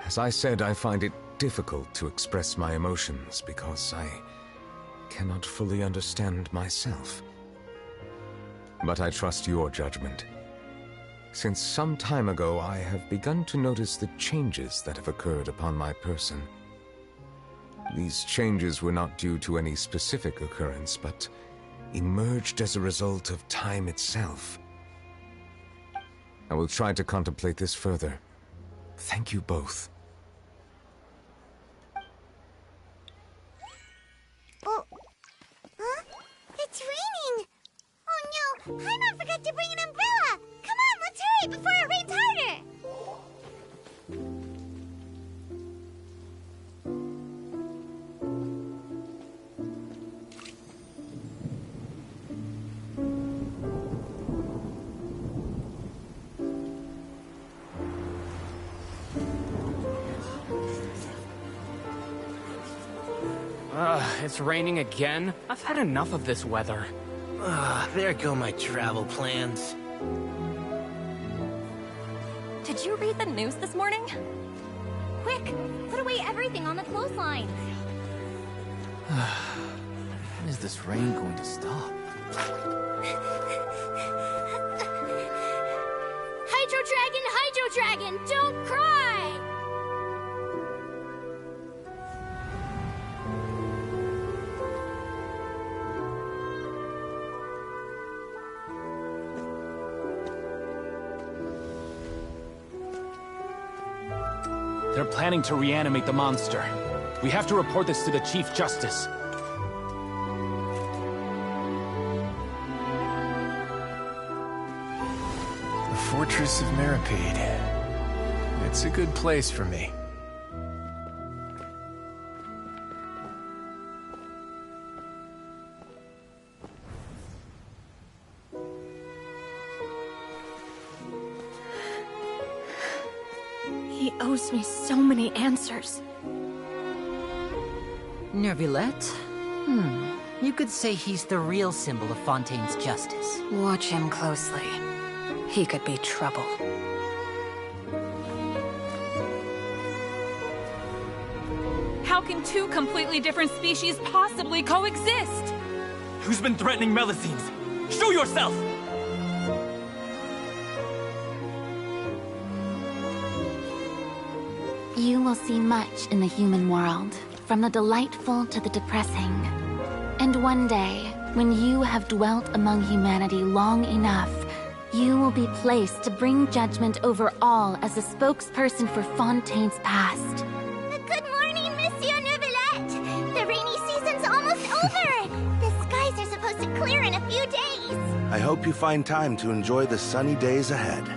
As I said, I find it difficult to express my emotions because I cannot fully understand myself. But I trust your judgment. Since some time ago, I have begun to notice the changes that have occurred upon my person. These changes were not due to any specific occurrence, but emerged as a result of time itself. I will try to contemplate this further. Thank you both. Oh, huh? It's raining! Oh no, Paimon forgot to bring an umbrella! Come on, let's hurry before it rains harder! It's raining again? I've had enough of this weather. There go my travel plans. Did you read the news this morning? Quick, put away everything on the clothesline. When is this rain going to stop? Hydro Dragon, don't cry! They're planning to reanimate the monster. We have to report this to the Chief Justice. The Fortress of Meripede. It's a good place for me. He owes me so many answers. Neuvillette? You could say he's the real symbol of Fontaine's justice. Watch him closely. He could be trouble. How can two completely different species possibly coexist? Who's been threatening Melusines? Show yourself! You will see much in the human world, from the delightful to the depressing. And one day, when you have dwelt among humanity long enough, you will be placed to bring judgment over all as a spokesperson for Fontaine's past. Good morning, Monsieur Neuvillette! The rainy season's almost over! The skies are supposed to clear in a few days! I hope you find time to enjoy the sunny days ahead.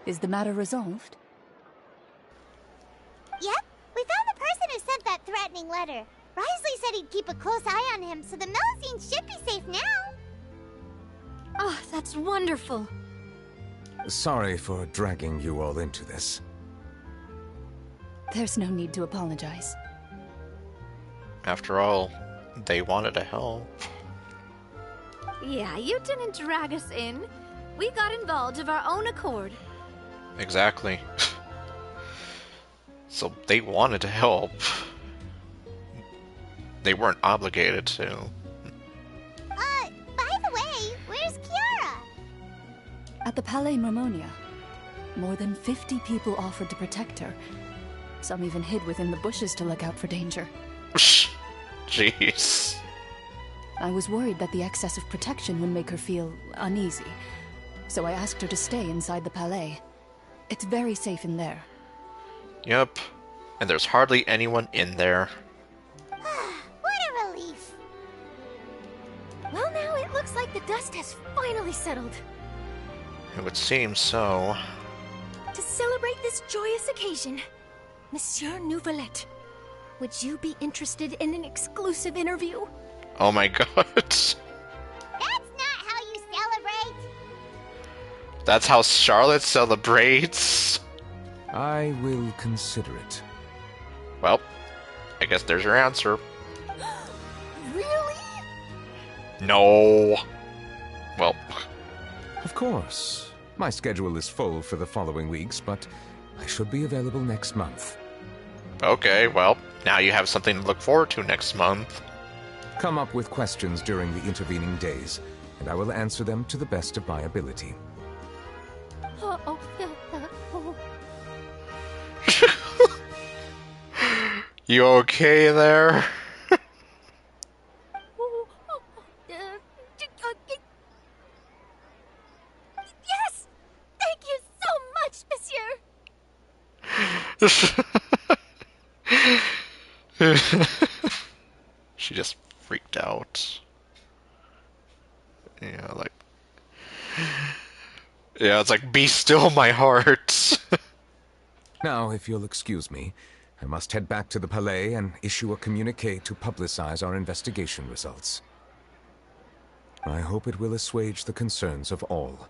Is the matter resolved? Yep, we found the person who sent that threatening letter. Risley said he'd keep a close eye on him, so the Melusines should be safe now. Oh, that's wonderful. Sorry for dragging you all into this. There's no need to apologize. After all, they wanted to help. Yeah, you didn't drag us in. We got involved of our own accord. Exactly. So they wanted to help. They weren't obligated to. By the way, where's Kiara? At the Palais Mermonia, more than 50 people offered to protect her. Some even hid within the bushes to look out for danger. Jeez. I was worried that the excess of protection would make her feel uneasy, so I asked her to stay inside the Palais. It's very safe in there. Yep. And there's hardly anyone in there. What a relief. Well, now it looks like the dust has finally settled. It would seem so. To celebrate this joyous occasion, Monsieur Neuvillette, Would you be interested in an exclusive interview? Oh my god. That's not how you celebrate. That's how Charlotte celebrates. I will consider it. Well, I guess there's your answer. Really? No. Well, Of course. My schedule is full for the following weeks, but I should be available next month. okay, well, now you have something to look forward to next month. Come up with questions during the intervening days, and I will answer them to the best of my ability. Oh. You okay there? Yes! Thank you so much, monsieur! She just freaked out. Yeah, like... Yeah, it's like, be still, my heart. Now, if you'll excuse me, I must head back to the Palais and issue a communique to publicize our investigation results. I hope it will assuage the concerns of all.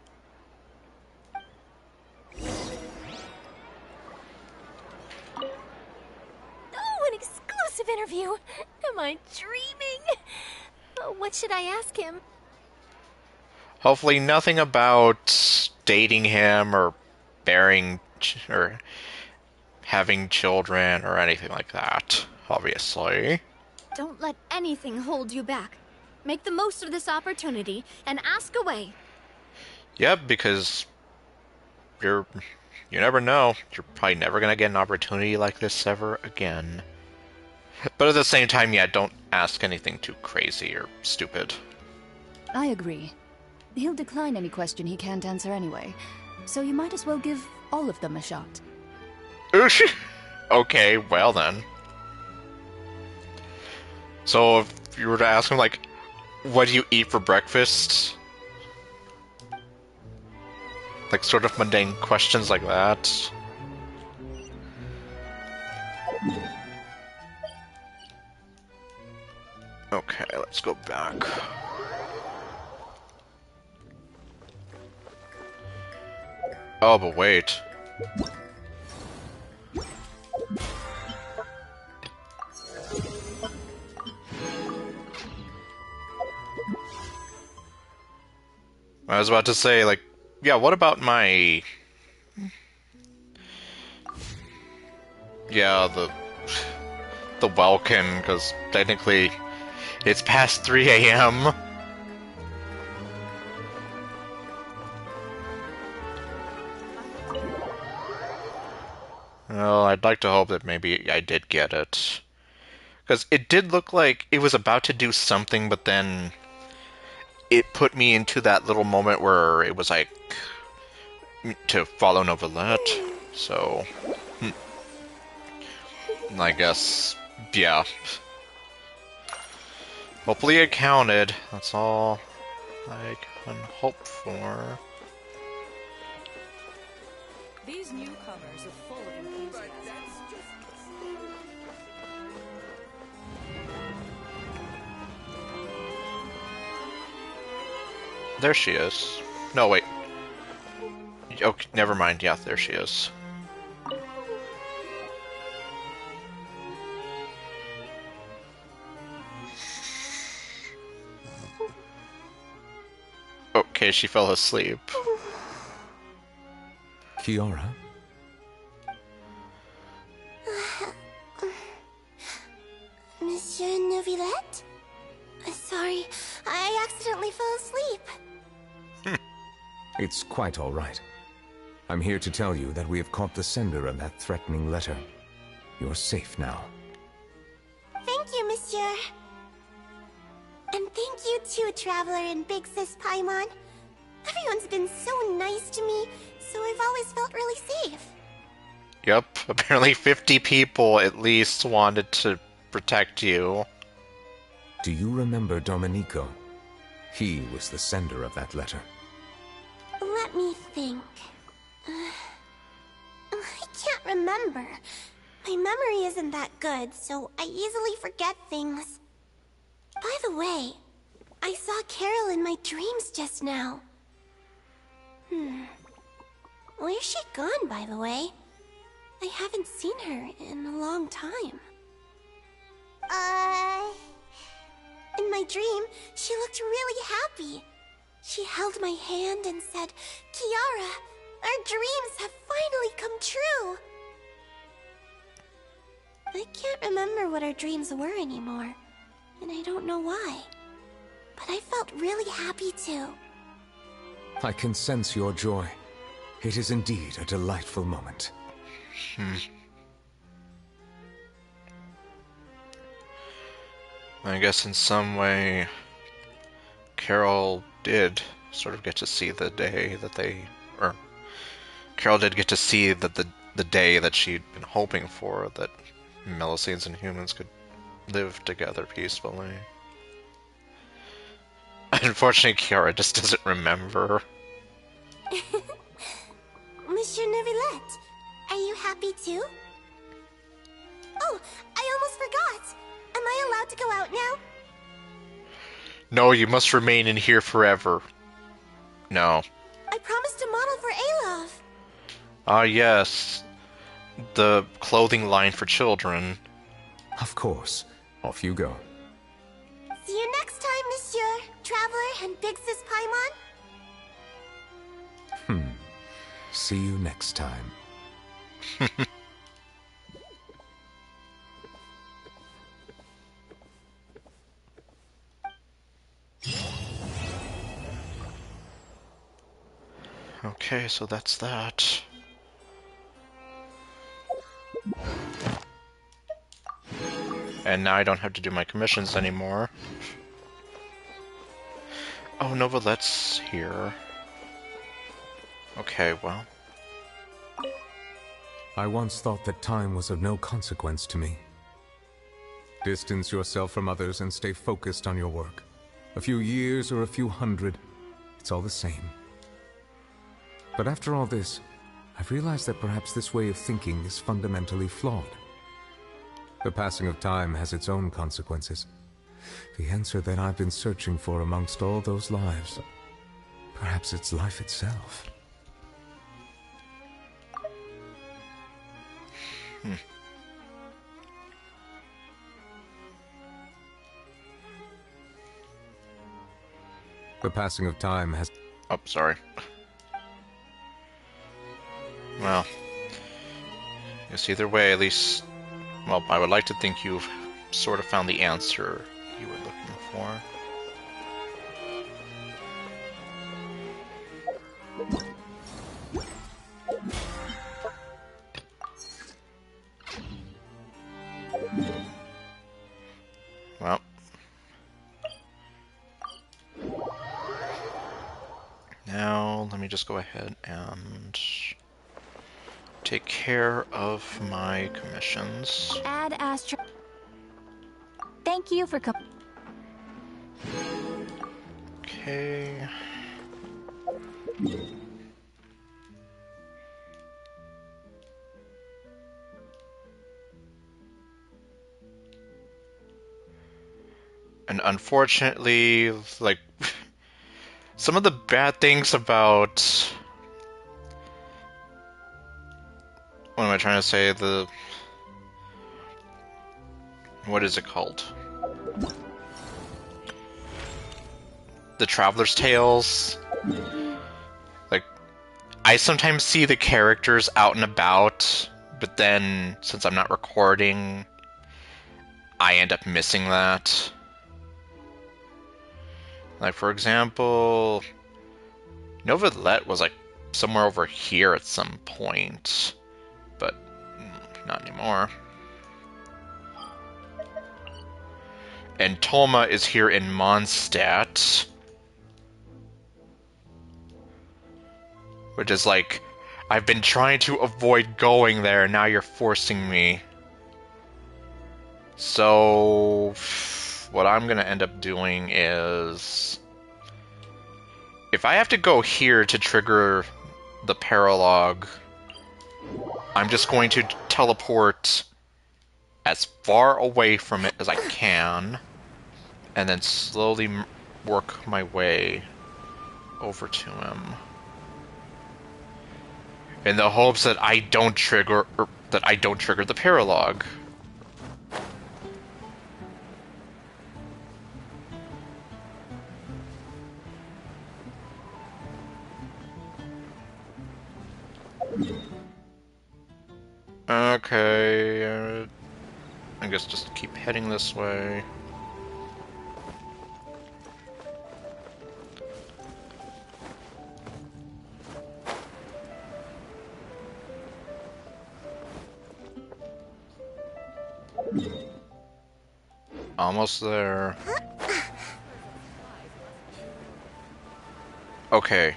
Oh, an exclusive interview! Am I dreaming? What should I ask him? Hopefully nothing about dating him or or having children or anything like that, obviously. Don't let anything hold you back. Make the most of this opportunity and ask away. Yep, because you never know. You're probably never gonna get an opportunity like this ever again. But at the same time, yeah, don't ask anything too crazy or stupid. I agree. He'll decline any question he can't answer anyway, so you might as well give all of them a shot. Okay, well then. So if you were to ask him, like, what do you eat for breakfast? Like, sort of mundane questions like that. Okay, let's go back. Oh, but wait. I was about to say, like, yeah, what about my... Yeah, the Welkin, because technically it's past 3 a.m. Well, I'd like to hope that maybe I did get it. Because it did look like it was about to do something, but then it put me into that little moment where it was like to follow Novelette. So, I guess, yeah. Hopefully it counted. That's all I can hope for. These newcomers are full of enthusiasm. There she is. No, wait. Okay, never mind. Yeah, there she is. Okay, she fell asleep. Kiara? Monsieur Neuvillette? Sorry, I accidentally fell asleep. It's quite all right. I'm here to tell you that we have caught the sender of that threatening letter. You're safe now. Thank you, monsieur. And thank you too, Traveler and Big Sis Paimon. Everyone's been so nice to me, so I've always felt really safe. Yep, apparently 50 people at least wanted to protect you. Do you remember Domenico? He was the sender of that letter. Let me think. I can't remember. My memory isn't that good, so I easily forget things. By the way, I saw Carol in my dreams just now. Where's she gone, by the way? I haven't seen her in a long time. In my dream, she looked really happy. She held my hand and said, "Kiara, our dreams have finally come true." I can't remember what our dreams were anymore, and I don't know why. But I felt really happy too. I can sense your joy. It is indeed a delightful moment. I guess in some way, Carol did sort of get to see the day that Carol did get to see that the day that she'd been hoping for, that Melusines and humans could live together peacefully. Unfortunately, Kiara just doesn't remember. Monsieur Neuvillette, are you happy too? Oh, I almost forgot. Am I allowed to go out now? No, you must remain in here forever. No. I promised to model for Alov. Ah, yes. The clothing line for children. Of course. Off you go. See you next time, Monsieur, Traveler, and Big Sis Paimon. See you next time. Okay, so that's that. And now I don't have to do my commissions anymore. Oh, Neuvillette's here. Okay, well. I once thought that time was of no consequence to me. Distance yourself from others and stay focused on your work. A few years or a few hundred, it's all the same. But after all this, I've realized that perhaps this way of thinking is fundamentally flawed. The passing of time has its own consequences. The answer that I've been searching for amongst all those lives, perhaps it's life itself. The passing of time has... Oh, sorry. Well, guess either way, at least... Well, I would like to think you've sort of found the answer you were looking for. Well. Now, let me just go ahead and take care of my commissions. Add Astro. Thank you for Okay. And unfortunately, like, some of the bad things about... What am I trying to say? What is it called? The Traveler's Tales. Like, I sometimes see the characters out and about, but then, since I'm not recording, I end up missing that. Like, for example, Neuvillette was, like, somewhere over here at some point, but not anymore. And Toma is here in Mondstadt, which is like, I've been trying to avoid going there, now you're forcing me. So, what I'm gonna end up doing is, if I have to go here to trigger the paralogue, I'm just going to teleport as far away from it as I can, and then slowly work my way over to him. In the hopes that I don't trigger the paralog. Okay, I guess just keep heading this way. Almost there. Okay.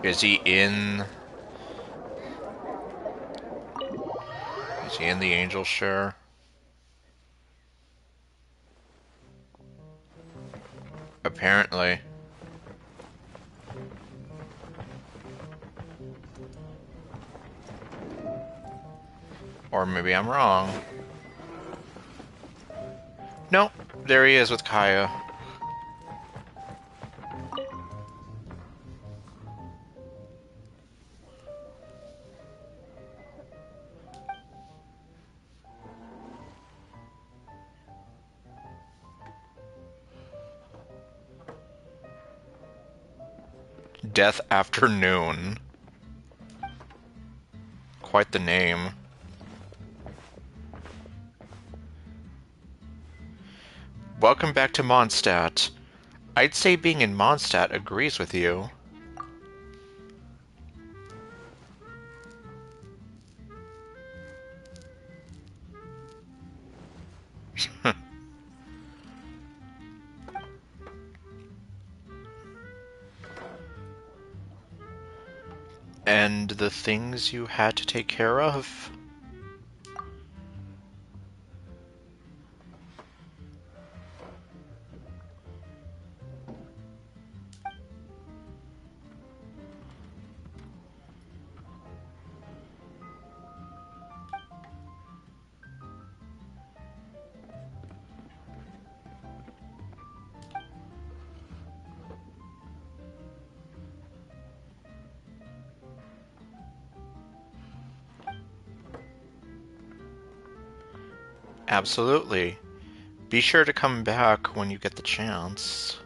Is he in... Is he in the angel share? Apparently. Or maybe I'm wrong. Nope, there he is with Kaya. Death Afternoon. Quite the name. Welcome back to Mondstadt. I'd say being in Mondstadt agrees with you. And the things you had to take care of? Absolutely. Be sure to come back when you get the chance.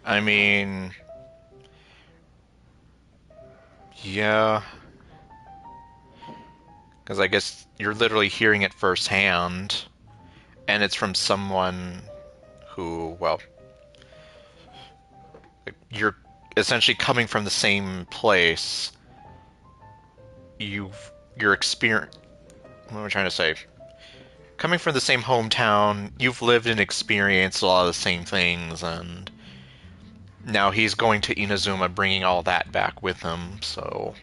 I mean... Yeah... Because I guess you're literally hearing it firsthand, and it's from someone who, well... You're essentially coming from the same place. Your experience... What am I trying to say? Coming from the same hometown, you've lived and experienced a lot of the same things, and now he's going to Inazuma, bringing all that back with him, so...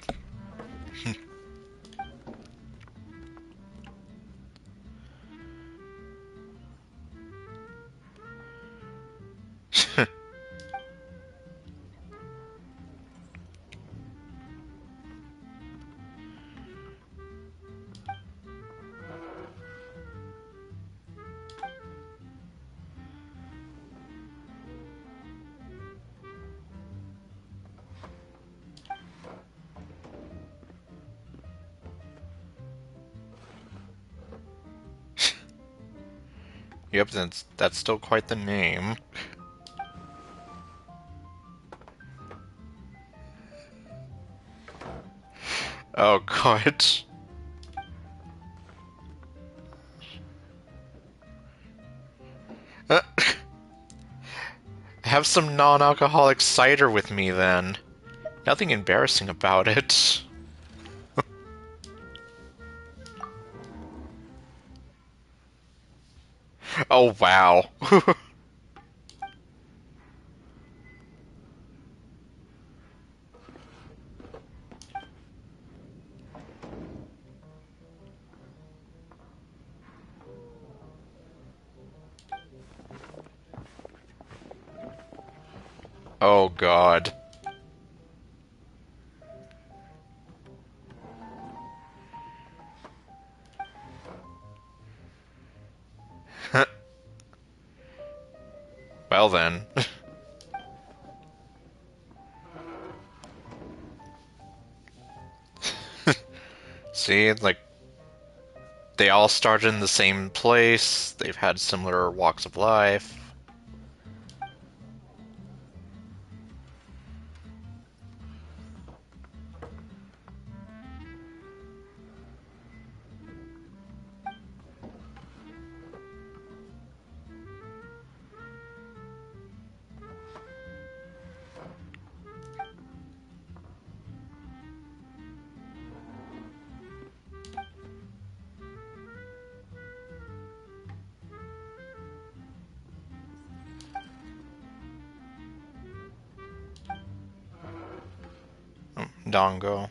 Yep, that's still quite the name. Oh god. Have some non-alcoholic cider with me then. Nothing embarrassing about it. Oh, wow. Oh, God. Well then. See, like, they all started in the same place, they've had similar walks of life. Dongo.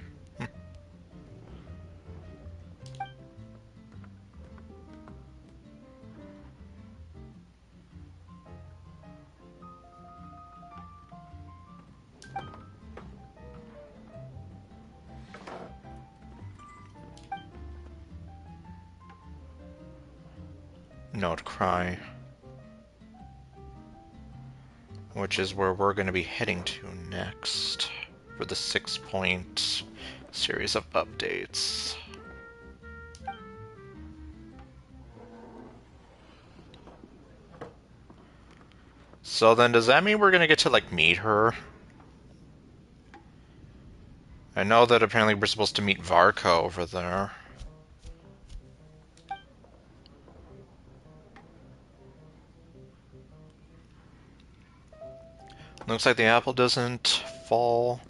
Note Cry. Which is where we're going to be heading to next for the 6-point series of updates. So then, does that mean we're going to get to, like, meet her? I know that apparently we're supposed to meet Varka over there. Looks like the apple doesn't fall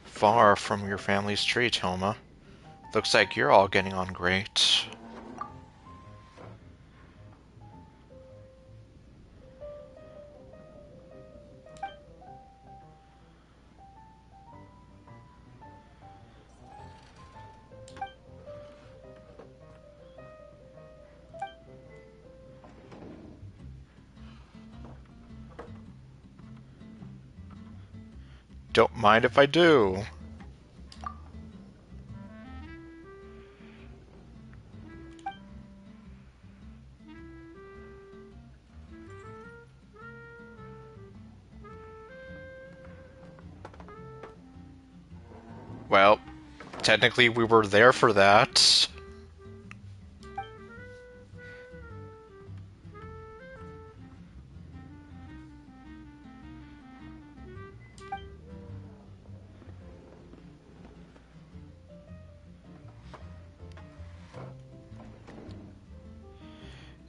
far from your family's tree, Toma. Looks like you're all getting on great. Don't mind if I do. Well, technically we were there for that.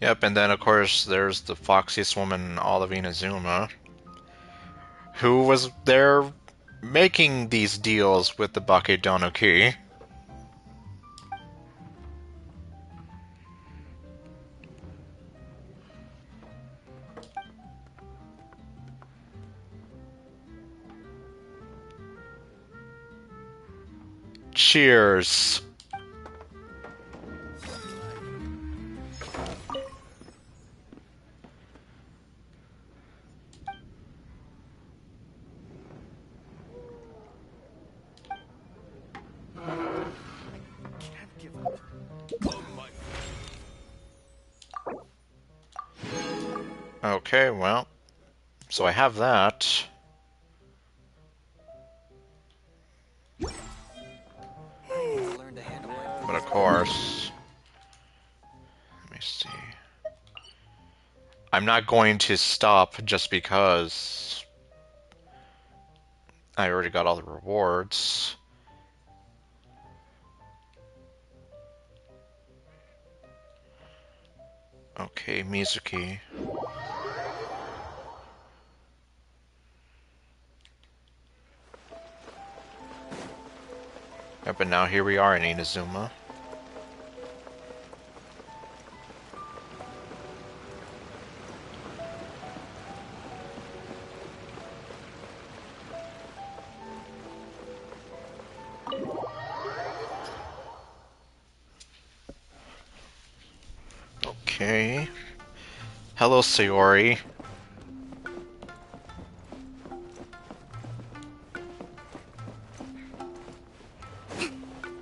Yep, and then of course there's the foxiest woman, Olive Inazuma, who was there making these deals with the Bakedonoki. Cheers. Okay, well, so I have that. But of course, let me see. I'm not going to stop just because I already got all the rewards. Okay, Mizuki. Yep, and now here we are in Inazuma. Okay. Hello, Sayori.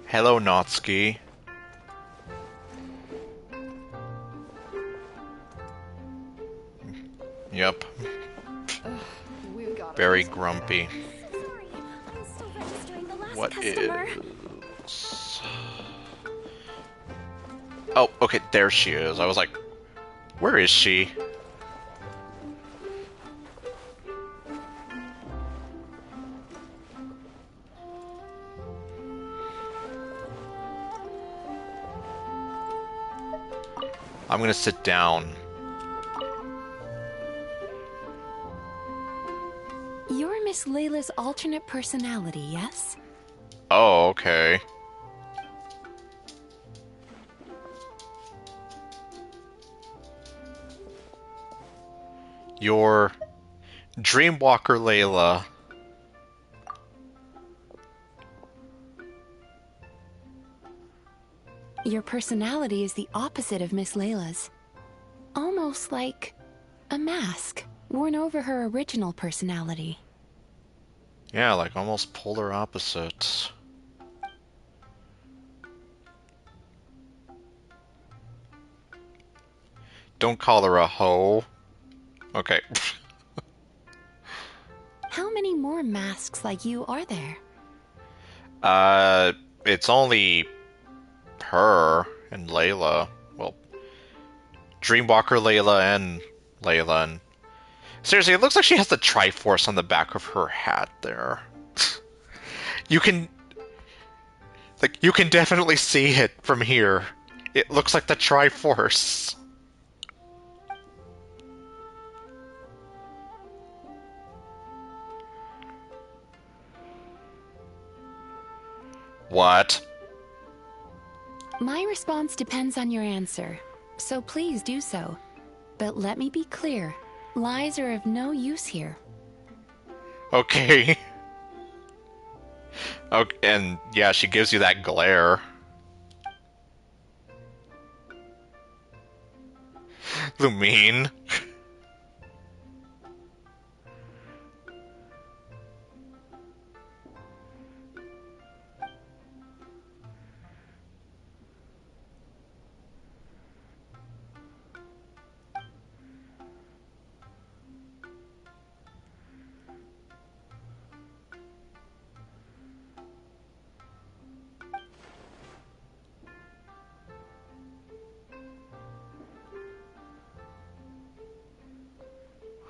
Hello, Natsuki. Yep. Very grumpy. What is... Oh, okay, there she is. I was like, where is she? I'm gonna sit down. You're Miss Layla's alternate personality, yes? Oh, okay. Your Dreamwalker Layla. Your personality is the opposite of Miss Layla's. Almost like a mask worn over her original personality. Yeah, like almost polar opposites. Don't call her a hoe. Okay. How many more masks like you are there? It's only her and Layla. Well, Dreamwalker Layla and Layla. And seriously, it looks like she has the Triforce on the back of her hat there. You can definitely see it from here. It looks like the Triforce. What? My response depends on your answer, so please do so. But let me be clear, lies are of no use here. Okay. Okay, and yeah, she gives you that glare. Lumine.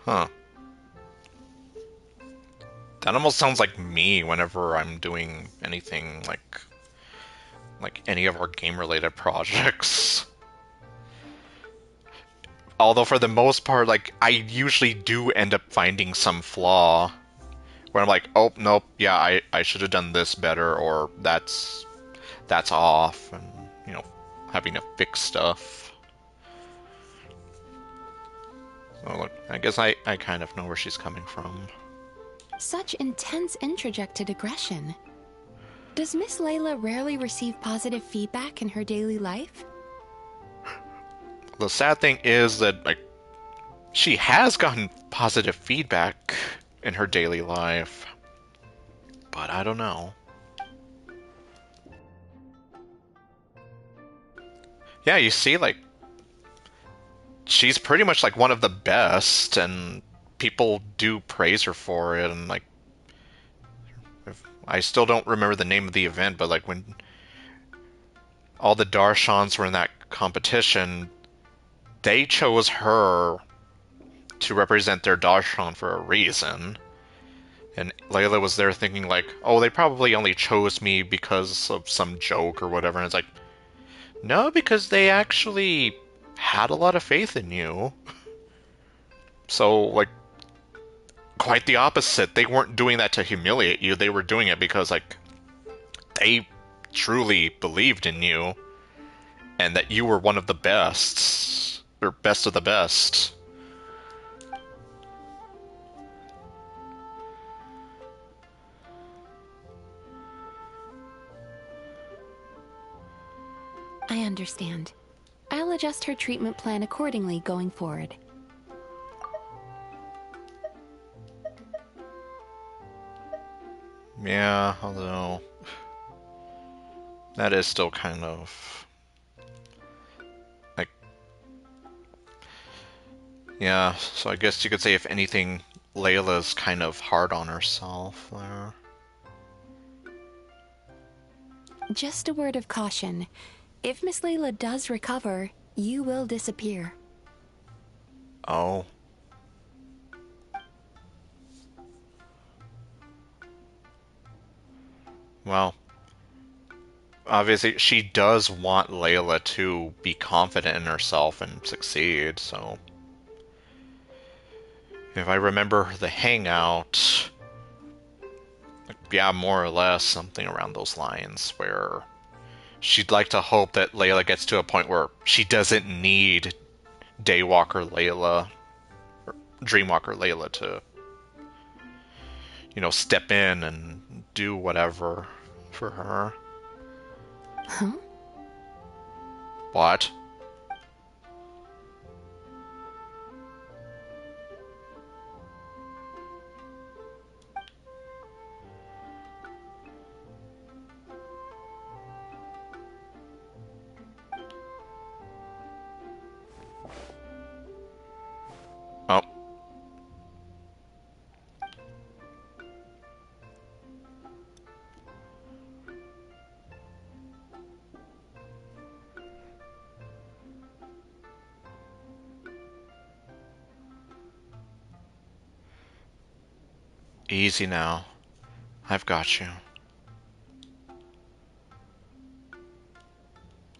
Huh. That almost sounds like me whenever I'm doing anything like any of our game-related projects. Although for the most part, like, I usually do end up finding some flaw where I'm like, oh, nope, yeah, I should have done this better, or that's off, and, you know, having to fix stuff. So, look, I guess I kind of know where she's coming from. Such intense introjected aggression. Does Miss Layla rarely receive positive feedback in her daily life? The sad thing is that, like, she has gotten positive feedback in her daily life, but I don't know. Yeah, you see, like, she's pretty much like one of the best, and people do praise her for it, and like, I still don't remember the name of the event, but like when all the Darshans were in that competition, they chose her to represent their Darshan for a reason. And Layla was there thinking like, oh, they probably only chose me because of some joke or whatever. And it's like, no, because they actually had a lot of faith in you. So, like, quite the opposite. They weren't doing that to humiliate you. They were doing it because, like, they truly believed in you and that you were one of the best, or best of the best. I understand. I'll I'll adjust her treatment plan accordingly going forward. Yeah, although that is still kind of like, yeah, so I guess you could say if anything, Layla's kind of hard on herself there. Just a word of caution. If Miss Layla does recover, you will disappear. Oh. Well, obviously she does want Layla to be confident in herself and succeed, so if I remember the hangout, yeah, more or less something around those lines where she'd like to hope that Layla gets to a point where she doesn't need Daywalker Layla or Dreamwalker Layla to, step in and do whatever for her. Huh? What? Oh. Easy now. I've got you.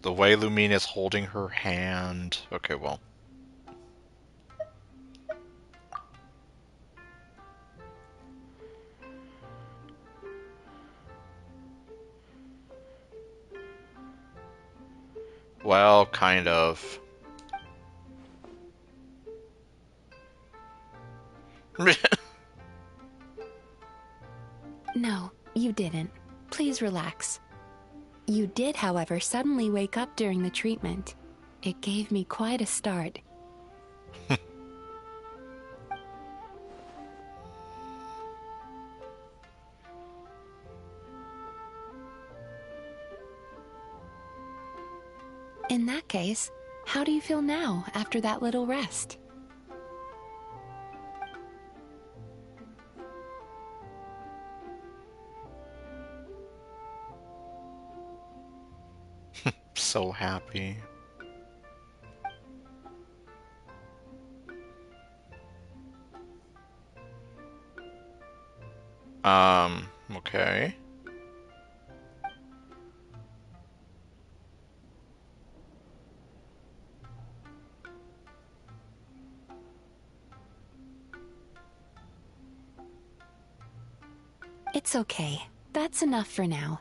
The way Lumina's holding her hand. Okay, well. Well, kind of. No, you didn't. Please relax. You did, however, suddenly wake up during the treatment. It gave me quite a start. In that case, how do you feel now after that little rest? So happy. Okay. It's okay. That's enough for now.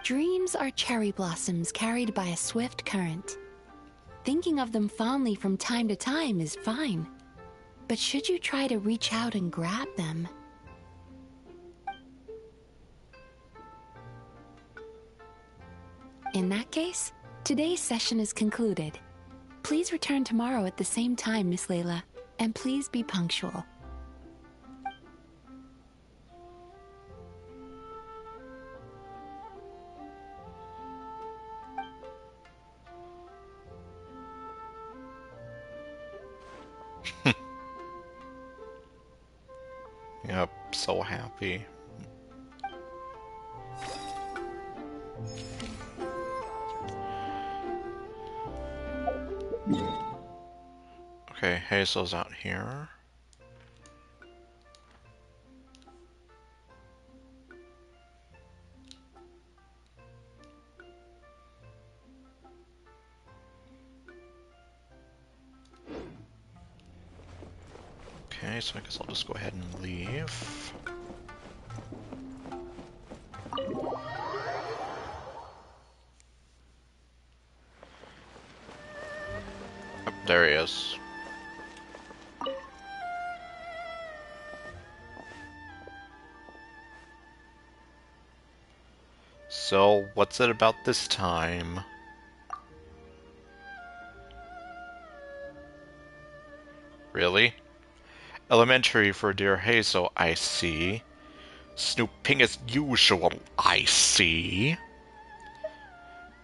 Dreams are cherry blossoms carried by a swift current. Thinking of them fondly from time to time is fine. But should you try to reach out and grab them? In that case, today's session is concluded. Please return tomorrow at the same time, Miss Layla, and please be punctual. Yep, so happy. Okay, Hazel's out here. Okay, so I guess I'll just go ahead and leave. Oh, there he is. So, what's it about this time? Really? Elementary for dear Hazel, I see. Snooping as usual, I see.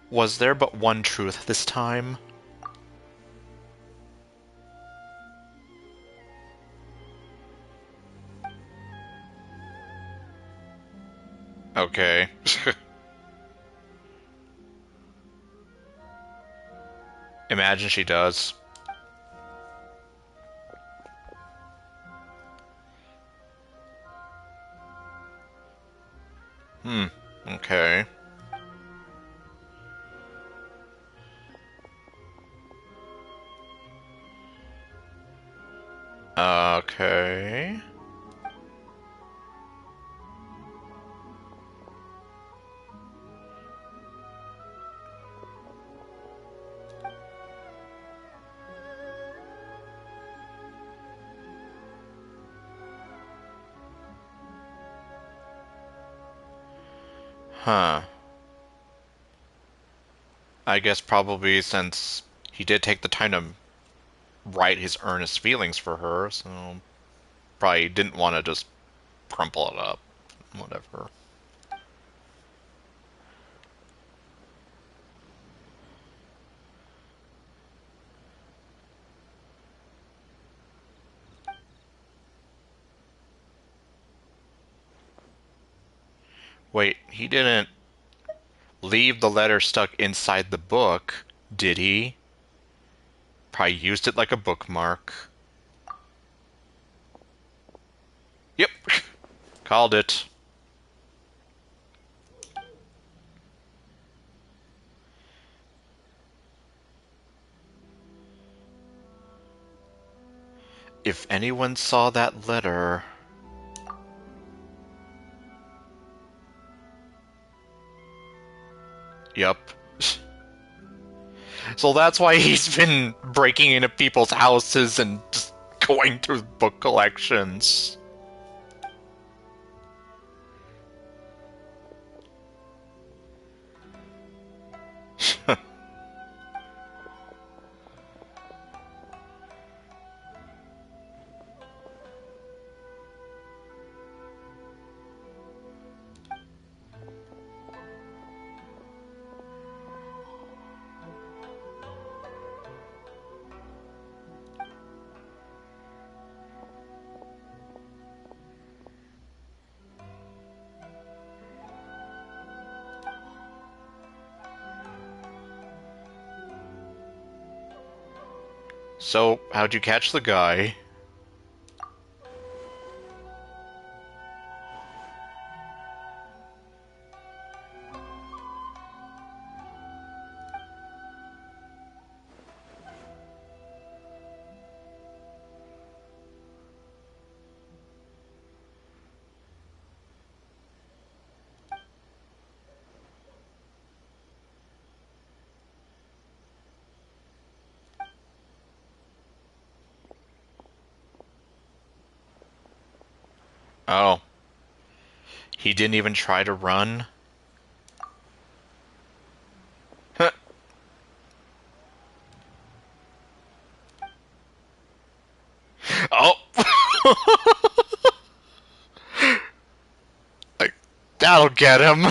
Was there but one truth this time? Okay. Imagine she does. Okay. Okay. Huh. I guess probably since he did take the time to write his earnest feelings for her, so probably didn't want to just crumple it up. Whatever. Wait, he didn't leave the letter stuck inside the book, did he? Probably used it like a bookmark. Yep. Called it. If anyone saw that letter... Yep. So that's why he's been breaking into people's houses and just going through book collections. So, how'd you catch the guy? Oh. He didn't even try to run? Huh. Oh! Like, that'll get him!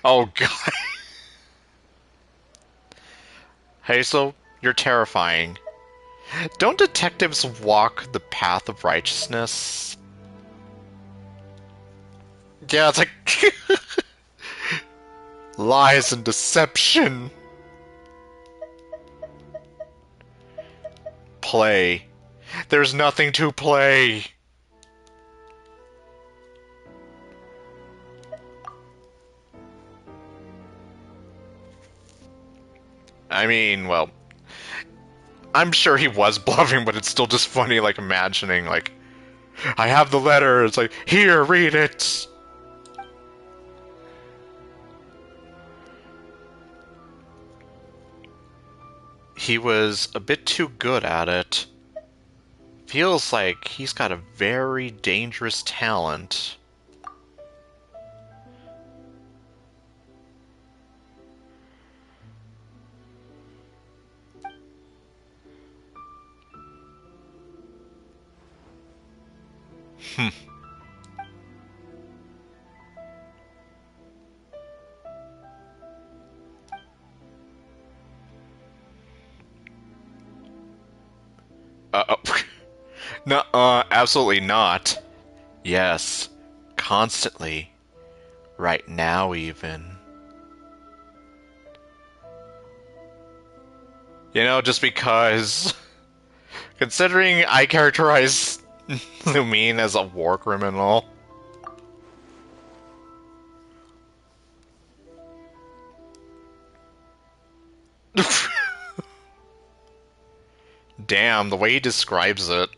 Oh god. Hazel, you're terrifying. Don't detectives walk the path of righteousness? Yeah, it's like... lies and deception. Play. There's nothing to play. I mean, well, I'm sure he was bluffing, but it's still just funny, like, imagining, like, I have the letter, it's like, here, read it! He was a bit too good at it. Feels like he's got a very dangerous talent. Hmm. Uh-oh. No, absolutely not. Yes. Constantly. Right now, even. You know, just because... Considering I characterize Lumine as a war criminal... Damn, the way he describes it.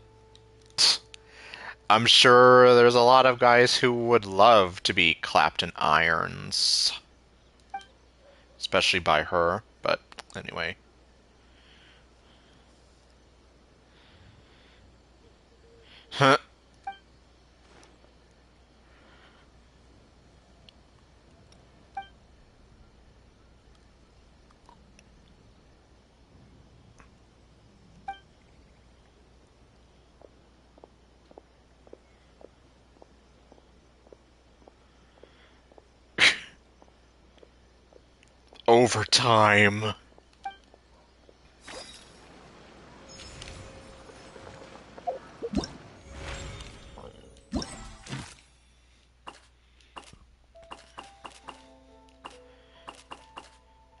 I'm sure there's a lot of guys who would love to be clapped in irons. Especially by her, but anyway. Huh. Overtime.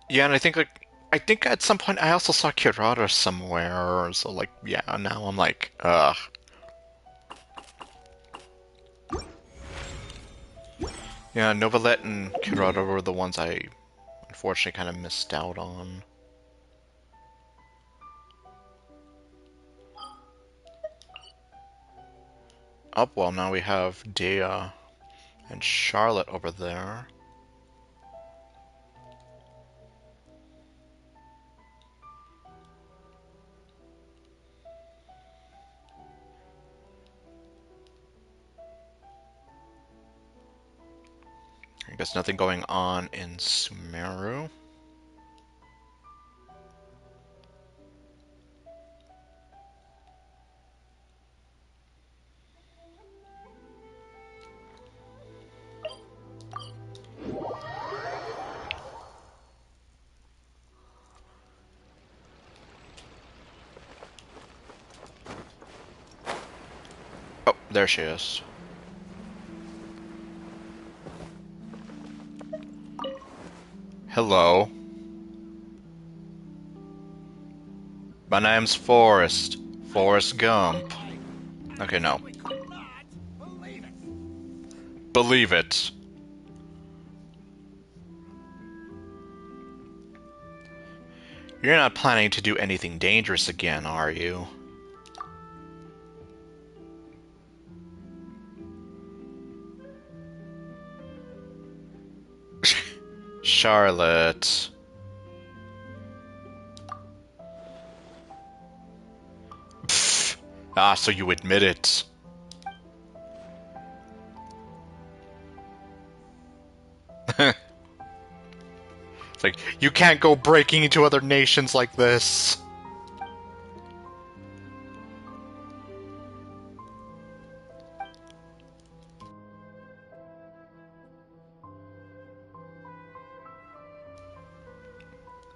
Yeah, and I think at some point I also saw Kirara somewhere, so like, yeah, now I'm like, ugh. Yeah, Novalet and Kirara were the ones I unfortunately kind of missed out on. Oh, well, now we have Dea and Charlotte over there. I guess nothing going on in Sumeru. Oh, there she is. Hello. My name's Forrest. Forrest Gump. Okay, no. Believe it. You're not planning to do anything dangerous again, are you? Charlotte. Pfft. Ah, so you admit it. It's like, you can't go breaking into other nations like this.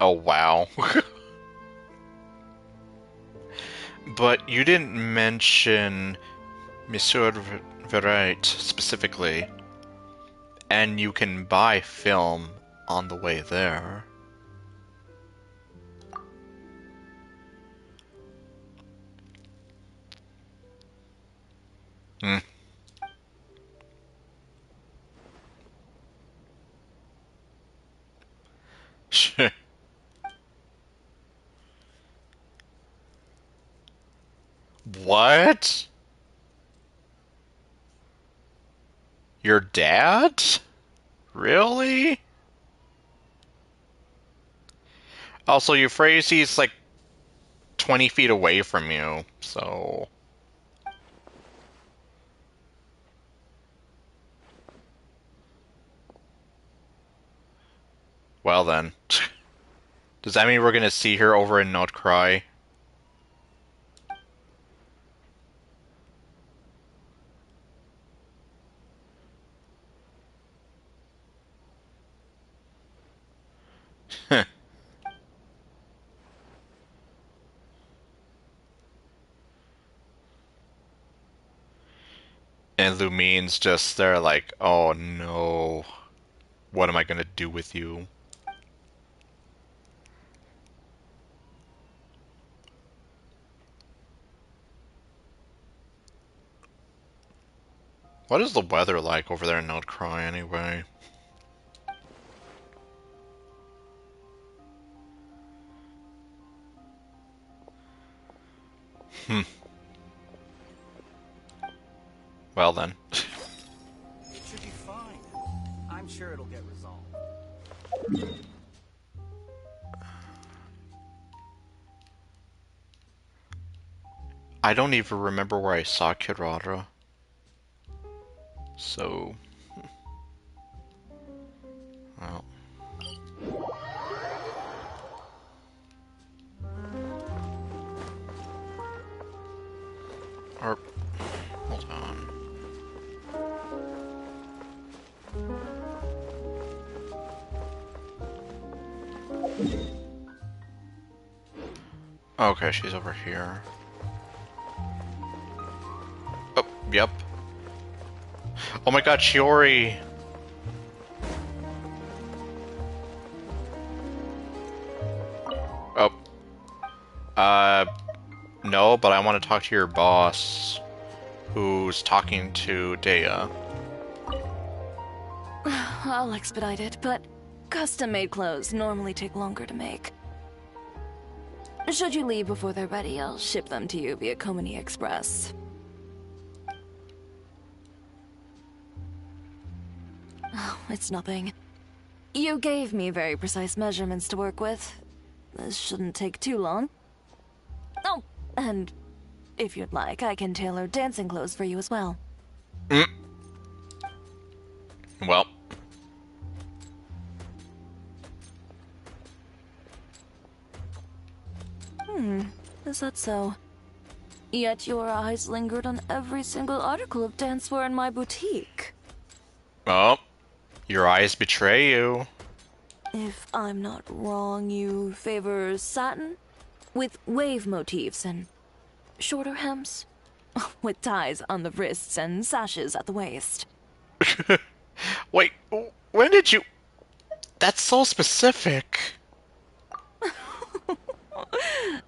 Oh, wow. But you didn't mention Monsieur Verite specifically, and you can buy film on the way there. Hmm. What? Your dad? Really? Also, Euphrates, like 20 feet away from you, so... Well then. Does that mean we're gonna see her over in Notcry? And Lumine's just there like, oh no. What am I gonna do with you? What is the weather like over there in Outcry anyway? Hmm. Well then. It should be fine. I'm sure it'll get resolved. I don't even remember where I saw Kirara. So... Well... Or... Hold on. Okay, she's over here. Oh, yep. Oh my god, Shiori! Oh. No, but I want to talk to your boss, who's talking to Dea. I'll expedite it, but custom-made clothes normally take longer to make. Should you leave before they're ready, I'll ship them to you via Komini Express. Oh, it's nothing. You gave me very precise measurements to work with. This shouldn't take too long. Oh, and if you'd like, I can tailor dancing clothes for you as well. Well. Is that so? Yet your eyes lingered on every single article of dancewear in my boutique. Oh. Your eyes betray you. If I'm not wrong, you favor satin? With wave motifs and shorter hems? With ties on the wrists and sashes at the waist. Wait, when did you... That's so specific.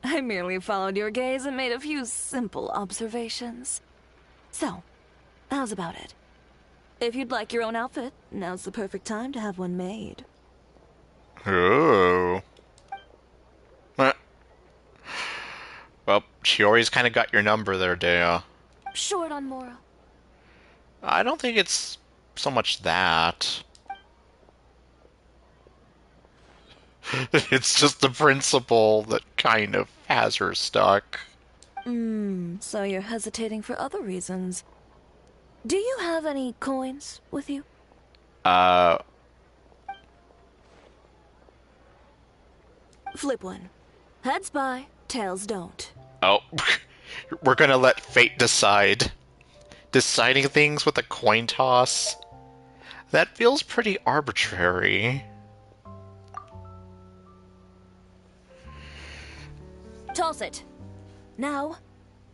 I merely followed your gaze and made a few simple observations. So, how's about it? If you'd like your own outfit, now's the perfect time to have one made. Ooh. Well, Shiori's kind of got your number there, Dea. Short on moral. I don't think it's so much that. It's just the principle that kind of has her stuck. So you're hesitating for other reasons. Do you have any coins with you? Flip one. Heads buy, tails don't. Oh, we're gonna let fate decide. Deciding things with a coin toss? That feels pretty arbitrary. Toss it. Now.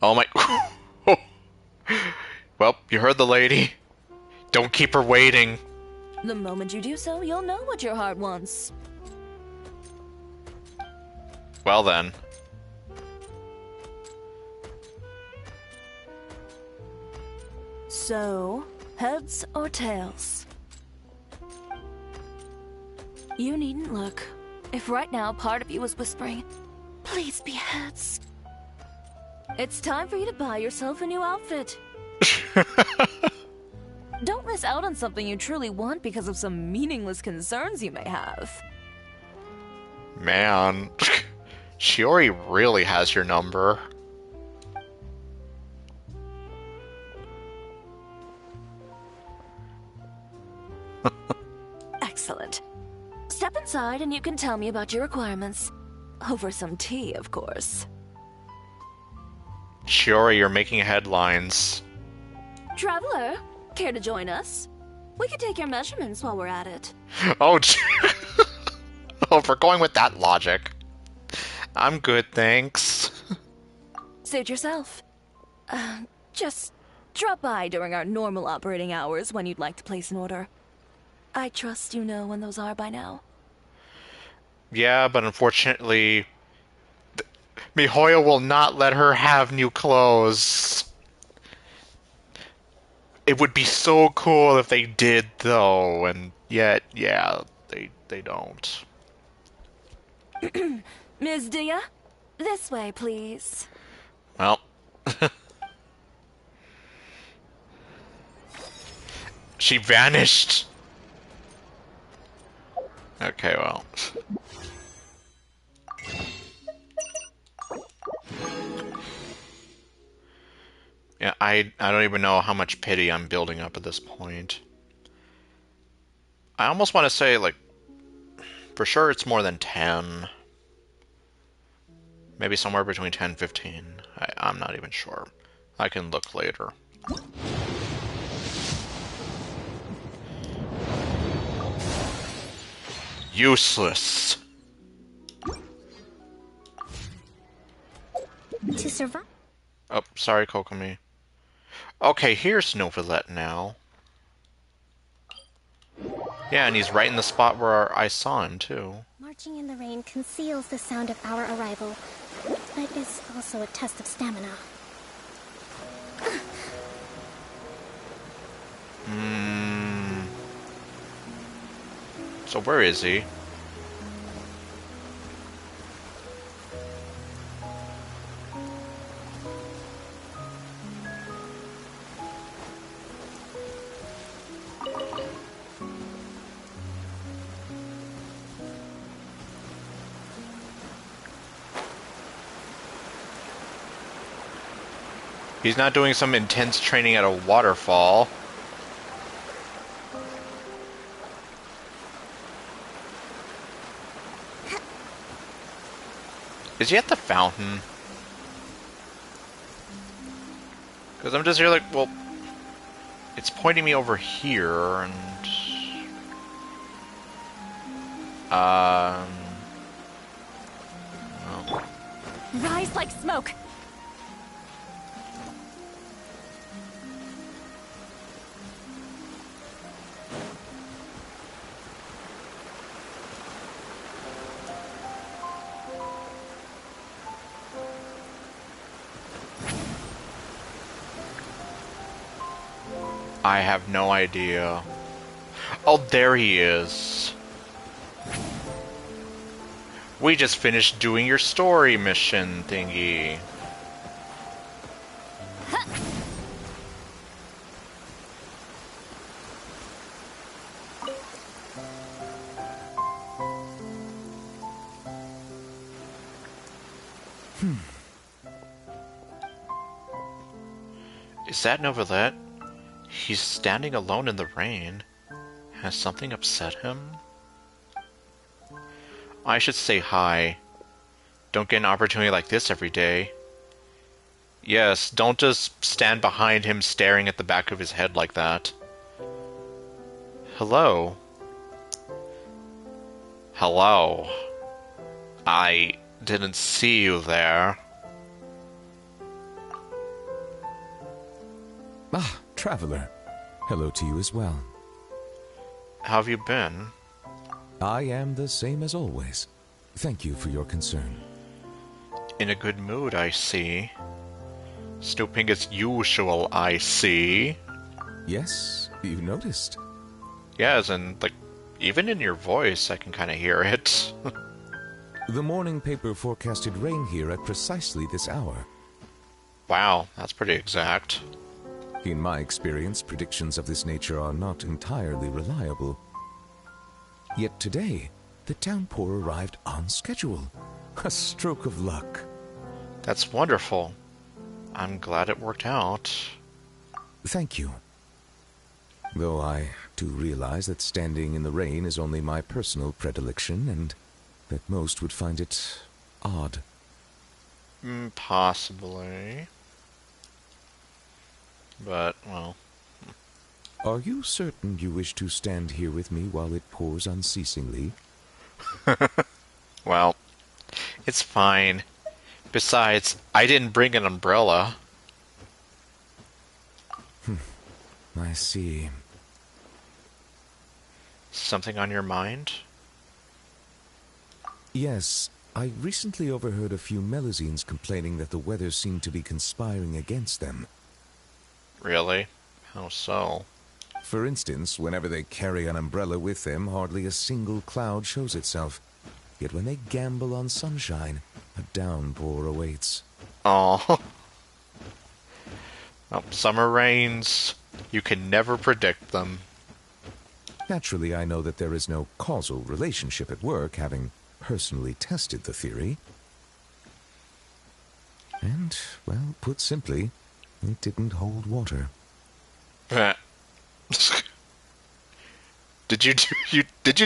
Oh my... Well, you heard the lady. Don't keep her waiting. The moment you do so, you'll know what your heart wants. Well then. So, heads or tails? You needn't look. If right now part of you was whispering, please be heads. It's time for you to buy yourself a new outfit. Don't miss out on something you truly want because of some meaningless concerns you may have. Man, Shiori really has your number. Excellent. Step inside and you can tell me about your requirements. Over some tea, of course. Shiori, you're making headlines. Traveler, care to join us? We could take your measurements while we're at it. Oh, oh, if we're going with that logic. I'm good, thanks. Suit yourself. Just Drop by during our normal operating hours when you'd like to place an order. I trust you know when those are by now. Yeah, but unfortunately, Mihoyo will not let her have new clothes. It would be so cool if they did, though, and yet, yeah, they don't. Ms. Dia, this way, please. Well. She vanished! Okay, well. Yeah, I don't even know how much pity I'm building up at this point. I almost want to say, like, for sure it's more than 10. Maybe somewhere between 10 and 15. I'm not even sure. I can look later. Useless. To survive. Oh, sorry, Kokomi. Okay, here's Novelet now. Yeah, and he's right in the spot where I saw him, too. Marching in the rain conceals the sound of our arrival, but is also a test of stamina. So where is he? He's not doing some intense training at a waterfall. Is he at the fountain? Because I'm just here like, well, it's pointing me over here, and... well. Rise like smoke! I have no idea. Oh, there he is. We just finished doing your story mission thingy. Is that Novelet? He's standing alone in the rain. Has something upset him? I should say hi. Don't get an opportunity like this every day. Yes, don't just stand behind him staring at the back of his head like that. Hello? Hello? I didn't see you there. Ah, traveler. Hello to you as well. How have you been? I am the same as always. Thank you for your concern. In a good mood, I see. Snooping as usual, I see. Yes, you noticed. Yes, and, like, even in your voice, I can kind of hear it. The morning paper forecasted rain here at precisely this hour. Wow, that's pretty exact. In my experience, predictions of this nature are not entirely reliable. Yet today, the downpour arrived on schedule. A stroke of luck. That's wonderful. I'm glad it worked out. Thank you. Though I do realize that standing in the rain is only my personal predilection, and that most would find it odd. Possibly. But, well... Are you certain you wish to stand here with me while it pours unceasingly? Well, it's fine. Besides, I didn't bring an umbrella. I see. Something on your mind? Yes, I recently overheard a few Melusines complaining that the weather seemed to be conspiring against them. Really? How so? For instance, whenever they carry an umbrella with them, hardly a single cloud shows itself. Yet when they gamble on sunshine, a downpour awaits. Oh. Well, summer rains. You can never predict them. Naturally, I know that there is no causal relationship at work, having personally tested the theory. And, well, put simply, it didn't hold water. Did you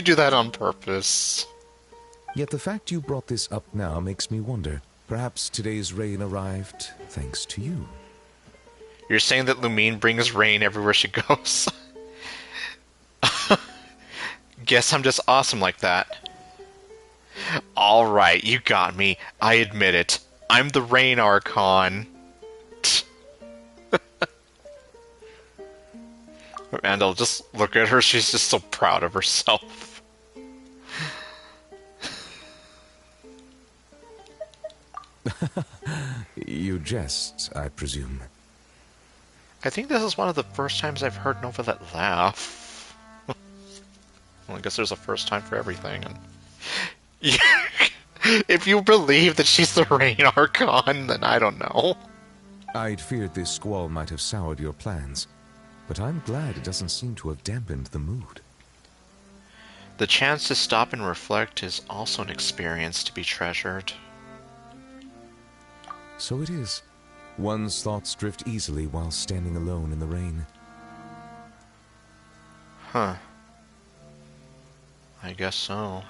do that on purpose? Yet the fact you brought this up now makes me wonder. Perhaps today's rain arrived thanks to you. You're saying that Lumine brings rain everywhere she goes? Guess I'm just awesome like that. Alright, you got me. I admit it. I'm the Rain Archon. Randall, just look at her. She's just so proud of herself. You jest, I presume. I think this is one of the first times I've heard Novelet laugh. Well, I guess there's a first time for everything. And if you believe that she's the Rain Archon, then I don't know. I'd feared this squall might have soured your plans, but I'm glad it doesn't seem to have dampened the mood. The chance to stop and reflect is also an experience to be treasured. So it is. One's thoughts drift easily while standing alone in the rain. Huh. I guess so.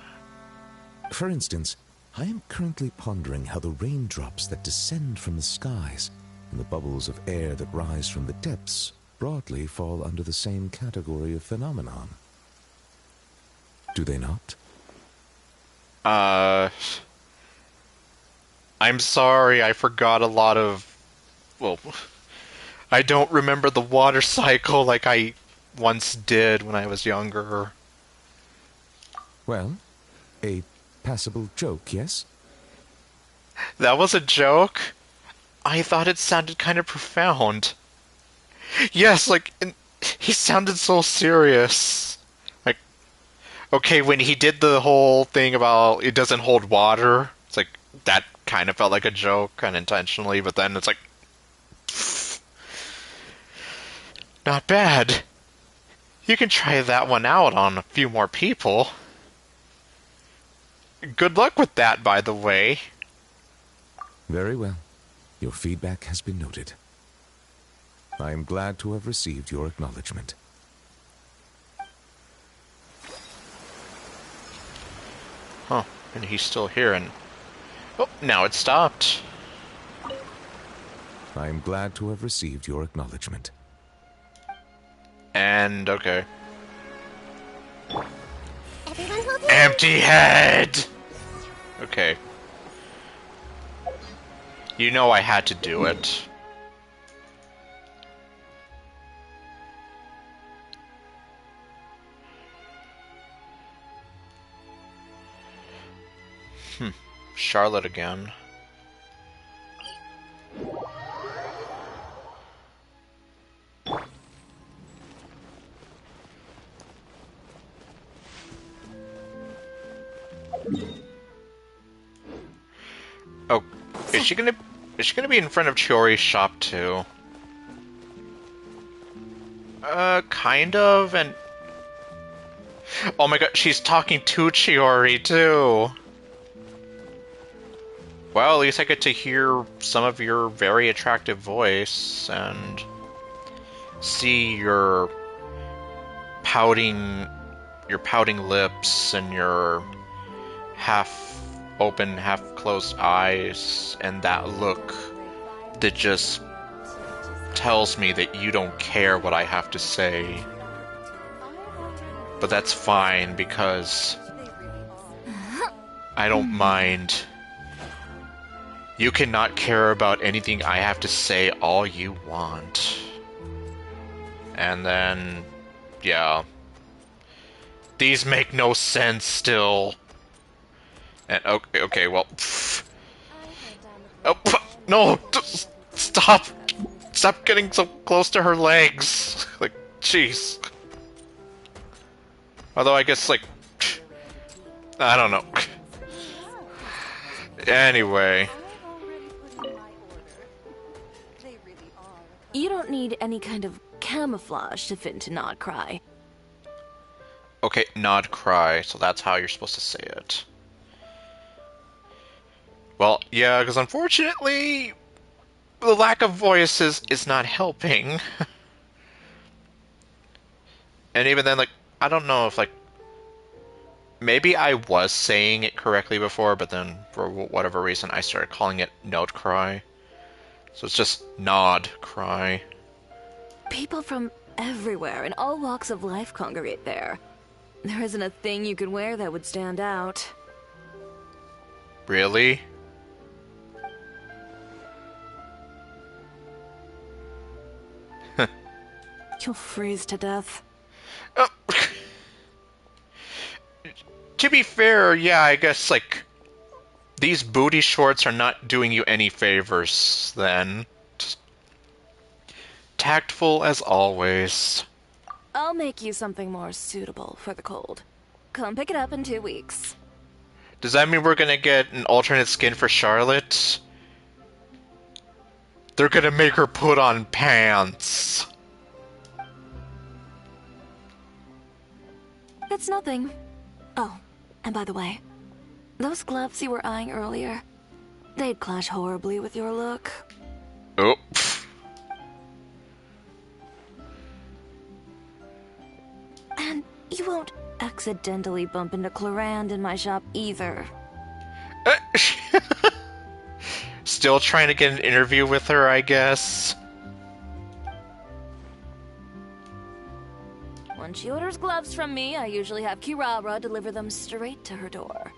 For instance, I am currently pondering how the raindrops that descend from the skies and the bubbles of air that rise from the depths broadly fall under the same category of phenomenon. Do they not? I'm sorry, I forgot a lot of... Well, I don't remember the water cycle like I once did when I was younger. Well, a passable joke, yes? That was a joke? I thought it sounded kind of profound. Yes, like, he sounded so serious. Like, okay, when he did the whole thing about it doesn't hold water, it's like, that kind of felt like a joke, unintentionally, but then it's like, not bad. You can try that one out on a few more people. Good luck with that, by the way. Very well. Your feedback has been noted. I am glad to have received your acknowledgement. Huh, and he's still here, and... Oh, now it stopped. I am glad to have received your acknowledgement. And, okay. Everyone hold Empty head! Okay. You know I had to do it. Charlotte again. Oh, is she gonna be in front of Chiori's shop too? Kind of, and... Oh my god, she's talking to Chiori too! Well, at least I get to hear some of your very attractive voice, and see your pouting lips, and your half-open, half-closed eyes, and that look that just tells me that you don't care what I have to say. But that's fine, because I don't mind. You cannot care about anything I have to say all you want. And then, yeah. These make no sense still. And okay, well. Pff. Oh, no! Stop! Stop getting so close to her legs! Like, jeez. Although I guess, like, I don't know. Anyway. You don't need any kind of camouflage to fit into Nod Cry. Okay, nod cry, so that's how you're supposed to say it. Well, yeah, because unfortunately, the lack of voices is not helping. And even then, like, I don't know if, like, maybe I was saying it correctly before, but then for whatever reason I started calling it note cry. So it's just nod cry. People from everywhere in all walks of life congregate there. There isn't a thing you could wear that would stand out. Really? You'll freeze to death. To be fair, yeah, I guess, like, these booty shorts are not doing you any favors, then. Just tactful as always. I'll make you something more suitable for the cold. Come pick it up in 2 weeks. Does that mean we're gonna get an alternate skin for Charlotte? They're gonna make her put on pants. It's nothing. Oh, and by the way, those gloves you were eyeing earlier, they'd clash horribly with your look. Oh. And you won't accidentally bump into Clarand in my shop either. Still trying to get an interview with her, I guess. When she orders gloves from me, I usually have Kirara deliver them straight to her door.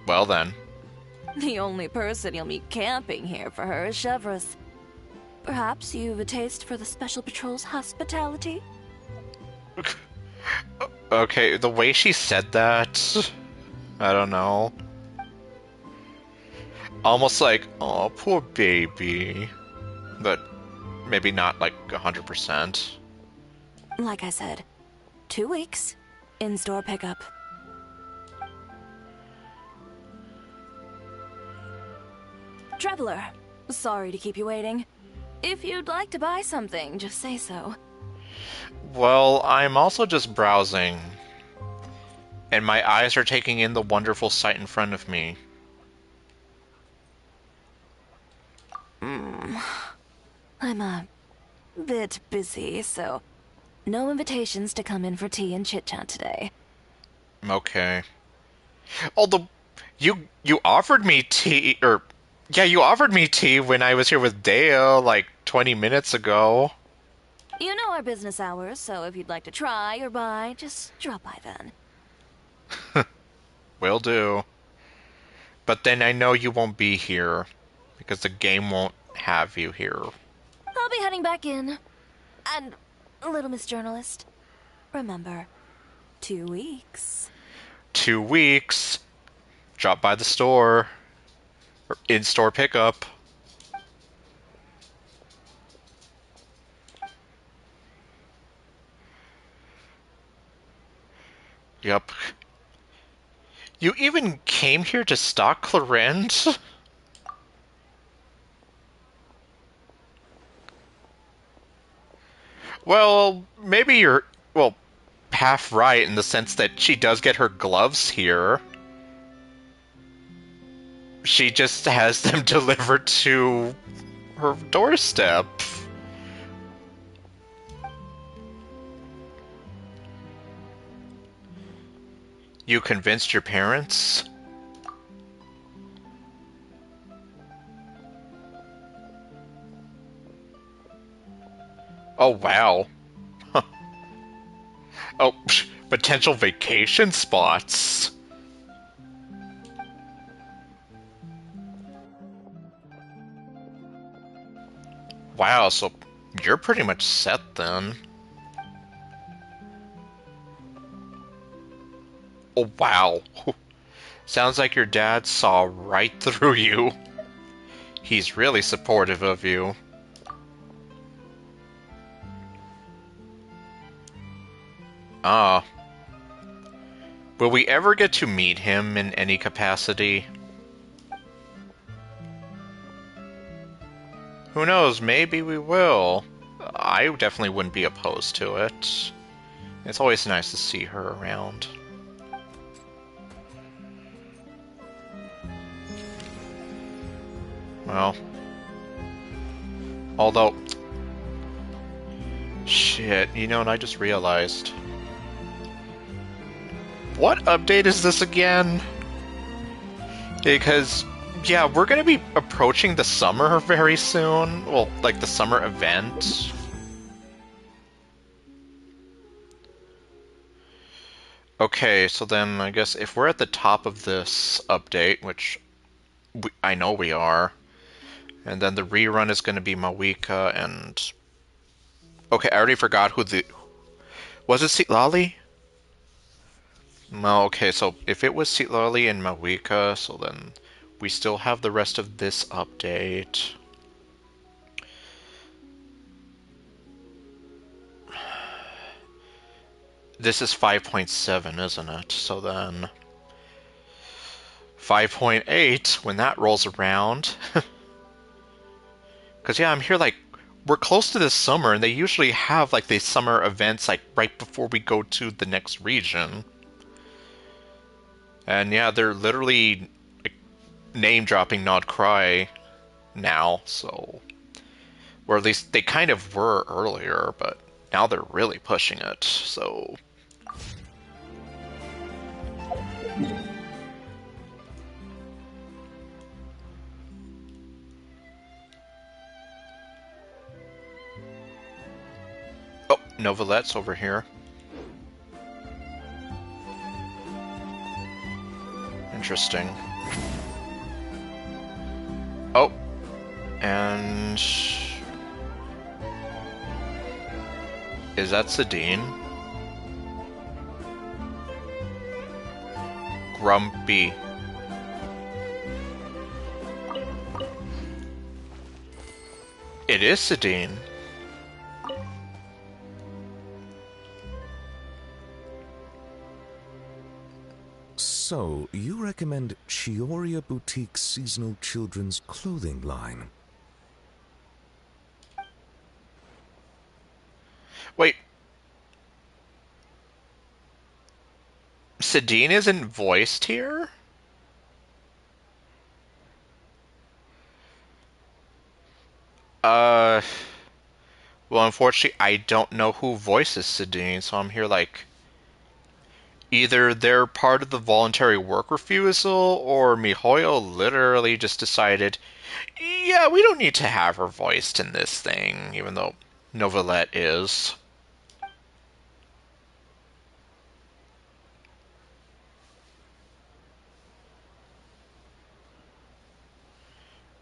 Well then. The only person you'll meet camping here for her is Chevreuse. Perhaps you've a taste for the Special Patrol's hospitality? Okay, the way she said that, I don't know. Almost like, oh, poor baby. But maybe not like 100%. Like I said, 2 weeks, in-store pickup. Traveler, sorry to keep you waiting. If you'd like to buy something, just say so. Well, I'm also just browsing. And my eyes are taking in the wonderful sight in front of me. I'm a bit busy, so no invitations to come in for tea and chit-chat today. Okay. Although, you offered me tea, or... Yeah, you offered me tea when I was here with Dale, like, 20 minutes ago. You know our business hours, so if you'd like to try or buy, just drop by then. Will do. But then I know you won't be here, because the game won't have you here. I'll be heading back in. And, little Miss Journalist, remember, 2 weeks. 2 weeks. Drop by the store. Or in-store pickup. Yup. You even came here to stalk Clarend? Well, maybe you're, well, half right in the sense that she does get her gloves here. She just has them delivered to her doorstep. You convinced your parents? Oh, wow. Oh, potential vacation spots. Wow, so you're pretty much set then. Oh, wow. Sounds like your dad saw right through you. He's really supportive of you. Ah. Will we ever get to meet him in any capacity? Who knows, maybe we will. I definitely wouldn't be opposed to it. It's always nice to see her around. Well. Although... Shit, you know what I just realized? What update is this again? Because, yeah, we're gonna be approaching the summer very soon. Well, like the summer event. Okay, so then I guess if we're at the top of this update, which I know we are, and then the rerun is gonna be Mawika and... Okay, I already forgot who the... Was it Citlali? No, okay, so if it was Citlali and Mawika, so then we still have the rest of this update. This is 5.7, isn't it? So then 5.8 when that rolls around. Because yeah, I'm here like we're close to this summer, and they usually have like these summer events like right before we go to the next region. And yeah, they're literally like, name dropping Not Cry now, so or at least they kind of were earlier, but now they're really pushing it. So oh, Novelette's over here. Interesting. Oh, and is that Sedine? Grumpy. It is Sedine. So, you recommend Chioria Boutique's seasonal children's clothing line? Wait. Sedine isn't voiced here? Well, unfortunately, I don't know who voices Sedine, so I'm here like... Either they're part of the voluntary work refusal, or MiHoYo literally just decided, yeah, we don't need to have her voiced in this thing, even though Novelette is.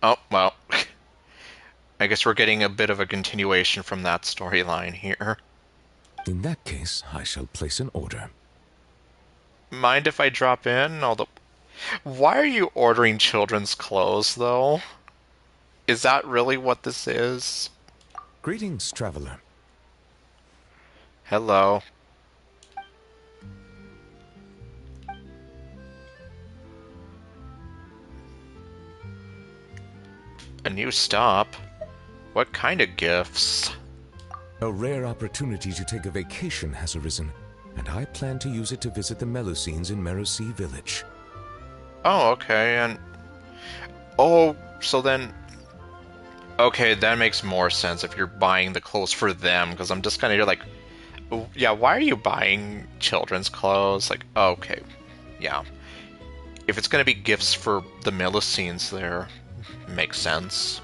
Oh, well. I guess we're getting a bit of a continuation from that storyline here. In that case, I shall place an order. Mind if I drop in? Although, why are you ordering children's clothes, though? Is that really what this is? Greetings, traveler. Hello. A new stop? What kind of gifts? A rare opportunity to take a vacation has arisen, and I plan to use it to visit the Melusines in Merosi Village. Oh, okay, and... Oh, so then... Okay, that makes more sense if you're buying the clothes for them, because I'm just kind of here like... Yeah, why are you buying children's clothes? Like, okay, yeah. If it's going to be gifts for the Melusines there, makes sense.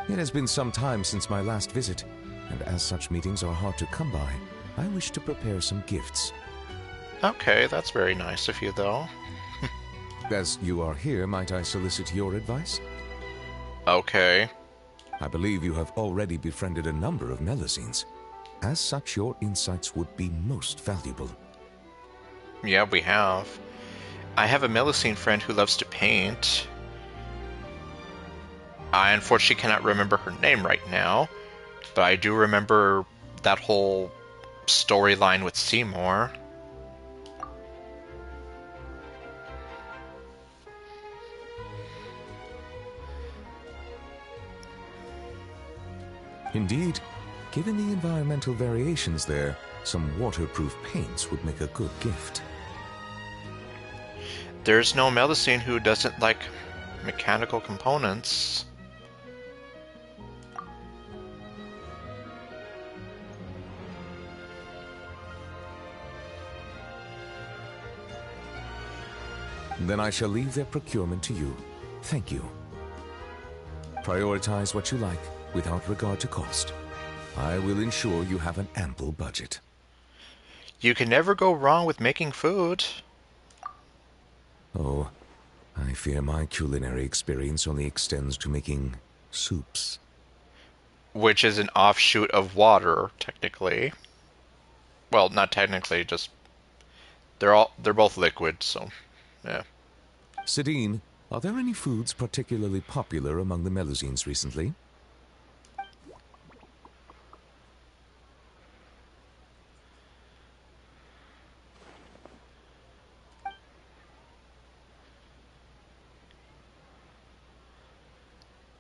It has been some time since my last visit, and as such meetings are hard to come by, I wish to prepare some gifts. Okay, that's very nice of you, though. As you are here, might I solicit your advice? Okay. I believe you have already befriended a number of Melusines. As such, your insights would be most valuable. Yeah, we have. I have a Melusine friend who loves to paint. I unfortunately cannot remember her name right now, but I do remember that whole storyline with Seymour. Indeed, given the environmental variations there, some waterproof paints would make a good gift. There's no Melusine who doesn't like mechanical components. Then I shall leave their procurement to you. Thank you. Prioritize what you like, without regard to cost. I will ensure you have an ample budget. You can never go wrong with making food. Oh, I fear my culinary experience only extends to making soups. Which is an offshoot of water, technically. Well, not technically, just they're both liquid, so yeah. Sidine, are there any foods particularly popular among the Melusines recently?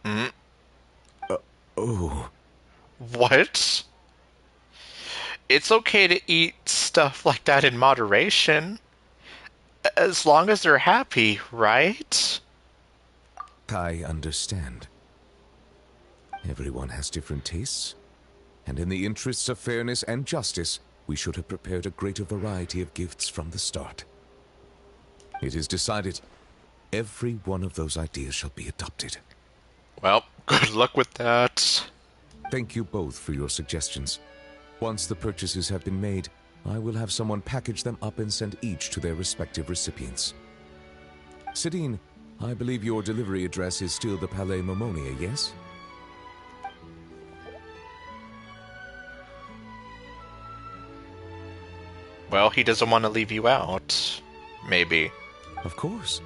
Mm. Oh. What? It's okay to eat stuff like that in moderation. As long as they're happy, right? I understand. Everyone has different tastes, and in the interests of fairness and justice, we should have prepared a greater variety of gifts from the start. It is decided. Every one of those ideas shall be adopted. Well, good luck with that. Thank you both for your suggestions. Once the purchases have been made, I will have someone package them up and send each to their respective recipients. Sidine, I believe your delivery address is still the Palais Momonia, yes? Well, he doesn't want to leave you out. Maybe. Of course.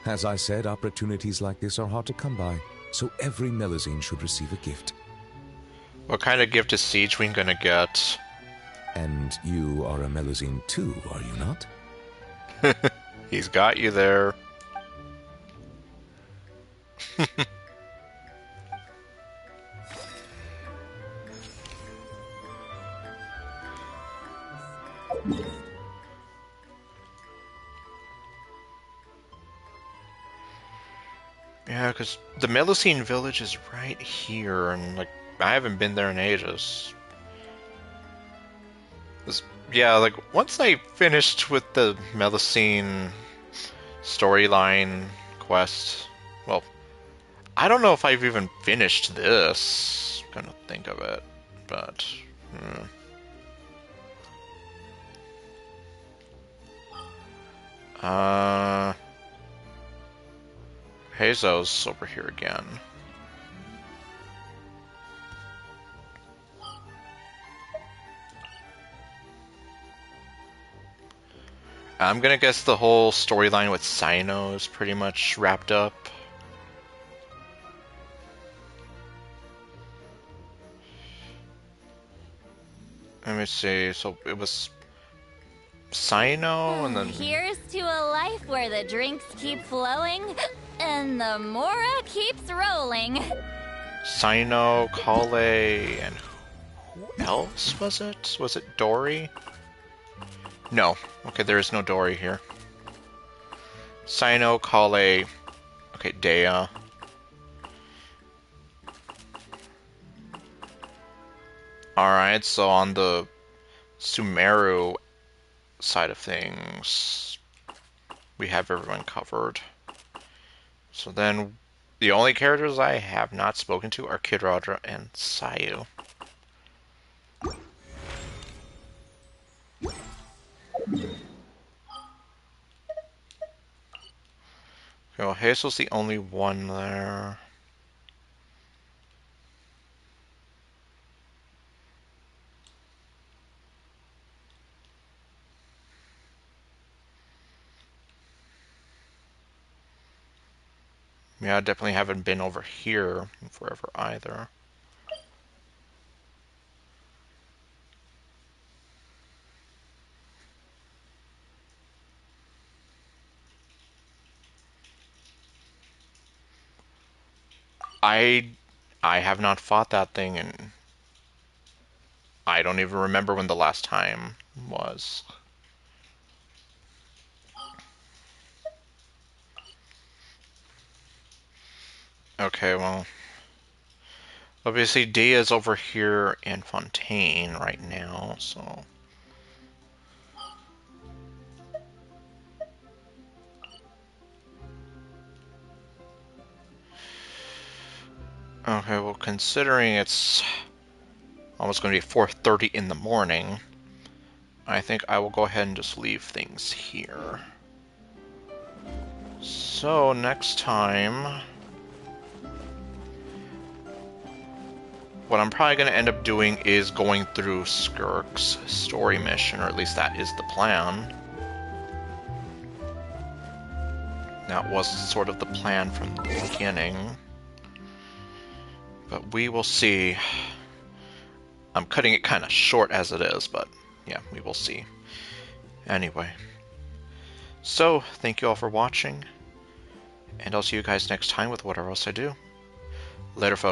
As I said, opportunities like this are hard to come by, so every Melusine should receive a gift. What kind of gift is Siegewing gonna get? And you are a Melusine too, are you not? He's got you there. Yeah, because the Melusine village is right here, and like I haven't been there in ages. Yeah, like once I finished with the Melusine storyline quest, well, I don't know if I've even finished this. I'm gonna think of it, but. Hazo's over here again. I'm gonna guess the whole storyline with Cyno is pretty much wrapped up. Let me see, so it was Cyno and then... Here's to a life where the drinks keep flowing and the Mora keeps rolling. Cyno, Kale, and who else was it? Was it Dory? No. Okay, there is no Dory here. Cyno, Kale, okay, Dea. Alright, so on the Sumeru side of things, we have everyone covered. So then, the only characters I have not spoken to are Kid Radra and Sayu. Okay, well, Hazel's the only one there. Yeah, I definitely haven't been over here forever either. I have not fought that thing, and I don't even remember when the last time was. Okay, well, obviously Dia's over here in Fontaine right now, so... Okay, well, considering it's almost going to be 4:30 in the morning, I think I will go ahead and just leave things here. So, next time... what I'm probably going to end up doing is going through Skirk's story mission, or at least that is the plan. That was sort of the plan from the beginning. But we will see. I'm cutting it kind of short as it is, but yeah, we will see. Anyway. So, thank you all for watching, and I'll see you guys next time with whatever else I do. Later, folks.